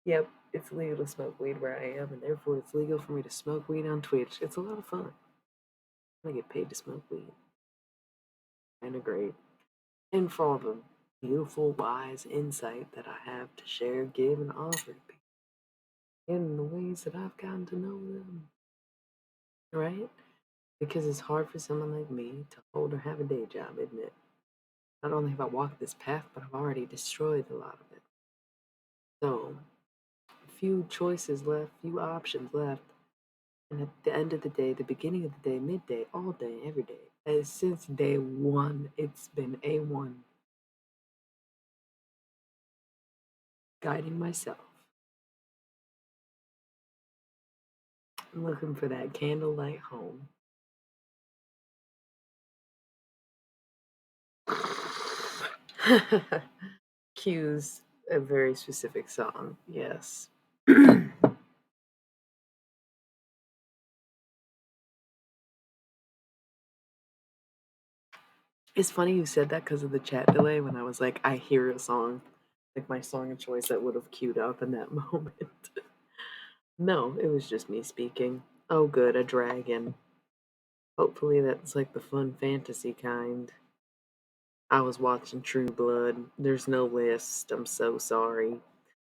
Yep, it's legal to smoke weed where I am, and therefore it's legal for me to smoke weed on Twitch. It's a lot of fun. I get paid to smoke weed. And great. And for all the beautiful, wise insight that I have to share, give, and offer to people in the ways that I've gotten to know them, right? Because it's hard for someone like me to hold or have a day job, isn't it? Not only have I walked this path, but I've already destroyed a lot of it. So, few choices left, few options left. And at the end of the day, the beginning of the day, midday, all day, every day, since day one, it's been A1 guiding myself. I'm looking for that candlelight home. Cues a very specific song, yes. It's funny you said that because of the chat delay when I was like, I hear a song, like my song of choice that would have queued up in that moment. No, it was just me speaking. Oh, good, a dragon. Hopefully that's like the fun fantasy kind. I was watching True Blood. There's no list. I'm so sorry.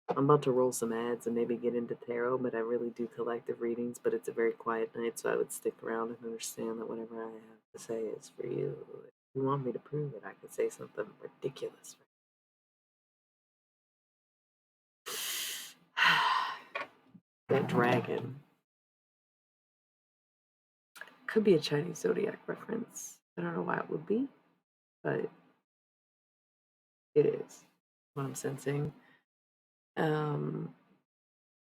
I'm about to roll some ads and maybe get into tarot, but I really do collective readings, but it's a very quiet night, so I would stick around and understand that whatever I have to say is for you. If you want me to prove it, I could say something ridiculous. That dragon could be a Chinese zodiac reference. I don't know why it would be, but it is what I'm sensing. Um,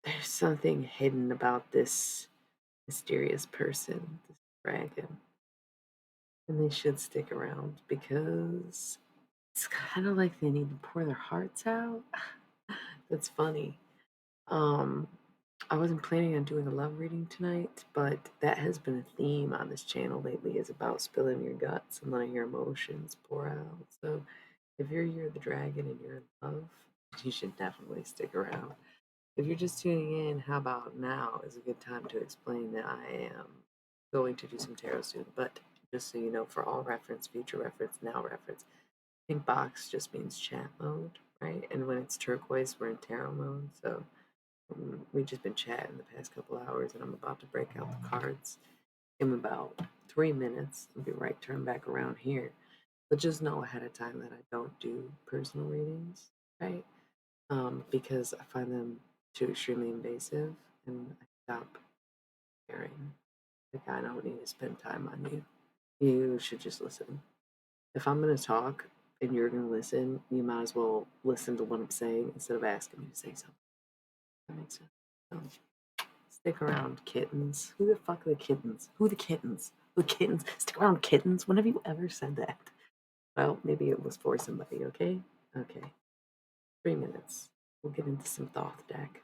there's something hidden about this mysterious person, this dragon, and they should stick around because it's kind of like they need to pour their hearts out. That's funny. Um, I wasn't planning on doing a love reading tonight, but that has been a theme on this channel lately is about spilling your guts and letting your emotions pour out. So if you're the dragon and you're in love, you should definitely stick around. If you're just tuning in, how about now is a good time to explain that I am going to do some tarot soon, but just so you know, for all reference, future reference, now reference, pink box just means chat mode, right? And when it's turquoise, we're in tarot mode. So we've just been chatting the past couple hours, and I'm about to break out the cards in about 3 minutes. I'll be right turned back around here. But just know ahead of time that I don't do personal readings, right? Because I find them too extremely invasive, and I stop caring. Like I don't need to spend time on you. You should just listen. If I'm gonna talk and you're gonna listen, you might as well listen to what I'm saying instead of asking me to say something. That makes sense. So, stick around, kittens. Who the fuck are the kittens? Who are the kittens? The kittens. Stick around, kittens. When have you ever said that? Well, maybe it was for somebody, okay? Okay. 3 minutes. We'll get into some Thoth deck.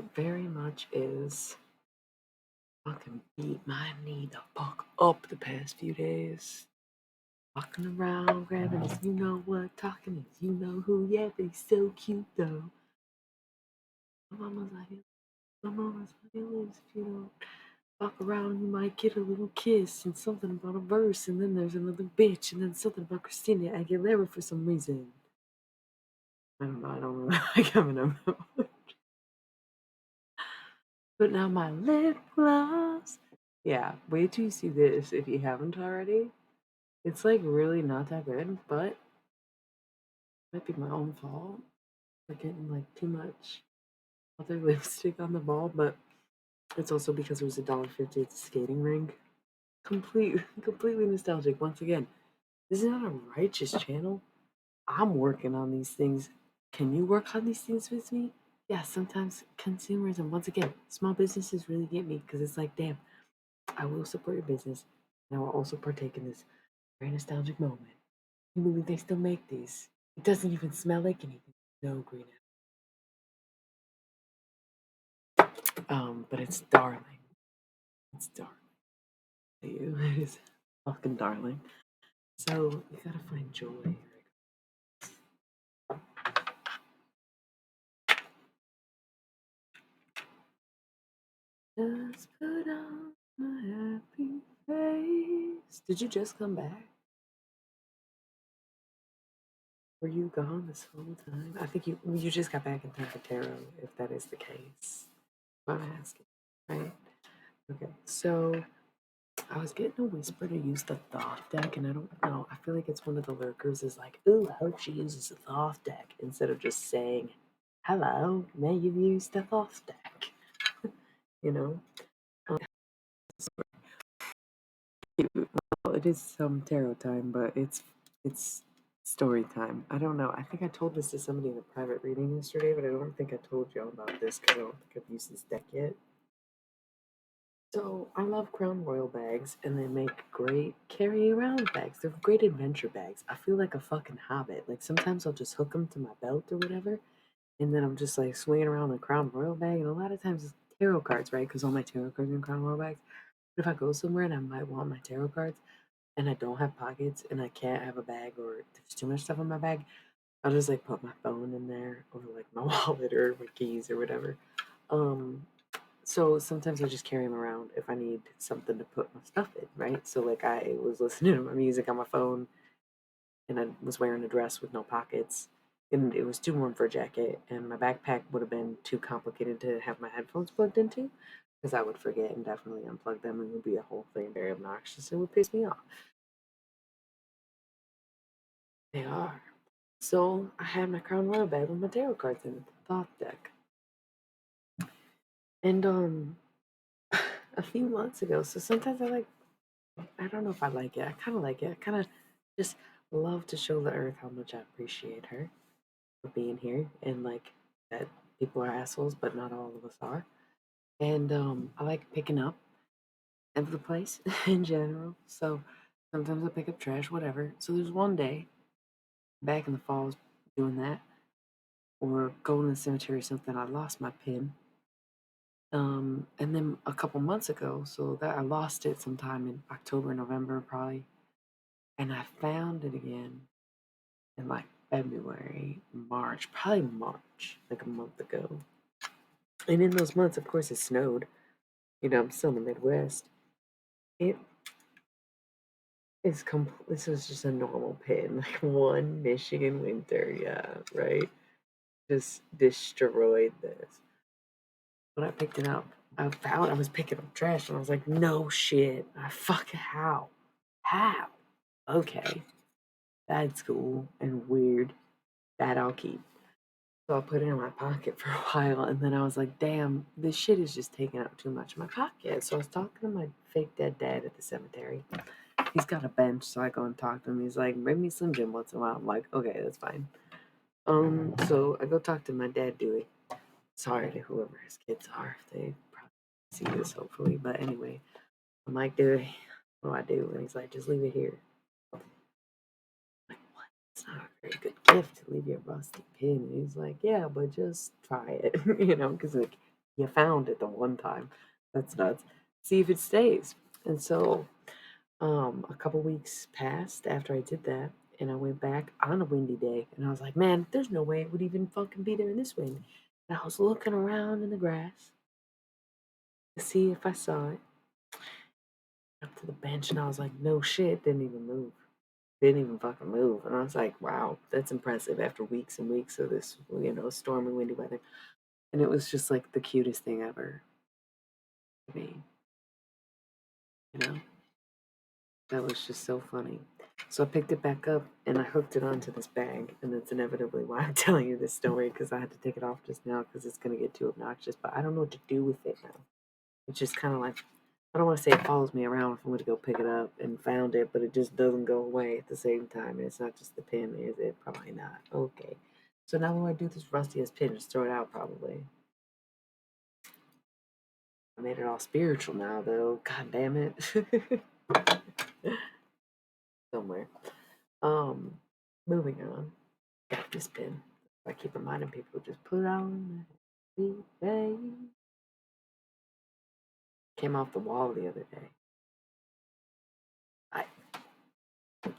it very much is. Fucking beat my knee the fuck up the past few days. Walking around, grabbing his you know what, talking his you know who, yeah, but he's so cute though. My mama's like, my mama's like, if you don't walk around, you might get a little kiss and something about a verse, and then there's another bitch, and then something about Christina Aguilera for some reason. I don't know. I can't remember. But now my lip gloss. Yeah, wait till you see this if you haven't already. It's like really not that good, but it might be my own fault for getting like too much other lipstick on the ball, but it's also because it was $1.50 at the skating rink. Completely nostalgic. Once again, this is not a righteous channel. I'm working on these things. Can you work on these things with me? Yeah, sometimes consumerism, once again, small businesses really get me because it's like, damn, I will support your business and I will also partake in this very nostalgic moment. Can you believe they still make these? It doesn't even smell like anything. No green. But it's darling. It's darling. You. It is fucking darling. So you gotta find joy. Just put on a happy face. Did you just come back? Were you gone this whole time? I think you just got back in time for tarot, if that is the case. I'm asking, right? Okay, so I was getting a whisper to use the Thoth deck, and I don't know. I feel like it's one of the lurkers is like, ooh, I hope she uses the Thoth deck instead of just saying, hello, may you use the Thoth deck? You know? Well, it is some tarot time, but it's story time. I don't know. I think I told this to somebody in a private reading yesterday, but I don't think I told y'all about this because I don't think I've used this deck yet. So I love Crown Royal bags, and they make great carry around bags. They're great adventure bags. I feel like a fucking hobbit. Like sometimes I'll just hook them to my belt or whatever, and then I'm just like swinging around the Crown Royal bag. And a lot of times it's tarot cards, right? Because all my tarot cards are in Crown Royal bags. But if I go somewhere and I might want my tarot cards, and I don't have pockets, and I can't have a bag, or there's too much stuff in my bag, I'll just like put my phone in there, or like my wallet, or my keys, or whatever. Um, so sometimes I just carry them around if I need something to put my stuff in, right? So like I was listening to my music on my phone and I was wearing a dress with no pockets and it was too warm for a jacket and my backpack would have been too complicated to have my headphones plugged into because I would forget and definitely unplug them and it would be a whole thing very obnoxious. It would piss me off. They are. So I had my Crown Royal bag with my tarot cards in it, the Thoth deck. And a few months ago, so sometimes I don't know if I like it. I kind of like it. I kind of just love to show the earth how much I appreciate her for being here and like that people are assholes, but not all of us are. And I like picking up at the place in general. So sometimes I pick up trash, whatever. So there's one day back in the fall, I was doing that or going to the cemetery or something. I lost my pin. And then a couple months ago, so that I lost it sometime in October, November, probably, and I found it again in like February, March, probably March, like a month ago. And in those months, of course, it snowed. You know, I'm still in the Midwest. It is this was just a normal pin, like one Michigan winter, yeah, right? Just destroyed this. When I picked it up, I was picking up trash and I was like, no shit. I fuck how? How? Okay. That's cool and weird. That I'll keep. So I put it in my pocket for a while, and then I was like, damn, this shit is just taking up too much of my pocket. So I was talking to my fake dead dad at the cemetery. He's got a bench, so I go and talk to him. He's like, bring me Slim Jim once in a while. I'm like, okay, that's fine. So I go talk to my dad, Dewey. Sorry to whoever his kids are. They probably see this, hopefully. But anyway, I'm like, Dewey, what do I do? And he's like, just leave it here. Like, what? It's not a very good gift to leave your rusty pin. And he's like, yeah, but just try it, you know, because like You found it the one time. That's nuts. See if it stays. And so a couple weeks passed after I did that, and I went back on a windy day, and I was like, man, there's no way it would even fucking be there in this wind. And I was looking around in the grass to see if I saw it up to the bench, and I was like, no shit, didn't even move. Didn't even fucking move. And I was like, wow, that's impressive after weeks and weeks of this, stormy, windy weather. And it was just like the cutest thing ever to me, you know? That was just so funny. So I picked it back up and I hooked it onto this bag. And that's inevitably why I'm telling you this story because I had to take it off just now because it's going to get too obnoxious. But I don't know what to do with it now. It's just kind of like, I don't want to say it follows me around if I'm going to go pick it up and found it, but it just doesn't go away at the same time. And it's not just the pin, is it? Probably not. Okay. So now when I do this rusty ass pin, just throw it out probably. I made it all spiritual now though. God damn it. Somewhere. Um, moving on. Got this pin. I keep reminding people just put on the bay. Came off the wall the other day. I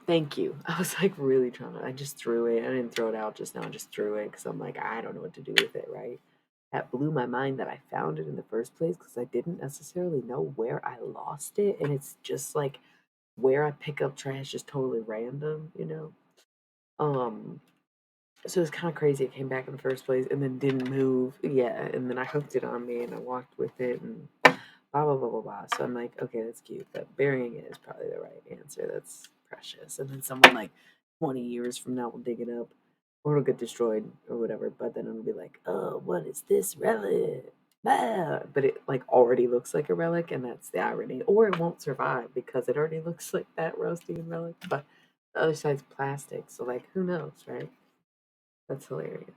thank you. I was like really trying to. I just threw it. I didn't throw it out just now. I just threw it because I'm like I don't know what to do with it. Right. That blew my mind that I found it in the first place because I didn't necessarily know where I lost it, and it's just like where I pick up trash is totally random. Um, So it's kind of crazy. It came back in the first place and then didn't move. Yeah, and then I hooked it on me and I walked with it and blah blah blah blah blah. So I'm like, okay, that's cute, but burying it is probably the right answer. That's precious. And then someone like 20 years from now will dig it up, or it'll get destroyed or whatever. But then it'll be like, oh, what is this relic? Ah, but it like already looks like a relic, and that's the irony. Or it won't survive because it already looks like that rusty and relic. But the other side's plastic, so like, who knows, right? That's hilarious.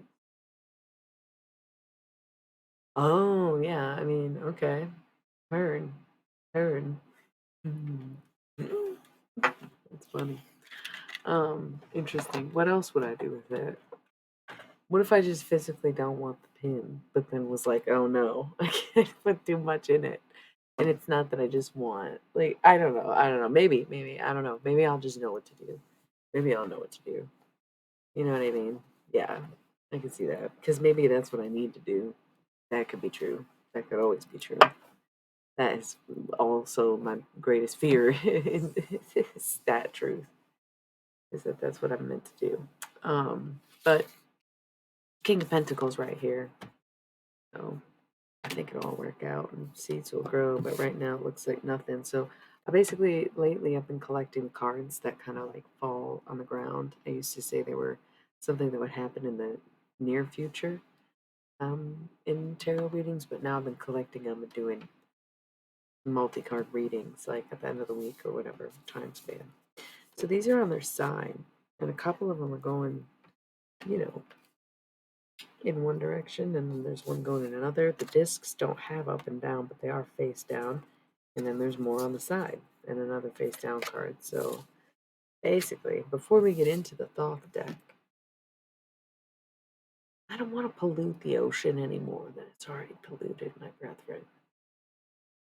Oh, yeah, I mean, okay. Heard. Heard. Mhm. That's funny. Interesting. What else would I do with it? What if I just physically don't want the pin, but then was like, oh no, I can't put too much in it. And it's not that I just want, like, I don't know. I don't know. Maybe, I don't know. Maybe I'll just know what to do. Maybe I'll know what to do. You know what I mean? Yeah, I can see that. Because maybe that's what I need to do. That could be true. That could always be true. That is also my greatest fear is that truth, is that that's what I'm meant to do. But King of Pentacles right here. So I think it'll all work out and seeds will grow. But right now it looks like nothing. So I basically, lately, I've been collecting cards that kind of like fall on the ground. I used to say they were something that would happen in the near future in tarot readings, but now I've been collecting them and doing multi-card readings like at the end of the week or whatever time span. So these are on their side, and a couple of them are going, you know, in one direction, and then there's one going in another. The discs don't have up and down, but they are face down, and then there's more on the side and another face down card. So basically, before we get into the Thoth deck, I don't want to pollute the ocean any more than it's already polluted, my brethren.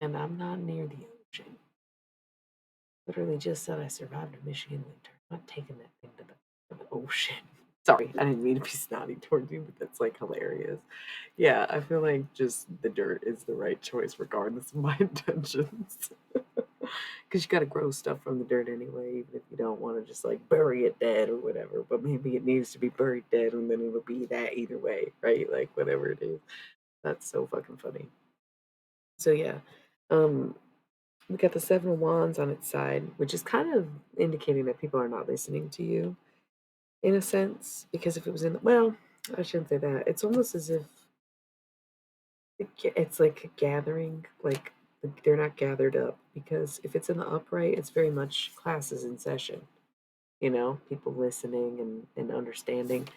And I'm not near the ocean. Literally just said I survived a Michigan winter. I'm not taking that thing to the ocean. Sorry, I didn't mean to be snotty towards you, but that's like hilarious. Yeah, I feel like just the dirt is the right choice regardless of my intentions. Because you got to grow stuff from the dirt anyway, even if you don't want to just like bury it dead or whatever. But maybe it needs to be buried dead and then it'll be that either way, right? Like whatever it is. That's so fucking funny. So yeah. Um, we got the Seven of Wands on its side, which is kind of indicating that people are not listening to you in a sense. Because if it was in the, well, I shouldn't say that. It's almost as if it's like a gathering, like they're not gathered up. Because if it's in the upright, it's very much classes in session, people listening and understanding.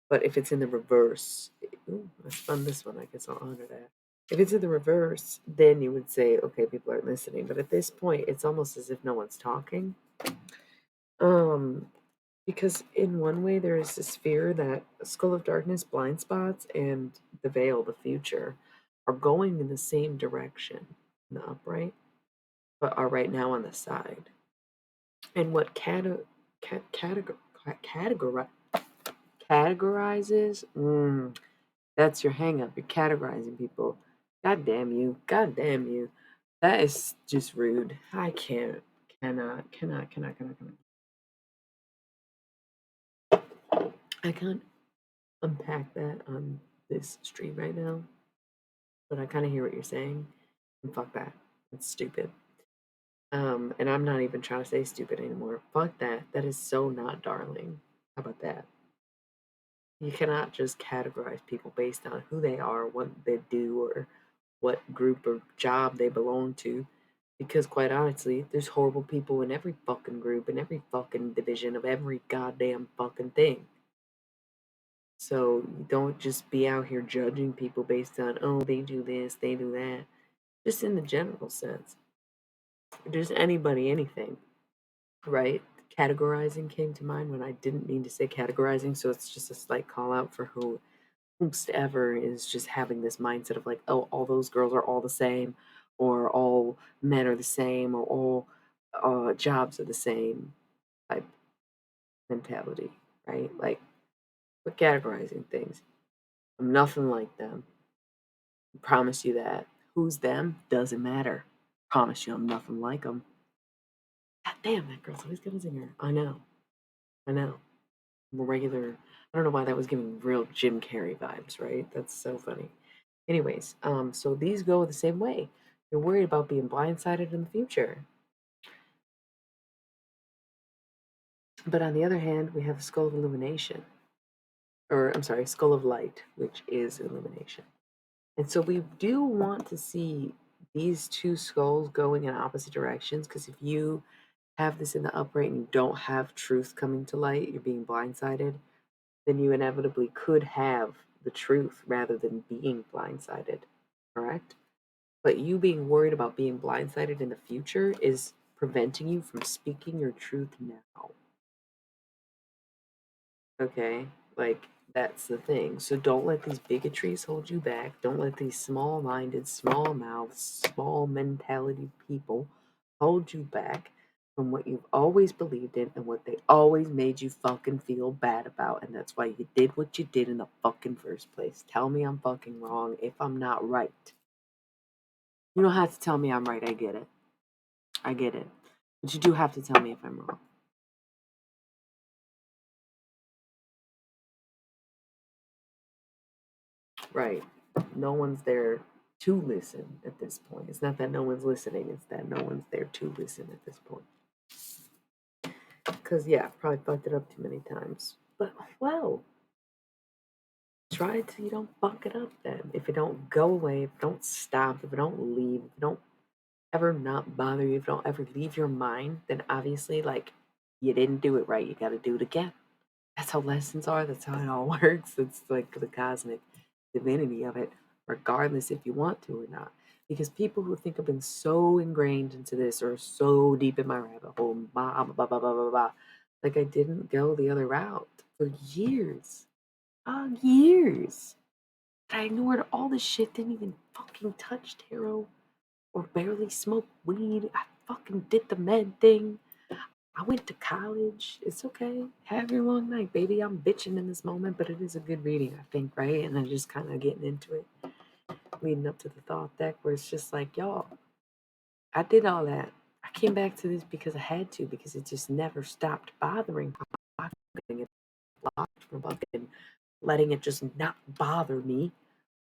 But if it's in the reverse, ooh, I spun this one, I guess I'll honor that. If it's in the reverse, then you would say, okay, people aren't listening. But at this point, it's almost as if no one's talking. Um, because in one way, there is this fear that Skull of Darkness, blind spots, and the veil, the future. are going in the same direction in the upright, but are right now on the side. And what categorizes, that's your hang up. You're categorizing people. God damn you. God damn you. That is just rude. I cannot. I can't unpack that on this stream right now, but I kind of hear what you're saying. And fuck that. It's stupid. And I'm not even trying to say stupid anymore. Fuck that. That is so not darling. How about that? You cannot just categorize people based on who they are, what they do, or what group or job they belong to. Because quite honestly, there's horrible people in every fucking group, in every fucking division of every goddamn fucking thing. So you don't just be out here judging people based on, oh, they do this, they do that. Just in the general sense. Just anybody, anything, right? Categorizing came to mind when I didn't mean to say categorizing, so it's just a slight call out for whomsoever is just having this mindset of like, oh, all those girls are all the same, or all men are the same, or all jobs are the same type mentality, right? Like, we're categorizing things. I'm nothing like them. I promise you that. Who's them? Doesn't matter. Promise you I'm nothing like them. God damn, that girl's always got a zinger. I know. I know. I'm a regular. I don't know why that was giving real Jim Carrey vibes, right? That's so funny. Anyways, so these go the same way. You're worried about being blindsided in the future. But on the other hand, we have Skull of Illumination. Or, I'm sorry, Skull of Light, which is illumination. And so we do want to see these two skulls going in opposite directions, because if you have this in the upright and you don't have truth coming to light, you're being blindsided, then you inevitably could have the truth rather than being blindsided, correct? But you being worried about being blindsided in the future is preventing you from speaking your truth now. Okay? Like, that's the thing. So don't let these bigotries hold you back. Don't let these small minded, small mouthed, small mentality people hold you back from what you've always believed in and what they always made you fucking feel bad about. And that's why you did what you did in the fucking first place. Tell me I'm fucking wrong if I'm not right. You don't have to tell me I'm right. I get it. I get it. But you do have to tell me if I'm wrong. Right. No one's there to listen at this point. It's not that no one's listening, it's that no one's there to listen at this point. Because, yeah, I've probably fucked it up too many times. But, well, try to you don't fuck it up then. If it don't go away, if it don't stop, if it don't leave, if it don't ever not bother you, if it don't ever leave your mind, then obviously, like, you didn't do it right. You got to do it again. That's how lessons are. That's how it all works. It's like the cosmic divinity of it, regardless if you want to or not. Because people who think I've been so ingrained into this or so deep in my rabbit hole, blah, blah, blah, blah, blah, blah, like I didn't go the other route for years. Years. I ignored all this shit, didn't even fucking touch tarot or barely smoke weed. I fucking did the med thing. I went to college. It's okay. Have your long night, baby. I'm bitching in this moment, but it is a good reading, I think, right? And I'm just kind of getting into it, leading up to the thought deck, where it's just like, y'all, I did all that. I came back to this because I had to, because it just never stopped bothering it, blocked from fucking letting it just not bother me.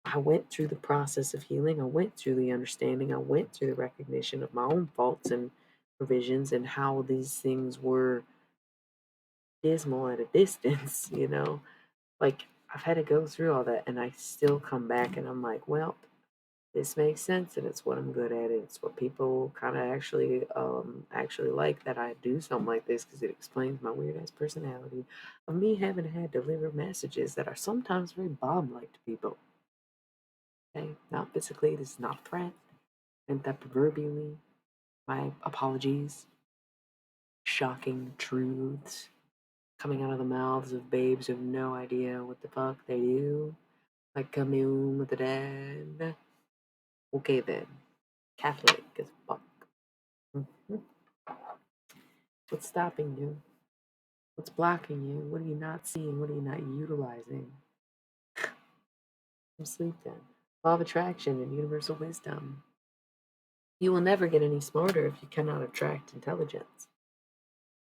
I went through the process of healing. I went through the understanding. I went through the recognition of my own faults and provisions and how these things were dismal at a distance, you know? Like, I've had to go through all that, and I still come back and I'm like, well, this makes sense, and it's what I'm good at. It's what people kind of actually like that I do something like this, because it explains my weird ass personality of me having had to deliver messages that are sometimes very bomb like to people. Okay, not physically. This is not a threat, and that proverbially, my apologies. Shocking truths coming out of the mouths of babes who have no idea what the fuck they do, like Commune with the Dead. Okay then. Catholic as fuck. Mhm. What's stopping you? What's blocking you? What are you not seeing? What are you not utilizing? From sleep then. Law of attraction and universal wisdom. You will never get any smarter if you cannot attract intelligence.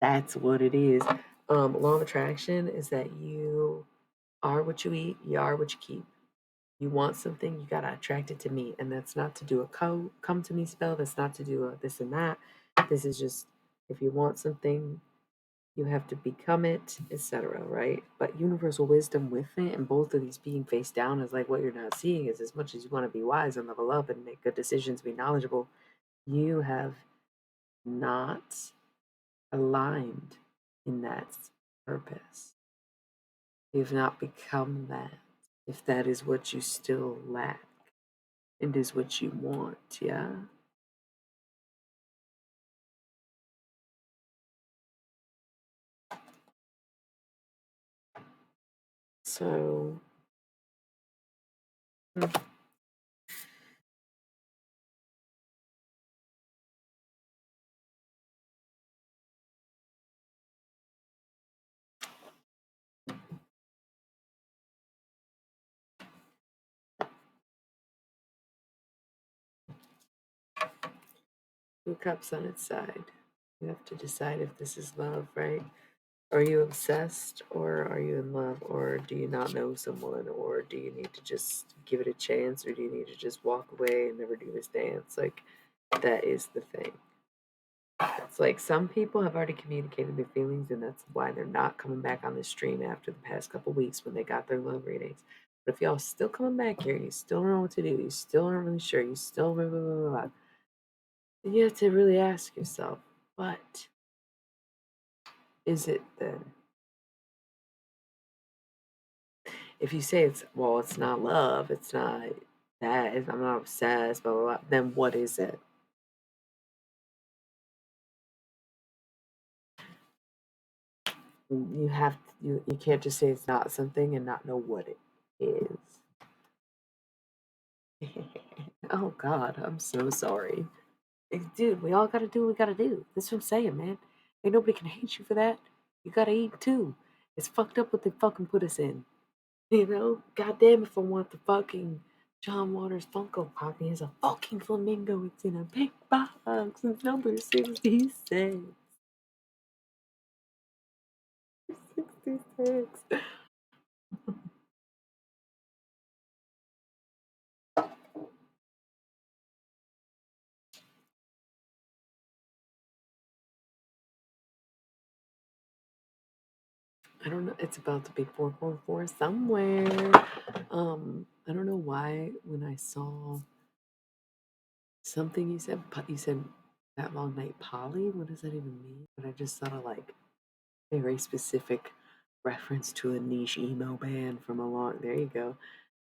That's what it is. Law of attraction is that you are what you eat, you are what you keep. You want something, you gotta attract it to me. And that's not to do a come to me spell, that's not to do a this and that. This is just if you want something, you have to become it, etc. Right? But universal wisdom with it, and both of these being face down is like what you're not seeing is as much as you want to be wise and level up and make good decisions, be knowledgeable, you have not aligned in that purpose. You've not become that. If that is what you still lack and is what you want, yeah? So, 2 cups on its side. You have to decide if this is love, right? Are you obsessed or are you in love or do you not know someone or do you need to just give it a chance or do you need to just walk away and never do this dance? Like, that is the thing. It's like some people have already communicated their feelings, and that's why they're not coming back on the stream after the past couple weeks when they got their love readings. But if y'all still coming back here, you still don't know what to do, you still aren't really sure, you still blah, blah, blah, blah, then you have to really ask yourself, what is it then? If you say it's well, it's not love, it's not that, I'm not obsessed, blah blah blah, then what is it? You have to, you can't just say it's not something and not know what it is. Oh God, I'm so sorry. Dude, we all gotta do what we gotta do. That's what I'm saying, man. Ain't nobody can hate you for that. You gotta eat too. It's fucked up what they fucking put us in. You know? Goddamn if I want the fucking John Waters Funko Pop. He has a fucking flamingo. It's in a big box. It's number 66. 66. I don't know. It's about to be 444 somewhere. I don't know why when I saw something you said that long night Polly. What does that even mean? But I just thought of like a very specific reference to a niche emo band from a long. There you go.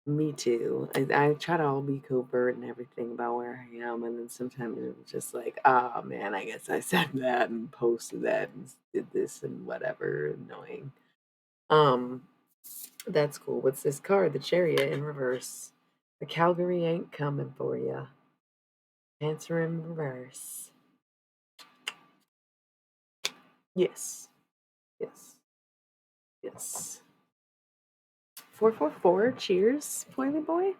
Me too. I try to all be covert and everything about where I am, and then sometimes it's just like, oh man, I guess I said that and posted that and did this and whatever. Annoying. Um, that's cool. What's this card? The Chariot in reverse. The Calgary ain't coming for ya. Answer in reverse. Yes. Yes. Yes. 444. Cheers, Poily Boy.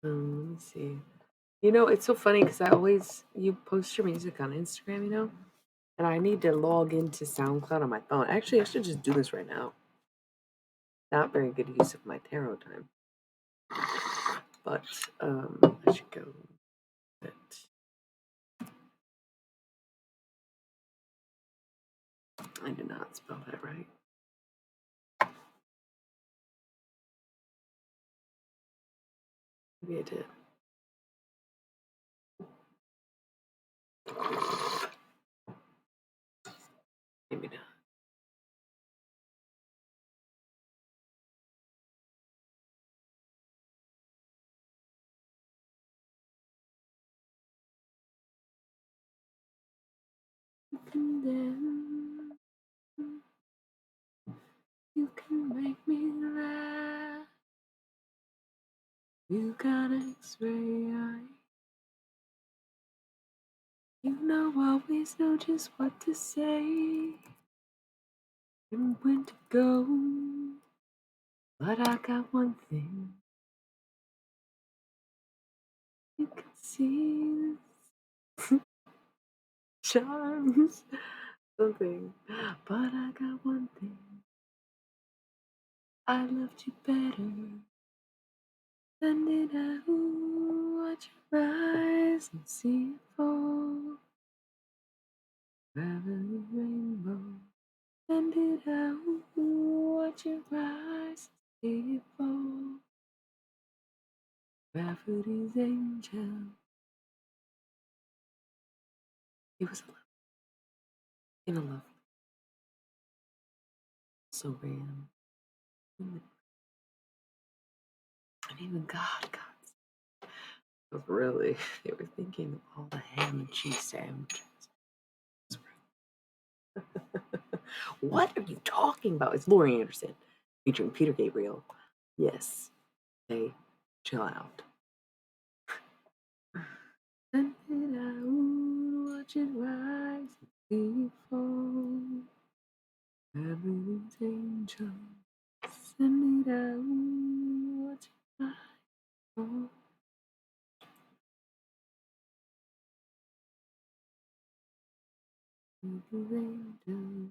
Let me see. You know, it's so funny because you post your music on Instagram, you know, and I need to log into SoundCloud on my phone. Actually, I should just do this right now. Not very good use of my tarot time, but I should go. But I did not spell that right. Maybe I did. Maybe not. and then you can make me laugh. You got X-ray eye. You know, always know just what to say and when to go. But I got one thing. You can see the charms, something. But I got one thing. I loved you better than did I. Watch your eyes and see it fall. Traveling rainbow. And did I watch your eyes and see it fall. Gravity's angel. He was in a love so ran. And even God was really, they were thinking of all the ham and cheese sandwiches. What are you talking about? It's Laurie Anderson featuring Peter Gabriel. Yes. Hey, chill out. And did I watch it rise and fall? Everything's angel. Send it out, watch it rise and fall. Everything's angel.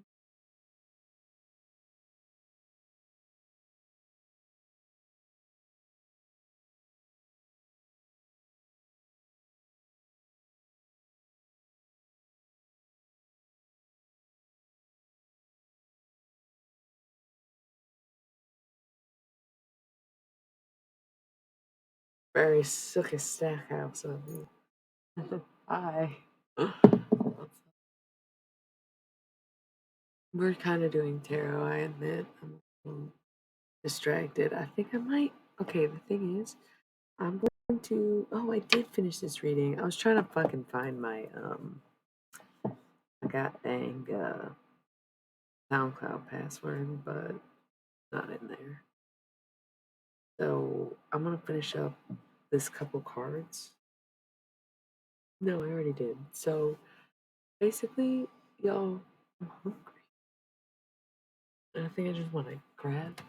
Very silky stackhouse of you. Hi. We're kind of doing tarot, I admit. I'm a little distracted. I think I might. Okay, the thing is, I'm going to. Oh, I did finish this reading. I was trying to fucking find my I got dang SoundCloud password, but not in there. So I'm gonna finish up this couple cards. No, I already did. So basically, y'all, I'm hungry. And I think I just want to grab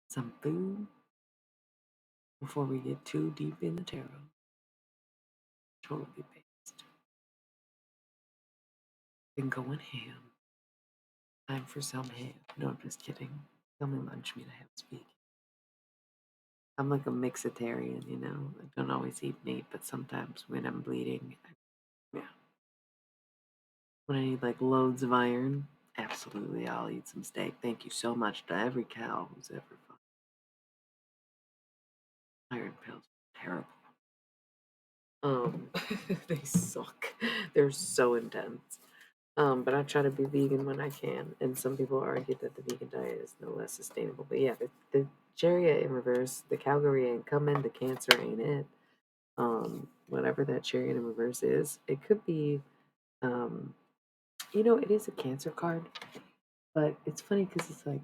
some food before we get too deep in the tarot. Totally based. Been going ham. Time for some ham. No, I'm just kidding. Come and lunch me to have speak. I'm like a mixitarian, you know. I don't always eat meat, but sometimes when I'm bleeding, yeah. When I need like loads of iron, absolutely, I'll eat some steak. Thank you so much to every cow who's ever fought. Iron pills are terrible. They suck. They're so intense. But I try to be vegan when I can, and some people argue that the vegan diet is no less sustainable. But yeah, the chariot in reverse, the Calgary ain't coming, the Cancer ain't it. Whatever that chariot in reverse is, it could be, um, it is a Cancer card, but it's funny because it's like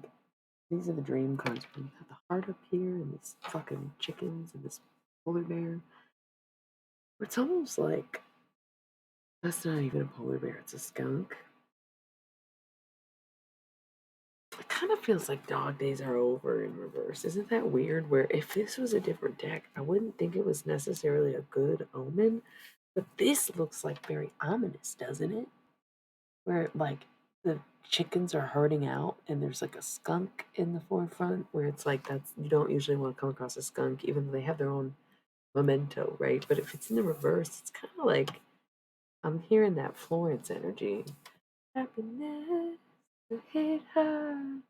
these are the dream cards. When you have the heart up here, and this fucking chickens, and this polar bear. It's almost like that's not even a polar bear; it's a skunk. It kind of feels like dog days are over in reverse. Isn't that weird? Where if this was a different deck, I wouldn't think it was necessarily a good omen, but this looks like very ominous, doesn't it? Where like the chickens are herding out and there's like a skunk in the forefront where it's like that's you don't usually want to come across a skunk even though they have their own memento, right? But if it's in the reverse, it's kind of like I'm hearing that Florence energy. Happiness to hit her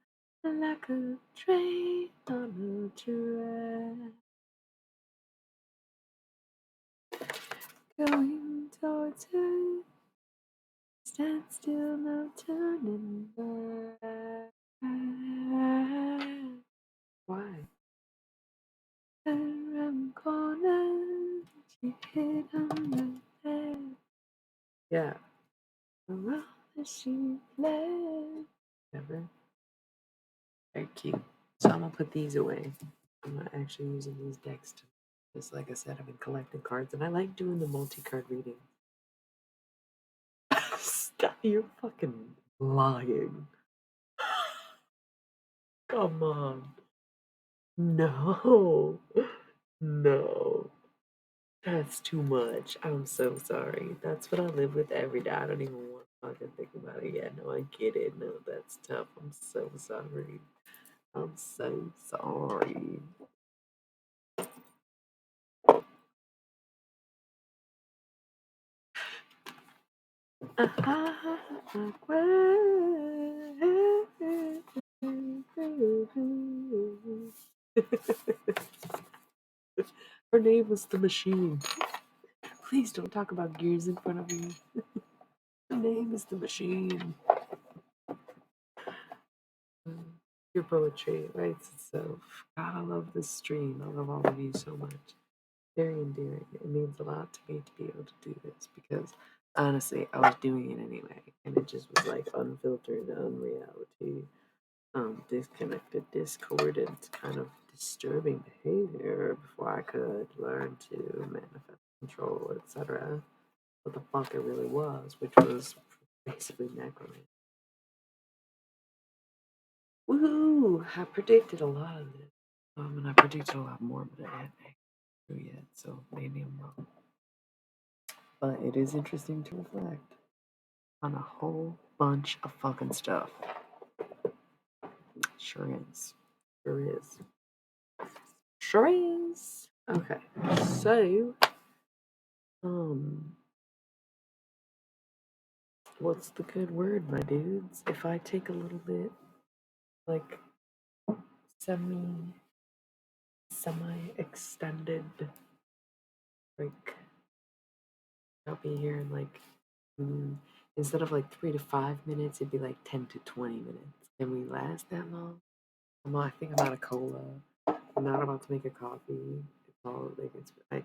like a train on a track. Going towards her, stand still, no turning back. Why? Around the corner, she hit on the head. Yeah. Around she fled. Whatever. Very cute. So I'm gonna put these away. I'm not actually using these decks to, just like I said, I've been collecting cards and I like doing the multi-card reading. Stop, you're fucking lying. Come on. No. No. That's too much. I'm so sorry. That's what I live with every day. I don't even want to fucking think about it yet. No, I get it. No, that's tough. I'm so sorry. I'm so sorry. Her name was the Machine. Please don't talk about gears in front of me. Her name is the Machine. Your poetry writes itself. God, I love this stream. I love all of you so much. Very endearing. It means a lot to me to be able to do this because honestly, I was doing it anyway, and it just was like unfiltered, unreality, disconnected, discordant, kind of disturbing behavior before I could learn to manifest control, etc. What the fuck it really was, which was basically necromancy. Woohoo! I predicted a lot of this. And I predicted a lot more, but I hadn't true yet, so maybe I'm wrong. But it is interesting to reflect on a whole bunch of fucking stuff. Sure is. Sure is. Sure is. Okay, so, what's the good word, my dudes? If I take a little bit, like, semi-extended break, I'll be here in like, instead of like 3 to 5 minutes, it'd be like 10 to 20 minutes. Can we last that long? I think I'm out of cola. I'm not about to make a coffee. It's all like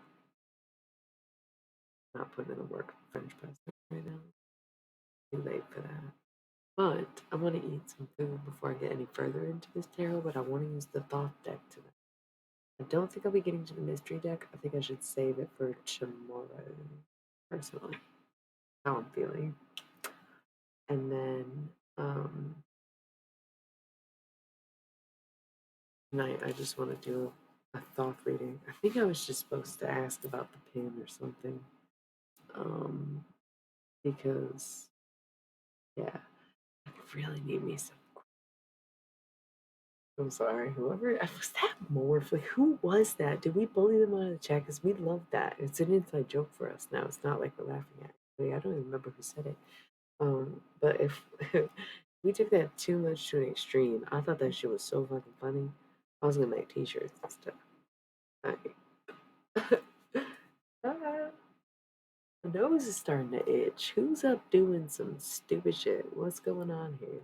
I'm not putting in the work French press right now. Too late for that. But I want to eat some food before I get any further into this tarot. But I want to use the thought deck today. I don't think I'll be getting to the mystery deck. I think I should save it for tomorrow. Personally, how I'm feeling, and then tonight I just want to do a thought reading. I think I was just supposed to ask about the pin or something. Because yeah, I really need me some. I'm sorry, whoever was that Morphle. Who was that? Did we bully them out of the chat? Because we love that. It's an inside joke for us now. It's not like we're laughing at it. I don't even remember who said it. But if we took that too much to an extreme, I thought that shit was so fucking funny. I was gonna make t-shirts and stuff. My nose is starting to itch. Who's up doing some stupid shit? What's going on here?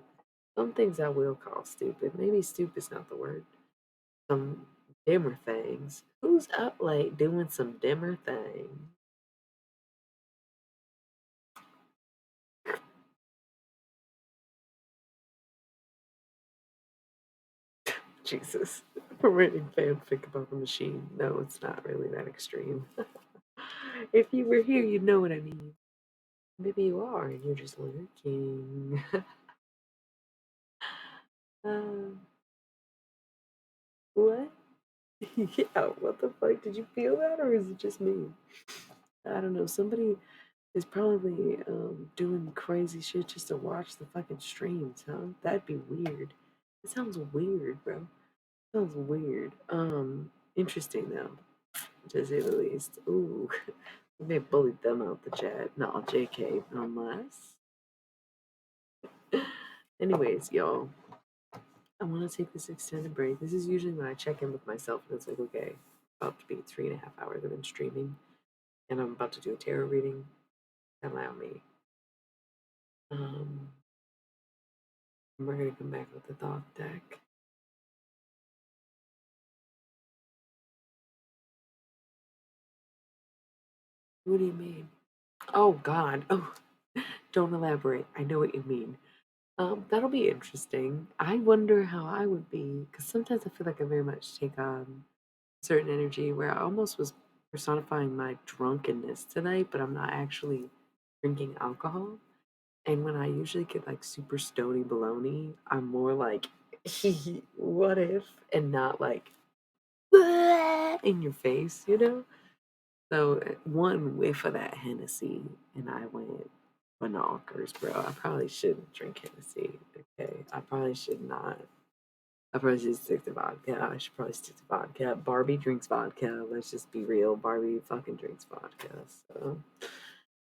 Some things I will call stupid. Maybe stupid's not the word. Some dimmer things. Who's up late doing some dimmer thing? Jesus. We're writing fanfic about the machine. No, it's not really that extreme. If you were here, you'd know what I mean. Maybe you are, and you're just lurking. um, what? Yeah, what the fuck? Did you feel that, or is it just me? I don't know. Somebody is probably doing crazy shit just to watch the fucking streams, huh? That'd be weird. It sounds weird, bro. Sounds weird. Interesting though, to say the least. Ooh, we may bully them out the chat. No, JK, unless. Anyways, y'all, I want to take this extended break. This is usually when I check in with myself and it's like, okay, about to be 3.5 hours I've been streaming, and I'm about to do a tarot reading. Allow me. We're gonna come back with the thought deck. What do you mean? Oh God. Oh, don't elaborate. I know what you mean. That'll be interesting. I wonder how I would be, because sometimes I feel like I very much take on certain energy where I almost was personifying my drunkenness tonight, but I'm not actually drinking alcohol. And when I usually get like super stony baloney, I'm more like, what if, and not like in your face, you know? So one whiff of that Hennessy, and I went bananas, bro. I probably shouldn't drink Hennessy. Okay, I probably should not. I probably should stick to vodka. I should probably stick to vodka. Barbie drinks vodka. Let's just be real. Barbie fucking drinks vodka. So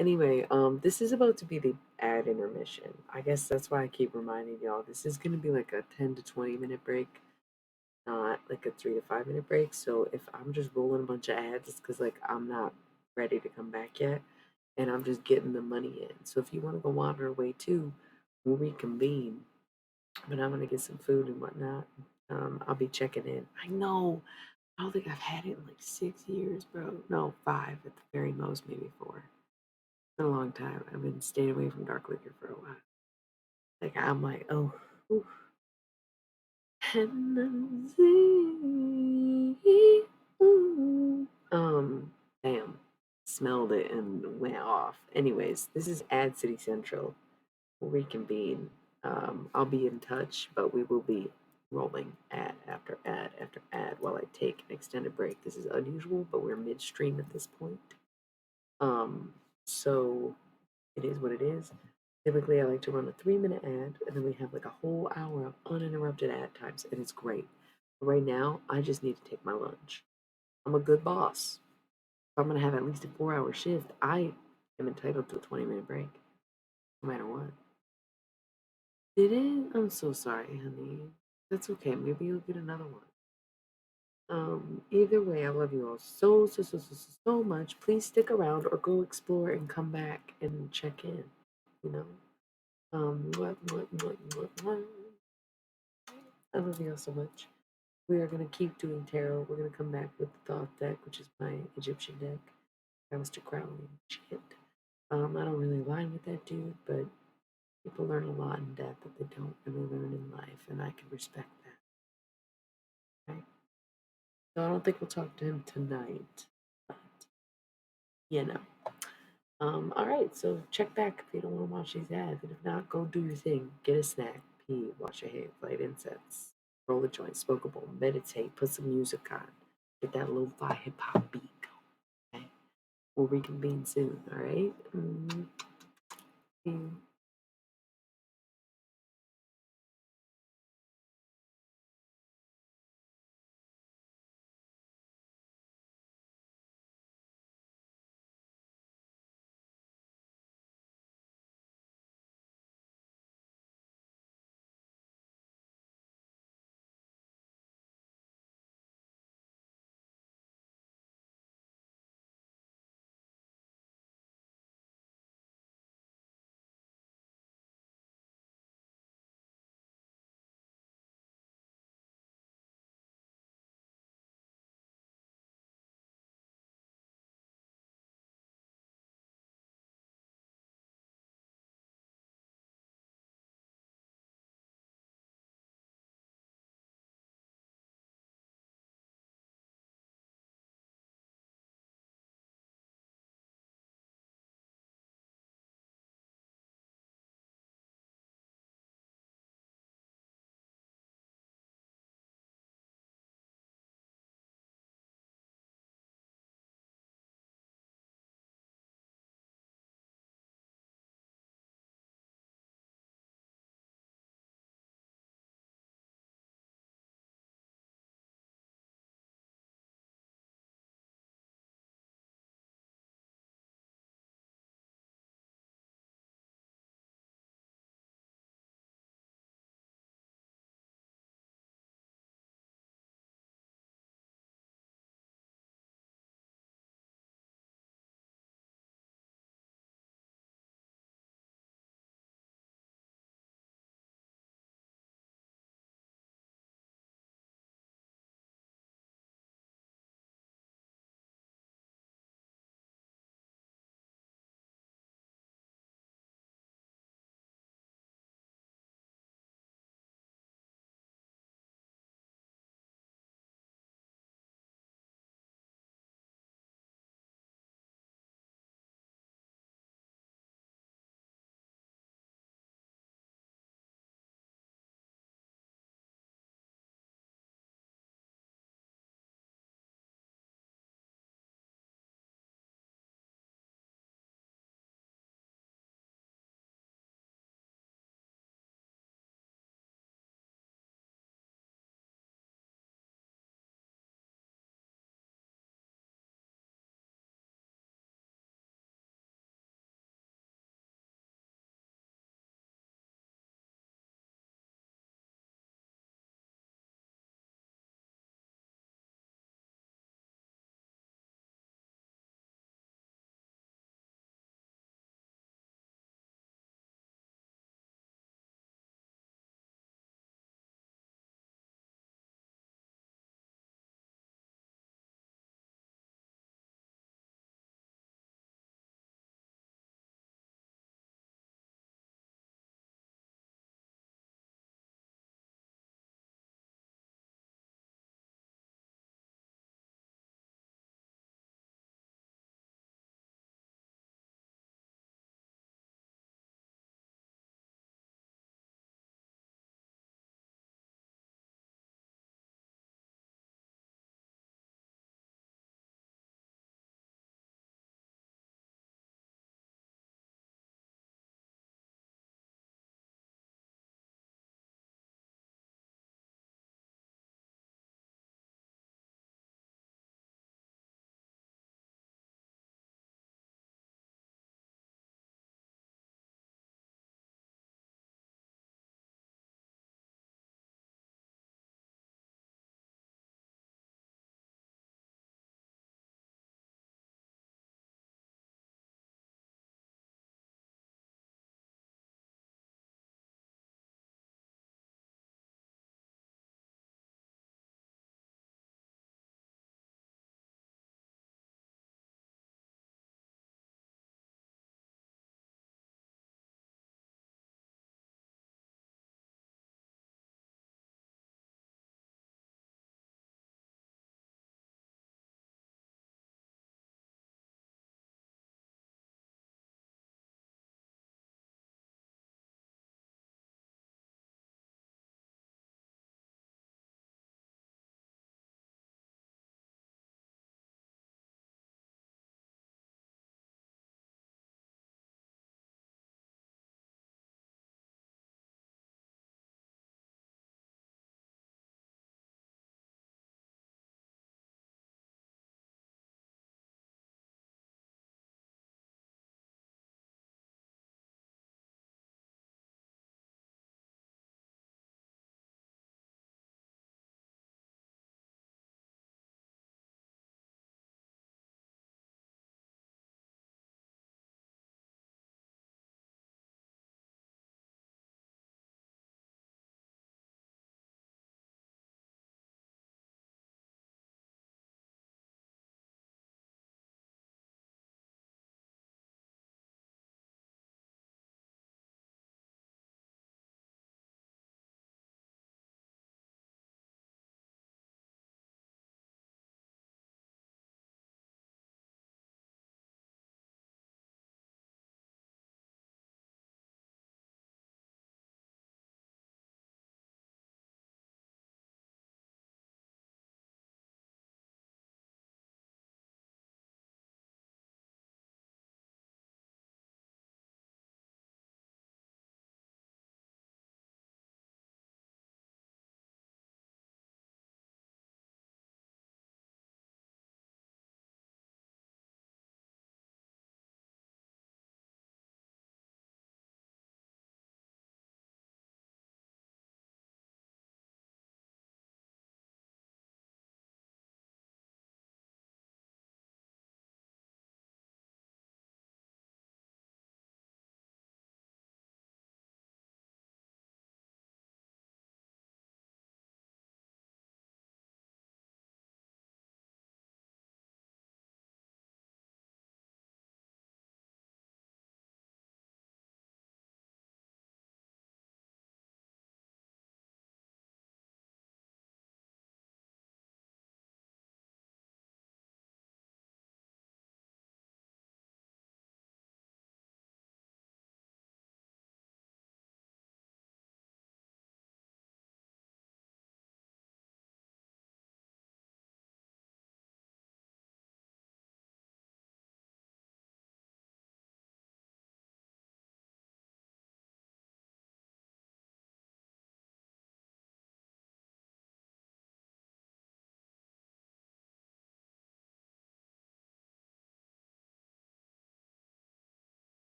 anyway, this is about to be the ad intermission. I guess that's why I keep reminding y'all. This is gonna be like a 10 to 20 minute break, not like a 3 to 5 minute break. So if I'm just rolling a bunch of ads, it's because like I'm not ready to come back yet, and I'm just getting the money in. So if you want to go wander away too, we'll reconvene. But I'm gonna get some food and whatnot. I'll be checking in. I know. I don't think I've had it in like 6 years, bro. No, five at the very most, maybe four. It's been a long time. I've been staying away from dark liquor for a while. Like I'm like, oh, ooh. Hennessy, ooh. Damn. Smelled it and went off. Anyways, this is Ad City Central. We'll reconvene. I'll be in touch, but we will be rolling ad after ad after ad while I take an extended break. This is unusual, but we're midstream at this point. Um, so it is what it is. Typically, I like to run a 3 minute ad, and then we have like a whole hour of uninterrupted ad times, and it's great. But right now, I just need to take my lunch. I'm a good boss. If I'm going to have at least a 4 hour shift, I am entitled to a 20-minute break, no matter what. Did it? I'm so sorry, honey. That's okay. Maybe you'll get another one. Either way, I love you all so much. Please stick around or go explore and come back and check in. You know? What? I love you all so much. We are gonna keep doing tarot. We're gonna come back with the Thoth deck, which is my Egyptian deck. Aleister Crowley shit. I don't really align with that dude, but people learn a lot in death that they don't really learn in life, and I can respect that. Right? So I don't think we'll talk to him tonight, but you know. All right, so check back if you don't want to watch these ads, and if not, go do your thing. Get a snack, pee, wash your hands, light incense, roll a joint, smoke a bowl, meditate, put some music on, get that lo-fi hip hop beat going. Okay, we'll reconvene soon. All right. Mm-hmm.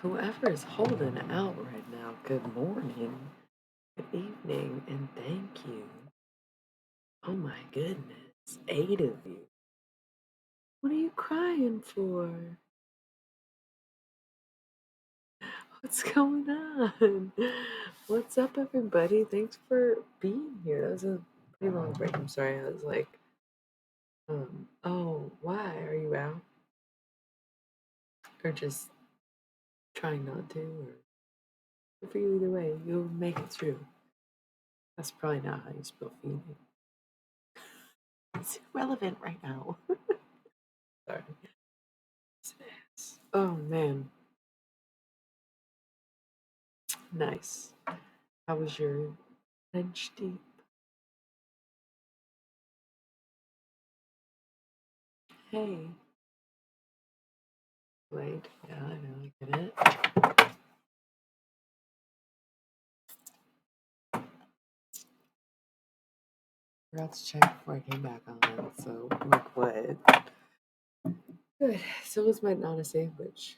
whoever is holding out right now, good morning, good evening, and thank you. Oh my goodness, 8 of you. What are you crying for? What's going on? What's up, everybody? Thanks for being here. That was a pretty long break. I'm sorry. I was like, oh, why are you out? Or just trying not to? Or good for you either way. You'll make it through. That's probably not how you spell feeling. It's irrelevant right now. Sorry. Oh man, nice. How was your lunch deep? Hey, wait. Yeah, I know. I get it. Forgot to check before I came back on it. So like what? Good. So was my Nana sandwich.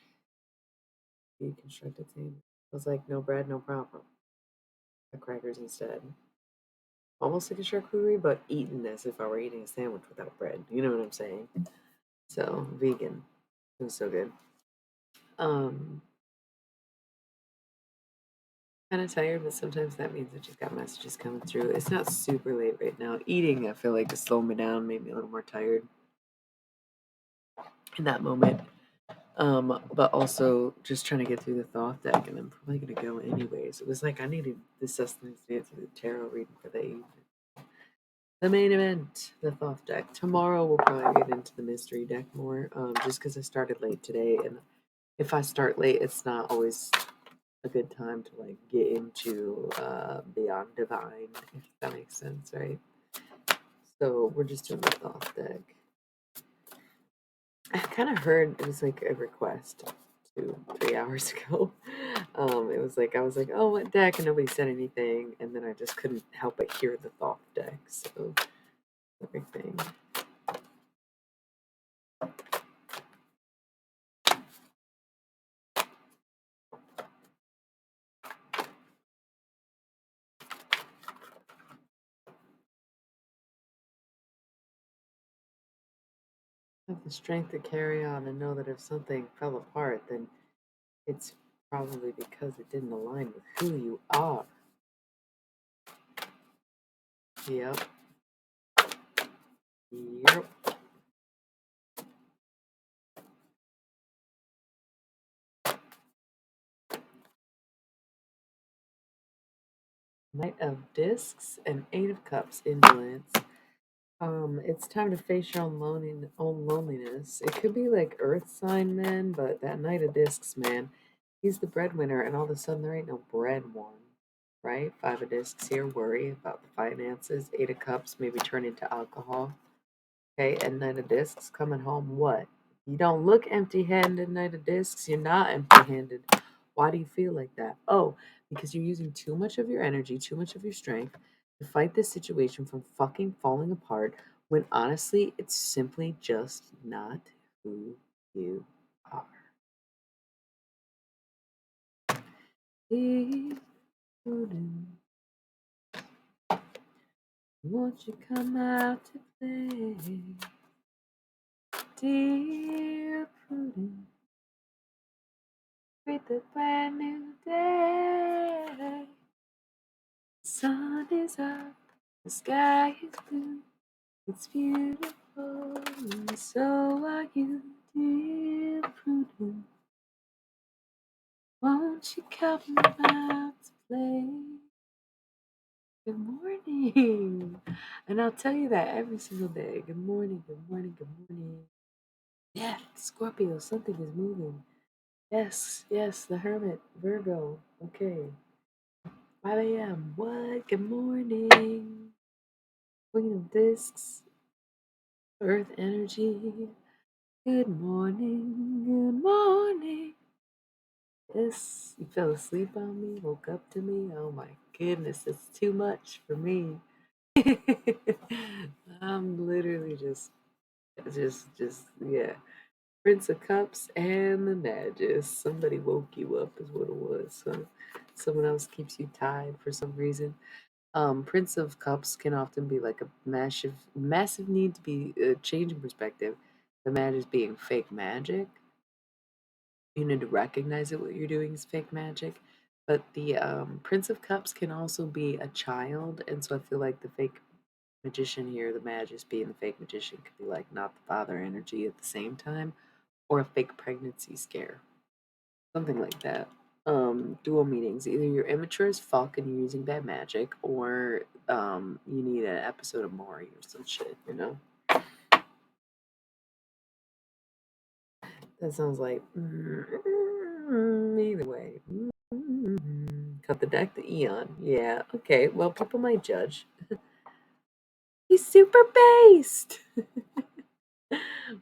Deconstructed sandwich. I was like, no bread, no problem. The crackers instead. Almost like a charcuterie, but eaten as if I were eating a sandwich without bread. You know what I'm saying? So vegan. It was so good. Um, kind of tired, but sometimes that means that you've got messages coming through. It's not super late right now. Eating, I feel like, has slowed me down, made me a little more tired in that moment. But also just trying to get through the Thoth deck, and I'm probably gonna go anyways. It was like I needed the sustenance to get through the tarot reading for the evening. The main event, the Thoth deck. Tomorrow we'll probably get into the mystery deck more, just because I started late today, and if I start late, it's not always a good time to like get into Beyond Divine, if that makes sense, right? So we're just doing the Thoth deck. I kind of heard it was like a request 3 hours ago. It was like I was like, oh, what deck? And nobody said anything, and then I just couldn't help but hear the Thoth deck. So everything. Have the strength to carry on and know that if something fell apart, then it's probably because it didn't align with who you are. Yep. Yep. Knight of Discs and Eight of Cups, indolence. It's time to face your own loneliness. It could be like Earth sign men, but that Knight of Discs man, he's the breadwinner, and all of a sudden there ain't no bread won, right? Five of Discs here, worry about the finances. Eight of Cups maybe turn into alcohol. Okay, and Knight of Discs coming home. What? You don't look empty-handed, Knight of Discs. You're not empty-handed. Why do you feel like that? Oh, because you're using too much of your energy, too much of your strength to fight this situation from fucking falling apart when honestly it's simply just not who you are. Won't you come out to play? Dear Prudence, greet the brand new day. The sun is up, the sky is blue. It's beautiful, and so are you, dear Prudence. Won't you come out to play? Good morning. And I'll tell you that every single day. Good morning, good morning, good morning. Yeah, Scorpio, something is moving. Yes, yes, the Hermit, Virgo. Okay. 5 a.m. What? Good morning. Queen of Discs, Earth Energy. Good morning, good morning. Yes, you fell asleep on me, woke up to me. Oh my goodness, it's too much for me. I'm literally just, yeah. Prince of Cups and the Magus. Somebody woke you up, is what it was. So someone else keeps you tied for some reason. Prince of Cups can often be like a massive need to be a change in perspective. The Magus being fake magic. You need to recognize that what you're doing is fake magic. But the Prince of Cups can also be a child, and so I feel like the fake magician here, the Magus being the fake magician, could be like not the father energy at the same time, or a fake pregnancy scare, something like that. Dual meanings: either you're immature as fuck and you're using bad magic, or you need an episode of Maury or some shit. You know, that sounds like either way. Cut the deck, the Eon. Yeah, okay. Well, people might judge. He's super based.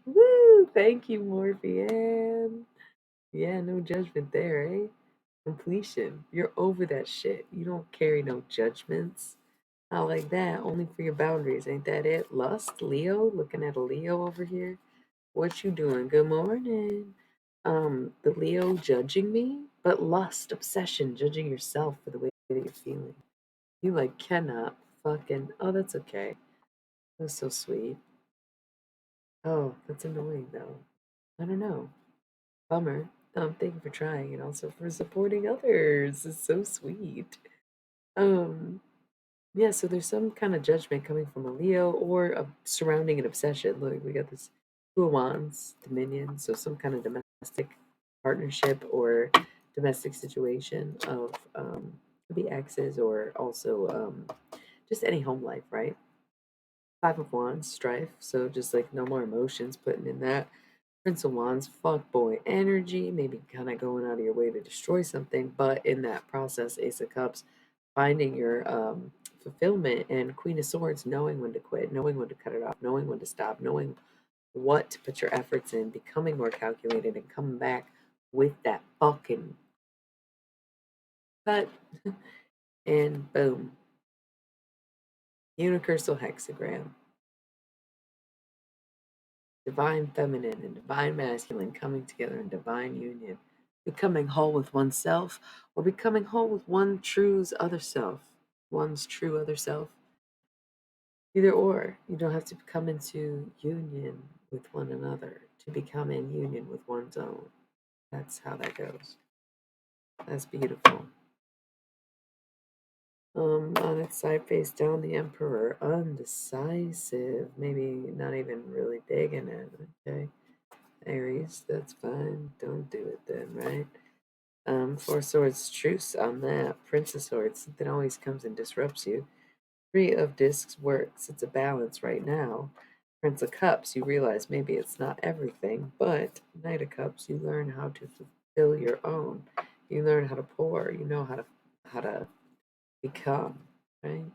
Woo! Thank you, Morphean. Yeah, no judgment there, eh? Completion. You're over that shit. You don't carry no judgments. Not like that. Only for your boundaries. Ain't that it? Lust? Leo? Looking at a Leo over here. What you doing? Good morning. The Leo judging me, but lust, obsession, judging yourself for the way that you're feeling. You like cannot fucking. Oh, that's okay. That's so sweet. Oh, that's annoying though. I don't know. Bummer. Thank you for trying and also for supporting others. It's so sweet. Um, yeah, so there's some kind of judgment coming from a Leo or a surrounding an obsession. Look, we got this Two of Wands, Dominion, so some kind of domestic partnership or domestic situation of could be exes or also just any home life, right? Five of Wands, strife, so just like no more emotions putting in that. Prince of Wands, fuck boy energy, maybe kind of going out of your way to destroy something, but in that process, Ace of Cups, finding your fulfillment, and Queen of Swords, knowing when to quit, knowing when to cut it off, knowing when to stop, knowing what to put your efforts in, becoming more calculated, and coming back with that fucking cut, and boom, universal hexagram. Divine feminine and divine masculine coming together in divine union, becoming whole with oneself or becoming whole with one's true other self. Either or, you don't have to come into union with one another to become in union with one's own. That's how that goes. That's beautiful. On its side face down, the Emperor, undecisive, maybe not even really digging it. Okay. Aries, that's fine. Don't do it then, right? Four Swords, truce on that. Prince of Swords, something always comes and disrupts you. Three of Discs works. It's a balance right now. Prince of Cups, you realize maybe it's not everything, but Knight of Cups, you learn how to fulfill your own. You learn how to pour. You know how to become, right?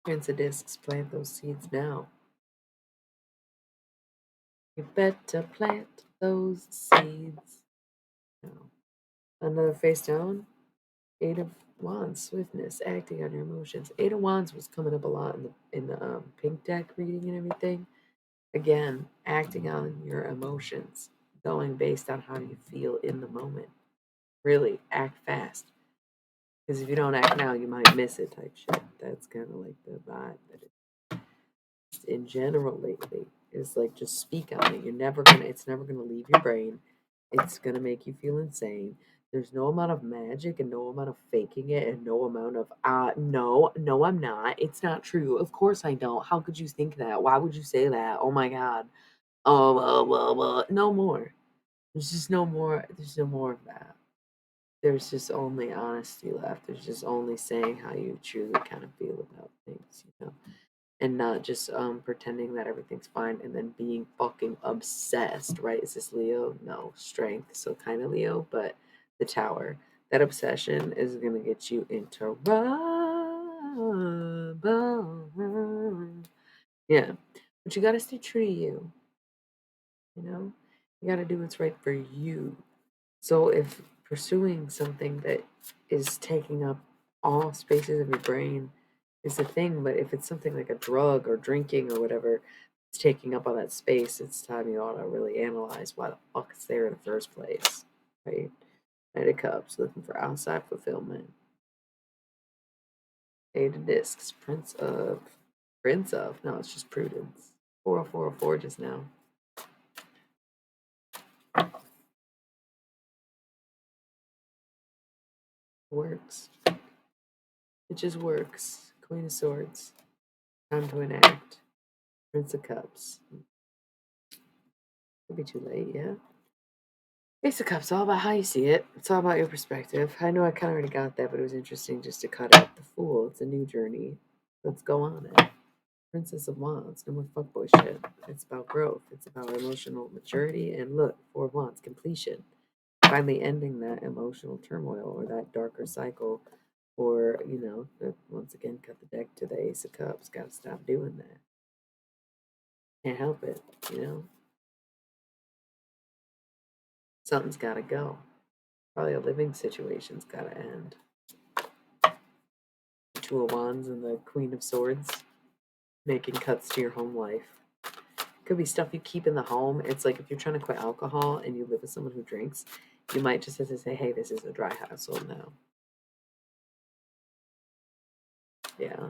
Prince of Discs, plant those seeds now. You better plant those seeds now. Another face down. Eight of Wands, swiftness, acting on your emotions. Eight of Wands was coming up a lot in the pink deck reading and everything. Again, acting on your emotions, going based on how you feel in the moment. Really, act fast. Because if you don't act now, you might miss it type shit. That's kind of like the vibe that it's in general lately. Is like just speak on it. It's never gonna leave your brain. It's gonna make you feel insane. There's no amount of magic and no amount of faking it and no amount of no, I'm not. It's not true. Of course I don't. How could you think that? Why would you say that? Oh my god. Oh, no more. There's just no more. There's no more of that. There's just only honesty left. There's just only saying how you truly kind of feel about things, you know, and not just pretending that everything's fine and then being fucking obsessed. Right? Is this Leo? No, strength. So kind of Leo, but the Tower. That obsession is gonna get you into trouble. Yeah, but you gotta stay true to you. You know, you got to do what's right for you. So if pursuing something that is taking up all spaces of your brain is a thing, but if it's something like a drug or drinking or whatever, it's taking up all that space. It's time you ought to really analyze why the fuck it's there in the first place, right? Knight of Cups, looking for outside fulfillment. Eight of Discs, Prince of. No, it's just Prudence. 40404 just now. Works. It just works. Queen of Swords. Time to enact. Prince of Cups. Could be too late, yeah. Ace of Cups, all about how you see it. It's all about your perspective. I know I kind of already got that, but it was interesting just to cut out the Fool. It's a new journey. Let's go on it. Princess of Wands, no more fuckboy shit. It's about growth. It's about emotional maturity. And look, Four of Wands, completion. Finally ending that emotional turmoil or that darker cycle. Or, once again, cut the deck to the Ace of Cups. Gotta stop doing that. Can't help it, Something's gotta go. Probably a living situation's gotta end. Two of Wands and the Queen of Swords, making cuts to your home life. Could be stuff you keep in the home. It's like if you're trying to quit alcohol and you live with someone who drinks, you might just have to say, hey, this is a dry household now. Yeah.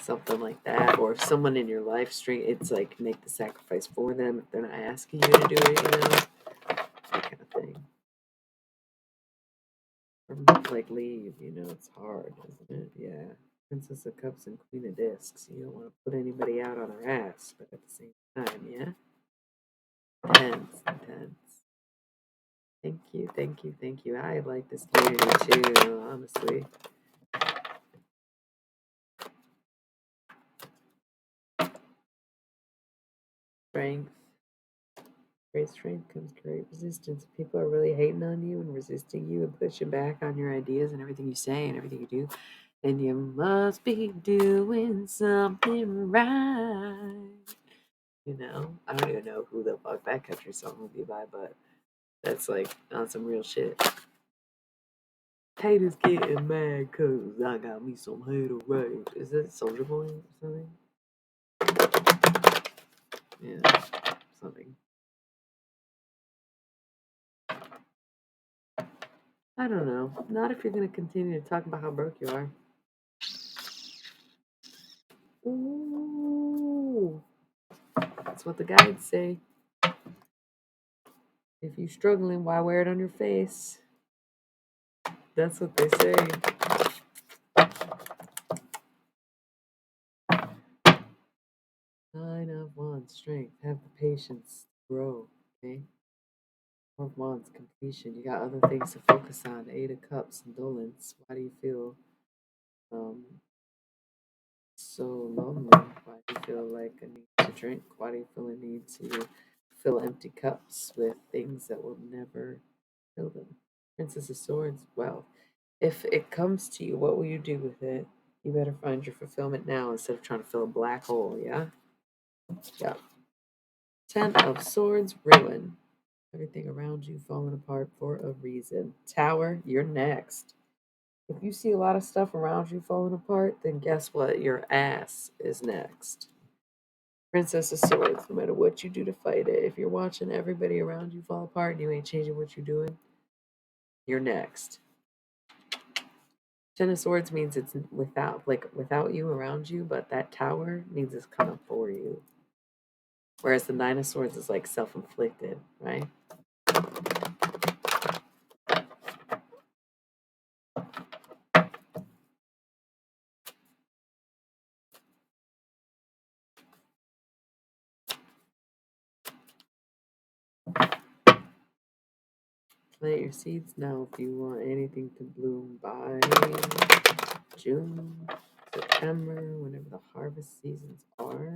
Something like that. Or if someone in your life string, it's like make the sacrifice for them if they're not asking you to do it, That kind of thing. Or like leave, it's hard, isn't it? Yeah. Princess of Cups and Queen of Discs. You don't want to put anybody out on their ass, but at the same time, yeah? Intense, intense. Thank you, thank you, thank you. I like this community too, honestly. Strength. Great strength comes great resistance. If people are really hating on you and resisting you and pushing back on your ideas and everything you say and everything you do, then you must be doing something right. I don't even know who the fuck Backcountry song would be by, but that's like on some real shit. Haters getting mad cause I got me some hater rage. Is it Soulja Boy or something? Yeah, something. I don't know. Not if you're gonna continue to talk about how broke you are. Ooh. That's what the guides say. If you're struggling, why wear it on your face? That's what they say. Nine of Wands, strength. Have the patience to grow, okay? Four of Wands, completion. You got other things to focus on. Eight of Cups, indolence. Why do you feel so lonely? Why do you feel like a need to drink? Why do you feel a need to fill empty cups with things that will never fill them? Princess of Swords, well, if it comes to you, what will you do with it? You better find your fulfillment now instead of trying to fill a black hole, yeah? Yeah. Ten of Swords, ruin. Everything around you falling apart for a reason. Tower, you're next. If you see a lot of stuff around you falling apart, then guess what? Your ass is next. Princess of Swords, no matter what you do to fight it, if you're watching everybody around you fall apart and you ain't changing what you're doing, you're next. Ten of Swords means it's without you around you, but that tower means it's coming for you. Whereas the Nine of Swords is like self-inflicted, right? Plant your seeds now if you want anything to bloom by June, September, whenever the harvest seasons are.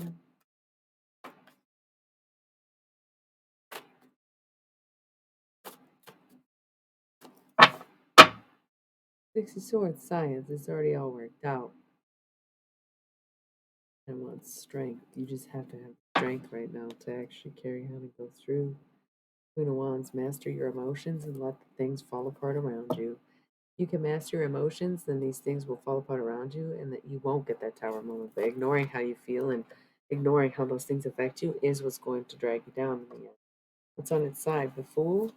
Six of Swords, science. It's already all worked out. And wants strength. You just have to have strength right now to actually carry on and go through. Queen of Wands, master your emotions and let things fall apart around you. You can master your emotions, then these things will fall apart around you, and that you won't get that tower moment. But ignoring how you feel and ignoring how those things affect you is what's going to drag you down in the end. What's on its side? The Fool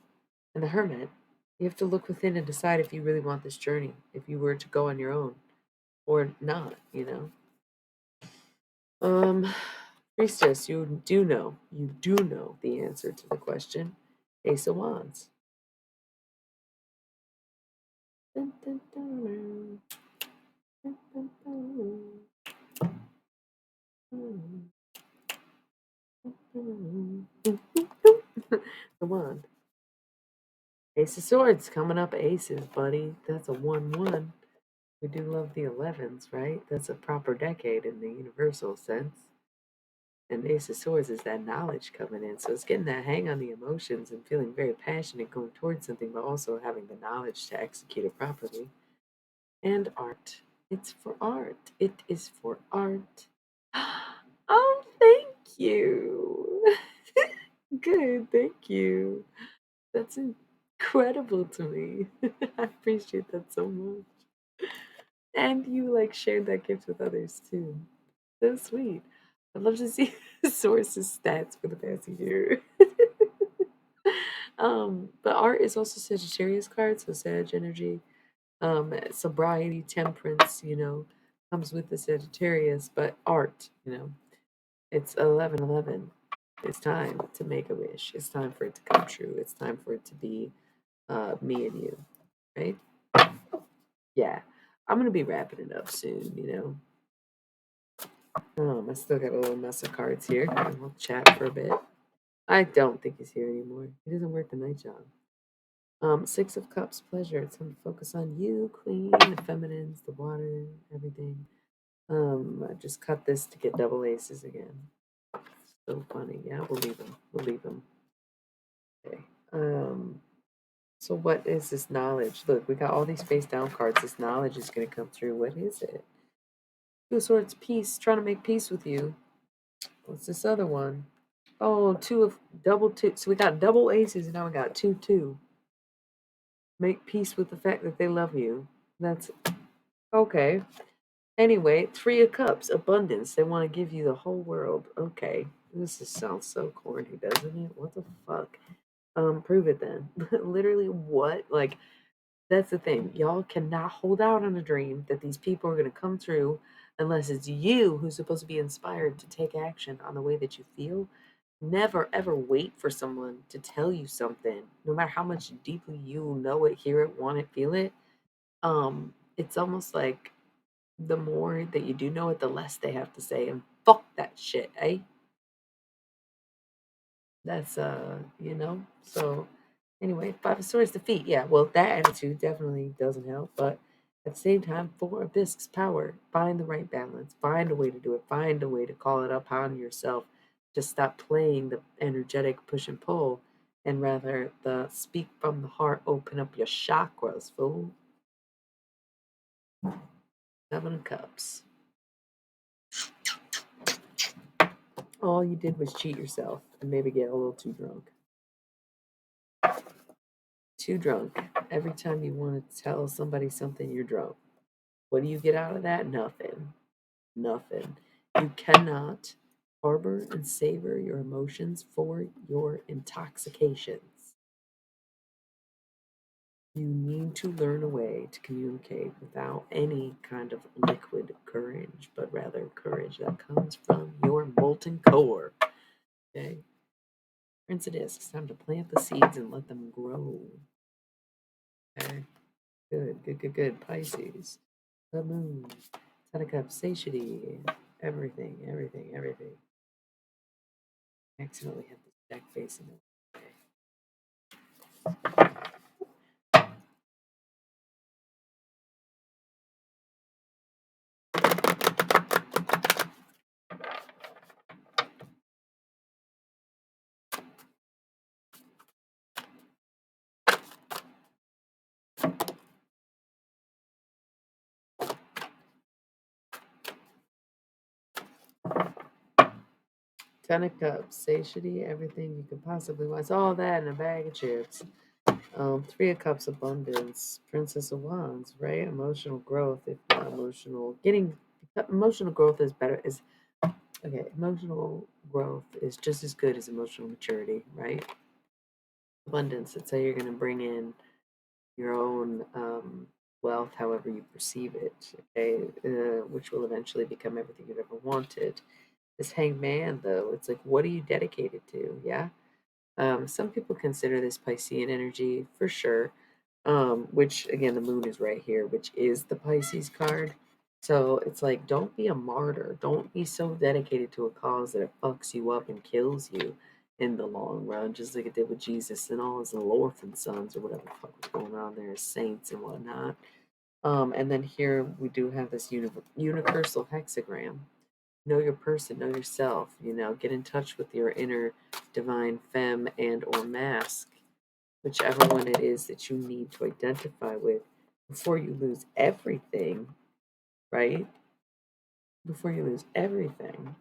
and the Hermit. You have to look within and decide if you really want this journey, if you were to go on your own or not, you know. Priestess, you do know the answer to the question. Ace of Wands. Dun, dun, dun, dun, dun, dun, dun. The wand. Ace of Swords coming up aces, buddy. That's a 1-1. We do love the 11s, right? That's a proper decade in the universal sense. And Ace of Swords is that knowledge coming in. So it's getting that hang on the emotions and feeling very passionate going towards something, but also having the knowledge to execute it properly. And art. It's for art. It is for art. Oh, thank you. Good, thank you. That's incredible to me. I appreciate that so much. And you like shared that gift with others too. So sweet. I'd love to see sources stats for the past year. But art is also Sagittarius card, so Sag energy, sobriety, temperance, comes with the Sagittarius, but art, it's 11/11. It's time to make a wish. It's time for it to come true. It's time for it to be me and you, right? Yeah, I'm gonna be wrapping it up soon. I still got a little mess of cards here. We'll chat for a bit. I don't think he's here anymore. He doesn't work the night job. Six of Cups, pleasure. It's time to focus on you, Queen, the feminines, the water, everything. I just cut this to get double aces again. So funny. Yeah, we'll leave him. We'll leave him. Okay. So what is this knowledge? Look, we got all these face down cards. This knowledge is gonna come through. What is it? Two of Swords, peace. Trying to make peace with you. What's this other one? Oh, double two. So we got double aces, and now we got 2-2. Make peace with the fact that they love you. That's okay. Anyway, Three of Cups, abundance. They want to give you the whole world. Okay. This sounds so corny, doesn't it? What the fuck? Prove it then. Literally, what? Like, that's the thing. Y'all cannot hold out on a dream that these people are going to come through unless it's you who's supposed to be inspired to take action on the way that you feel. Never ever wait for someone to tell you something, no matter how much deeply you know it, hear it, want it, feel it. It's almost like the more that you do know it, the less they have to say, and fuck that shit, eh? That's so anyway, Five of Swords defeat. Yeah, well that attitude definitely doesn't help, but at the same time, Four of Discs power. Find the right balance. Find a way to do it. Find a way to call it upon yourself. Just stop playing the energetic push and pull and rather the speak from the heart, open up your chakras, fool. Seven of Cups. All you did was cheat yourself and maybe get a little too drunk. Too drunk. Every time you want to tell somebody something, you're drunk. What do you get out of that? Nothing. Nothing. You cannot harbor and savor your emotions for your intoxications. You need to learn a way to communicate without any kind of liquid courage, but rather courage that comes from your molten core. Okay? Prince it is. It's time to plant the seeds and let them grow. Okay? Good, good, good, good. Pisces. The moon. Ten of Cups. Satiety. Everything, everything, everything. I accidentally had this deck facing it. Ten of Cups, satiety, everything you could possibly want. It's all that in a bag of chips. Three of Cups, abundance. Princess of Wands, right? Emotional growth, if not emotional. Getting emotional growth is better. Is Okay, emotional growth is just as good as emotional maturity, right? Abundance, let's say you're going to bring in your own wealth, however you perceive it, okay, which will eventually become everything you've ever wanted. This hanged man, though, it's like, what are you dedicated to? Yeah. Some people consider this Piscean energy for sure, which again, the moon is right here, which is the Pisces card. So it's like, don't be a martyr. Don't be so dedicated to a cause that it fucks you up and kills you in the long run, just like it did with Jesus and all his little orphan sons or whatever the fuck was going on there as saints and whatnot. And then here we do have this universal hexagram. Know your person, know yourself, get in touch with your inner divine femme and or mask, whichever one it is that you need to identify with before you lose everything, right? Before you lose everything,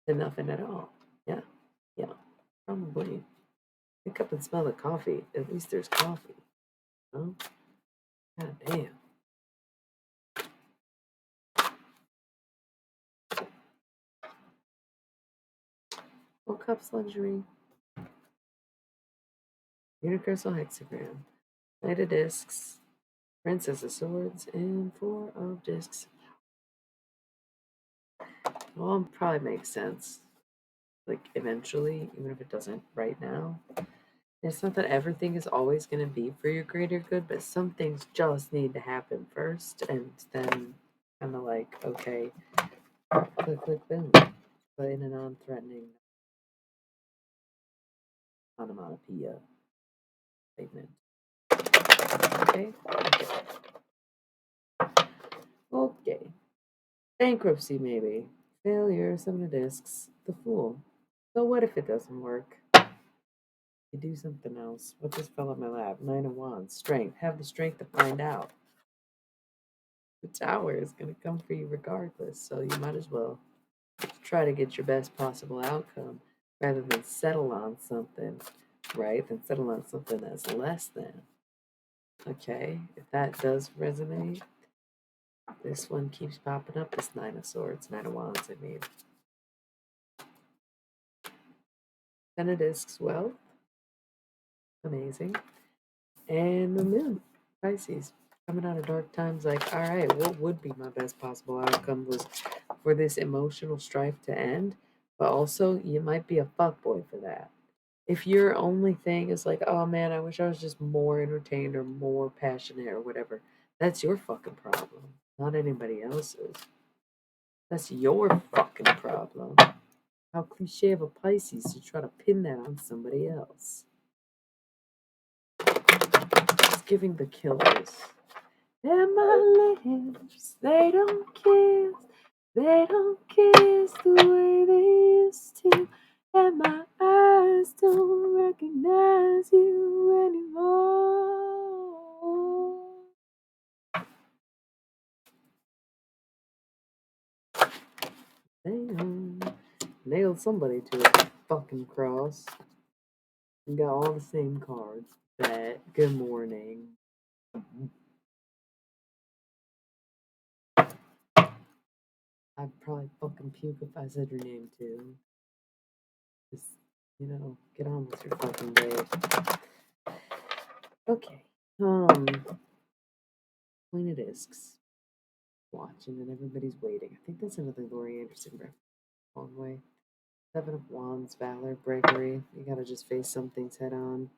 then nothing at all. Yeah, yeah, probably. Pick up and smell the coffee. At least there's coffee. Oh, god damn. Well, cups luxury. Universal hexagram. Knight of discs. Princess of swords. And four of discs. Well, probably makes sense. Like eventually, even if it doesn't right now. It's not that everything is always going to be for your greater good, but some things just need to happen first, and then kind of like, okay, click, click, boom, but in a non-threatening onomatopoeia statement. Okay? Okay. Bankruptcy, maybe. Failure, seven of discs, the fool. So what if it doesn't work? You do something else. What just fell on my lap? Nine of wands. Strength. Have the strength to find out. The tower is going to come for you regardless, so you might as well try to get your best possible outcome rather than settle on something, right? Than settle on something that's less than. Okay, if that does resonate, this one keeps popping up. This Nine of Swords, Nine of Wands, I mean. Ten of Discs, wealth, amazing. And the Moon, Pisces, coming out of dark times like, all right, what would be my best possible outcome was for this emotional strife to end, but also you might be a fuckboy for that. If your only thing is like, oh man, I wish I was just more entertained or more passionate or whatever, that's your fucking problem, not anybody else's. That's your fucking problem. How cliche of a Pisces to try to pin that on somebody else. It's giving the killers. And my lips, they don't kiss the way they used to. And my eyes don't recognize you anymore. Damn. Nailed somebody to a fucking cross. And got all the same cards. Bet. Good morning. I'd probably fucking puke if I said your name too. Just, get on with your fucking day. Okay. Queen of Discs. Watching and everybody's waiting. I think that's another Laurie Anderson reference. Long way. Seven of Wands, Valor, Bravery. You gotta just face some things head on.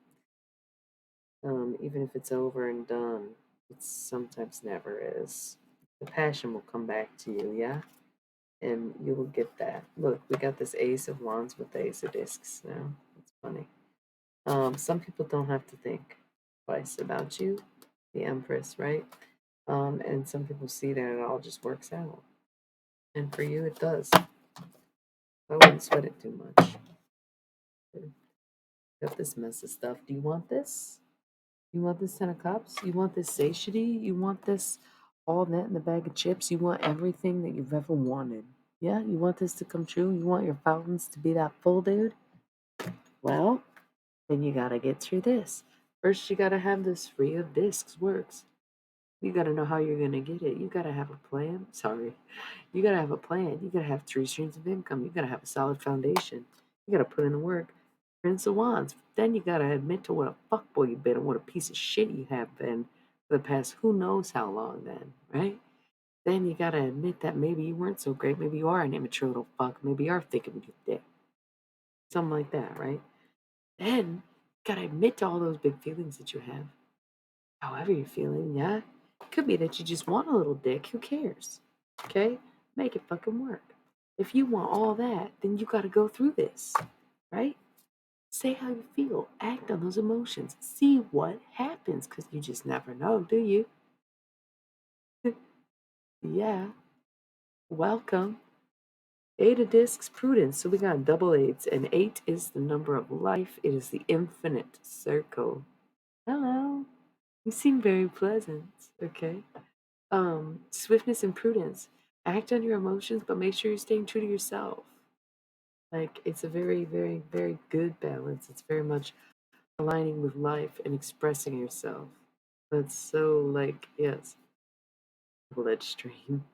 Even if it's over and done, it sometimes never is. The passion will come back to you, yeah? And you will get that. Look, we got this Ace of Wands with the Ace of Discs now. It's funny. Some people don't have to think twice about you, the Empress, right? And some people see that it all just works out. And for you, it does. I wouldn't sweat it too much. Got this mess of stuff. Do you want this? You want this 10 of Cups? You want this satiety? You want this all that in the bag of chips? You want everything that you've ever wanted? Yeah? You want this to come true? You want your fountains to be that full, dude? Well, then you gotta get through this. First, you gotta have this free of discs works. You got to know how you're going to get it. You got to have a plan. Sorry. You got to have a plan. You got to have 3 streams of income. You got to have a solid foundation. You got to put in the work. Prince of Wands. Then you got to admit to what a fuckboy you've been and what a piece of shit you have been for the past who knows how long then, right? Then you got to admit that maybe you weren't so great. Maybe you are an immature little fuck. Maybe you are thinking with your dick. Something like that, right? Then you got to admit to all those big feelings that you have. However you're feeling, yeah? It could be that you just want a little dick. Who cares? Okay? Make it fucking work. If you want all that, then you got to go through this, right? Say how you feel. Act on those emotions. See what happens, because you just never know, do you? Yeah. Welcome. 8 of discs, prudence. So we got double eights, and 8 is the number of life. It is the infinite circle. Hello. You seem very pleasant. Okay. Swiftness and prudence. Act on your emotions, but make sure you're staying true to yourself. Like, it's a very, very, very good balance. It's very much aligning with life and expressing yourself. That's so, like, yes, double-edged stream.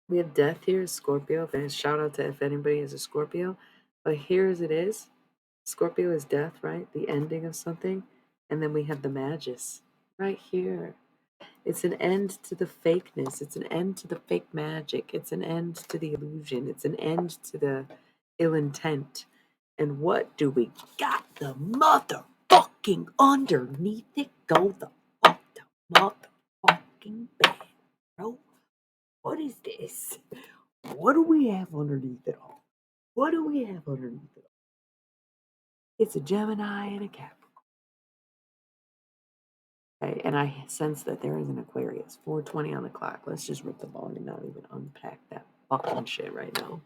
We have death here, Scorpio. And shout out to if anybody is a Scorpio. But here as it is, Scorpio is death, right? The ending of something. And then we have the Magus right here. It's an end to the fakeness. It's an end to the fake magic. It's an end to the illusion. It's an end to the ill intent. And what do we got? The motherfucking underneath it go the motherfucking band, bro. What is this? What do we have underneath it all? What do we have underneath it all? It's a Gemini and a Capricorn. Okay, and I sense that there is an Aquarius. 4:20 on the clock. Let's just rip the ball and not even unpack that fucking shit right now.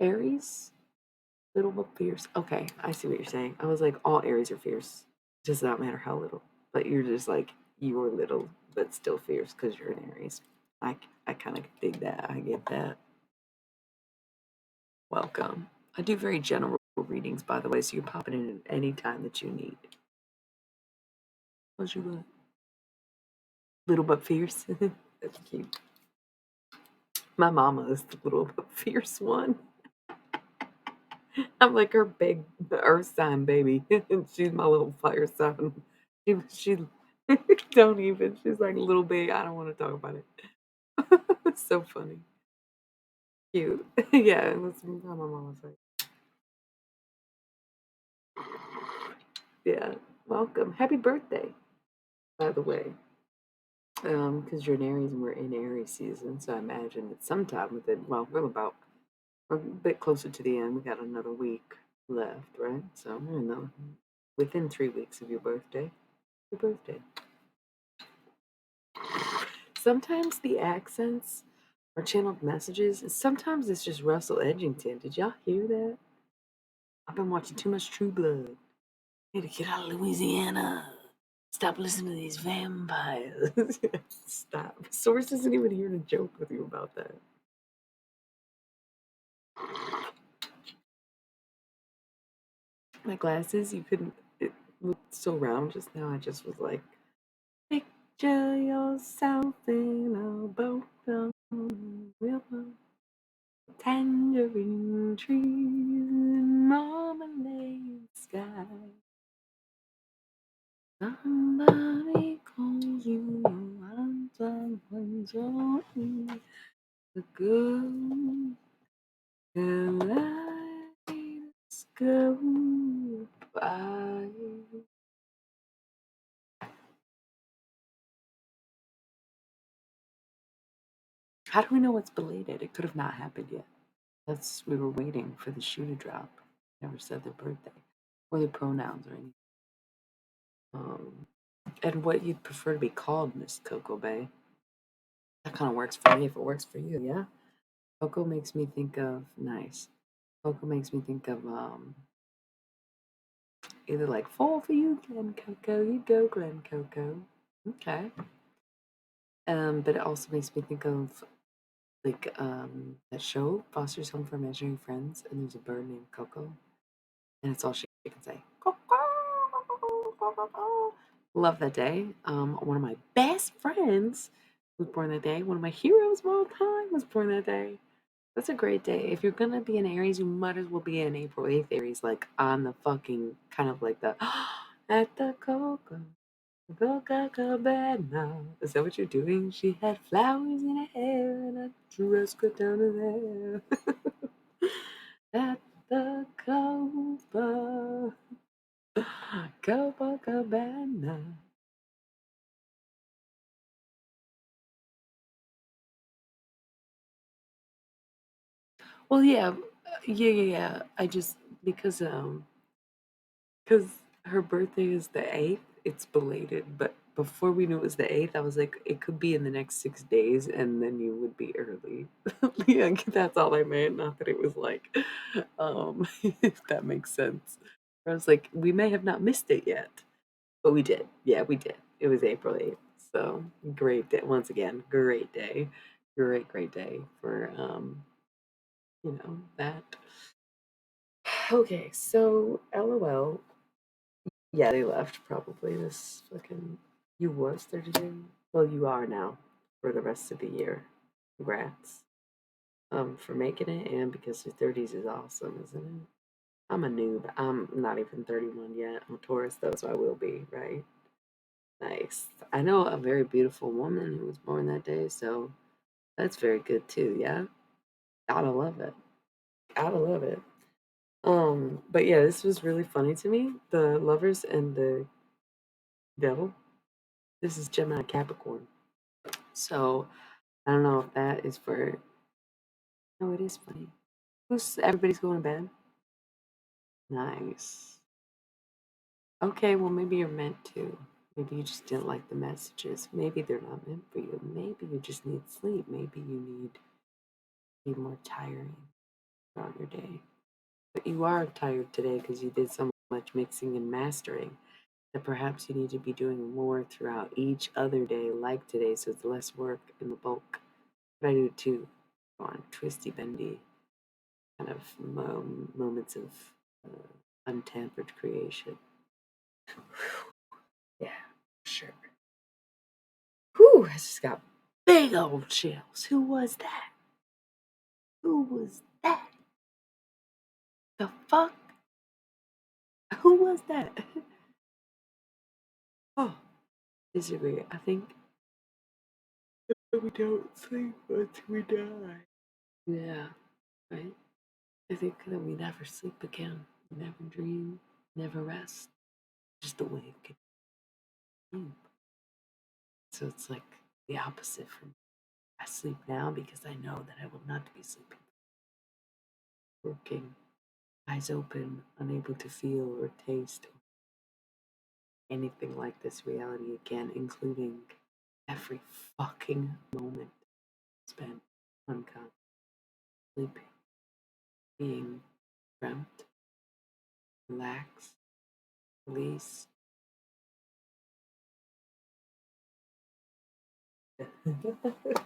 Aries, little but fierce. Okay, I see what you're saying. I was like, all Aries are fierce. It does not matter how little. But you're just like, you're little, but still fierce because you're an Aries. I kind of dig that. I get that. Welcome. I do very general readings, by the way, so you can pop it in at any time that you need. What's your look? Little but fierce. That's cute. My mama is the little but fierce one. I'm like her big earth sign baby. And she's my little fire sign. She don't even. She's like a little big. I don't want to talk about it. It's so funny. Cute. Yeah, that's how my mama's like. Yeah. Welcome. Happy birthday, by the way. Because you're an Aries and we're in Aries season, so I imagine that sometime within, well, we're a bit closer to the end. We got another week left, right? So we're in within 3 weeks of your birthday. Your birthday. Sometimes the accents are channeled messages, and sometimes it's just Russell Edgington. Did y'all hear that? I've been watching too much True Blood. Need to get out of Louisiana. Stop listening to these vampires. Stop. Source isn't even here to joke with you about that. My glasses, you couldn't. It looked so round just now. I just was like, picture yourself in a boat on a river, tangerine trees, and marmalade sky. Somebody calls you, and someone's on the good. Let's go by. How do we know it's belated? It could have not happened yet. We were waiting for the shoe to drop. Never said their birthday or their pronouns or anything. And what you'd prefer to be called, Miss Coco Bay? That kind of works for me if it works for you, yeah? Coco makes me think of nice. Coco makes me think of either like fall for you, Glen Coco. You go, Glen Coco. Okay. But it also makes me think of like that show, Foster's Home for Imaginary Friends, and there's a bird named Coco, and it's all she can say. Coco, Coco. Love that day. One of my best friends was born that day. One of my heroes of all time was born that day. That's a great day. If you're gonna be an Aries, you might as well be an April 8th Aries, like on the fucking kind of like the at the Coco. Coca Cabana. Is that what you're doing? She had flowers in her hair and a dress cut down to there. At the Copacabana. Well, yeah, yeah. I just because her birthday is the 8th, it's belated. But before we knew it was the 8th, I was like, it could be in the next 6 days, and then you would be early. Yeah, that's all I meant. Not that it was like, if that makes sense. I was like, we may have not missed it yet, but we did. Yeah, we did. It was April 8th. So great day. Once again, great day. Great day for that. Okay, so LOL. Yeah, they left probably this fucking. You was 32. Well, you are now for the rest of the year. Congrats. For making it and because your 30s is awesome, isn't it? I'm a noob. I'm not even 31 yet. I'm a Taurus though, so I will be, right? Nice. I know a very beautiful woman who was born that day, so that's very good too, yeah? Gotta love it. Gotta love it. But yeah, this was really funny to me. The lovers and the devil. This is Gemini Capricorn. So I don't know if that is for. No, it is funny. Who's everybody's going to bed? Nice. Okay, well maybe you're meant to. Maybe you just didn't like the messages. Maybe they're not meant for you. Maybe you just need sleep. Maybe you need be more tiring throughout your day. But you are tired today because you did so much mixing and mastering that perhaps you need to be doing more throughout each other day, like today, so it's less work in the bulk. But I do too. Go on twisty, bendy kind of moments of untampered creation. Yeah, sure. Whew, I just got big old chills. Who was that? Who was that? The fuck? Who was that? Oh, disagree. I think we don't sleep once we die. Yeah, right? I think that we never sleep again. Never dream, never rest. Just the way it could sleep. So it's like the opposite for me. I sleep now because I know that I will not be sleeping. Working, eyes open, unable to feel or taste anything like this reality again, including every fucking moment spent unconscious, sleeping, being dreamt, relaxed, released.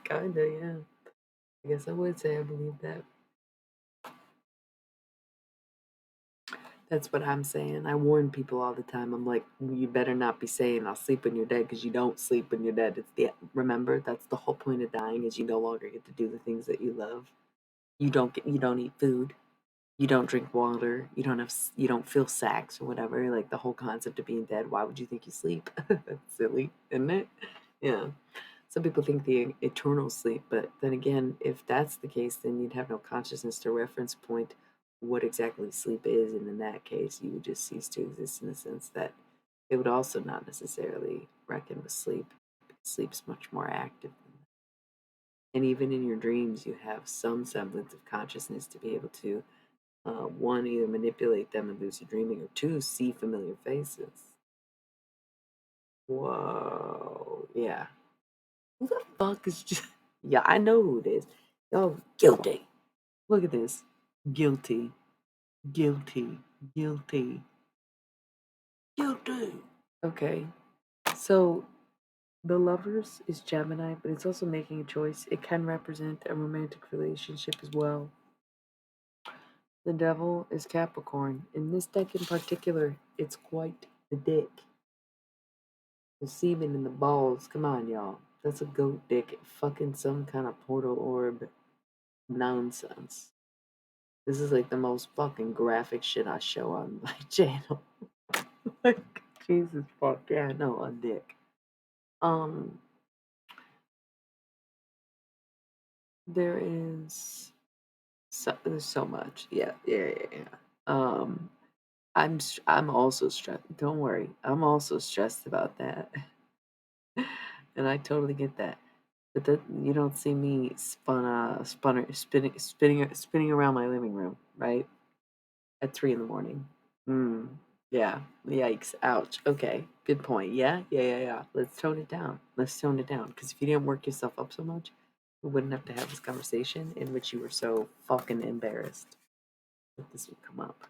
Kinda, yeah. I guess I would say I believe that. That's what I'm saying. I warn people all the time. I'm like, you better not be saying I'll sleep when you're dead because you don't sleep when you're dead. It's the remember that's the whole point of dying is you no longer get to do the things that you love. You don't eat food. You don't drink water. You don't feel sex or whatever. Like the whole concept of being dead. Why would you think you sleep? That's silly, isn't it? Yeah. Some people think the eternal sleep, but then again, if that's the case, then you'd have no consciousness to reference point what exactly sleep is, and in that case, you would just cease to exist in the sense that it would also not necessarily reckon with sleep. Sleep's much more active than that. And even in your dreams, you have some semblance of consciousness to be able to, one, either manipulate them in lucid dreaming, or two, see familiar faces. Whoa, yeah. Who the fuck is just. Yeah, I know who it is. Y'all guilty. Look at this. Guilty. Guilty. Guilty. Guilty. Okay. So The Lovers is Gemini, but it's also making a choice. It can represent a romantic relationship as well. The Devil is Capricorn. In this deck in particular, it's quite the dick. The semen and the balls. Come on, y'all. That's a goat dick. Fucking some kind of portal orb nonsense. This is like the most fucking graphic shit I show on my channel. Like, Jesus fuck. Yeah, no, a dick. Um, there is there's so much. Yeah. Um, I'm also stressed. Don't worry, I'm also stressed about that, and I totally get that. But that you don't see me spinning around my living room, right? At 3 in the morning. Mm, yeah. Yikes. Ouch. Okay. Good point. Yeah. Let's tone it down. Let's tone it down. Because if you didn't work yourself up so much, we wouldn't have to have this conversation in which you were so fucking embarrassed that this would come up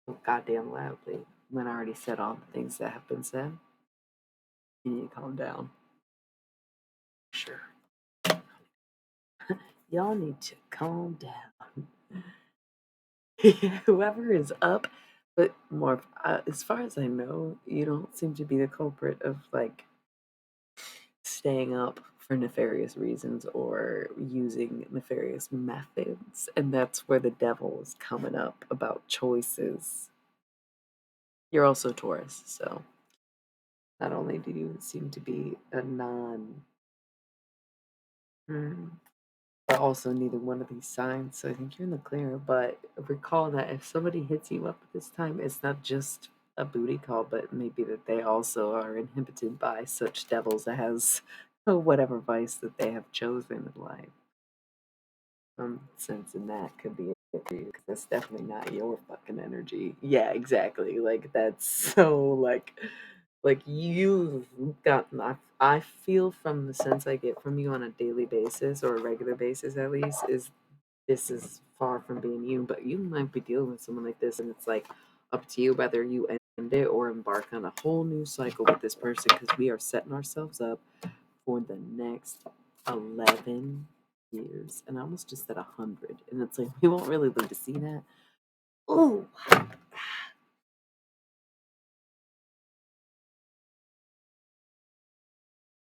so goddamn loudly when I already said all the things that have been said. You need to calm down. Sure. Y'all need to calm down. Whoever is up, but more as far as I know, you don't seem to be the culprit of like staying up for nefarious reasons or using nefarious methods, and that's where the devil is coming up about choices. You're also Taurus, so not only do you seem to be a non, hmm, but also neither one of these signs, so I think you're in the clear. But recall that if somebody hits you up at this time, it's not just a booty call, but maybe that they also are inhibited by such devils as whatever vice that they have chosen in life. I'm sensing that could be it for you because that's definitely not your fucking energy. Yeah, exactly. Like that's so like you've gotten. I feel from the sense I get from you on a daily basis or a regular basis at least is this is far from being you, but you might be dealing with someone like this, and it's like up to you whether you end it or embark on a whole new cycle with this person because we are setting ourselves up for the next 11 years. And I almost just said 100. And it's like, we won't really live to see that. Oh,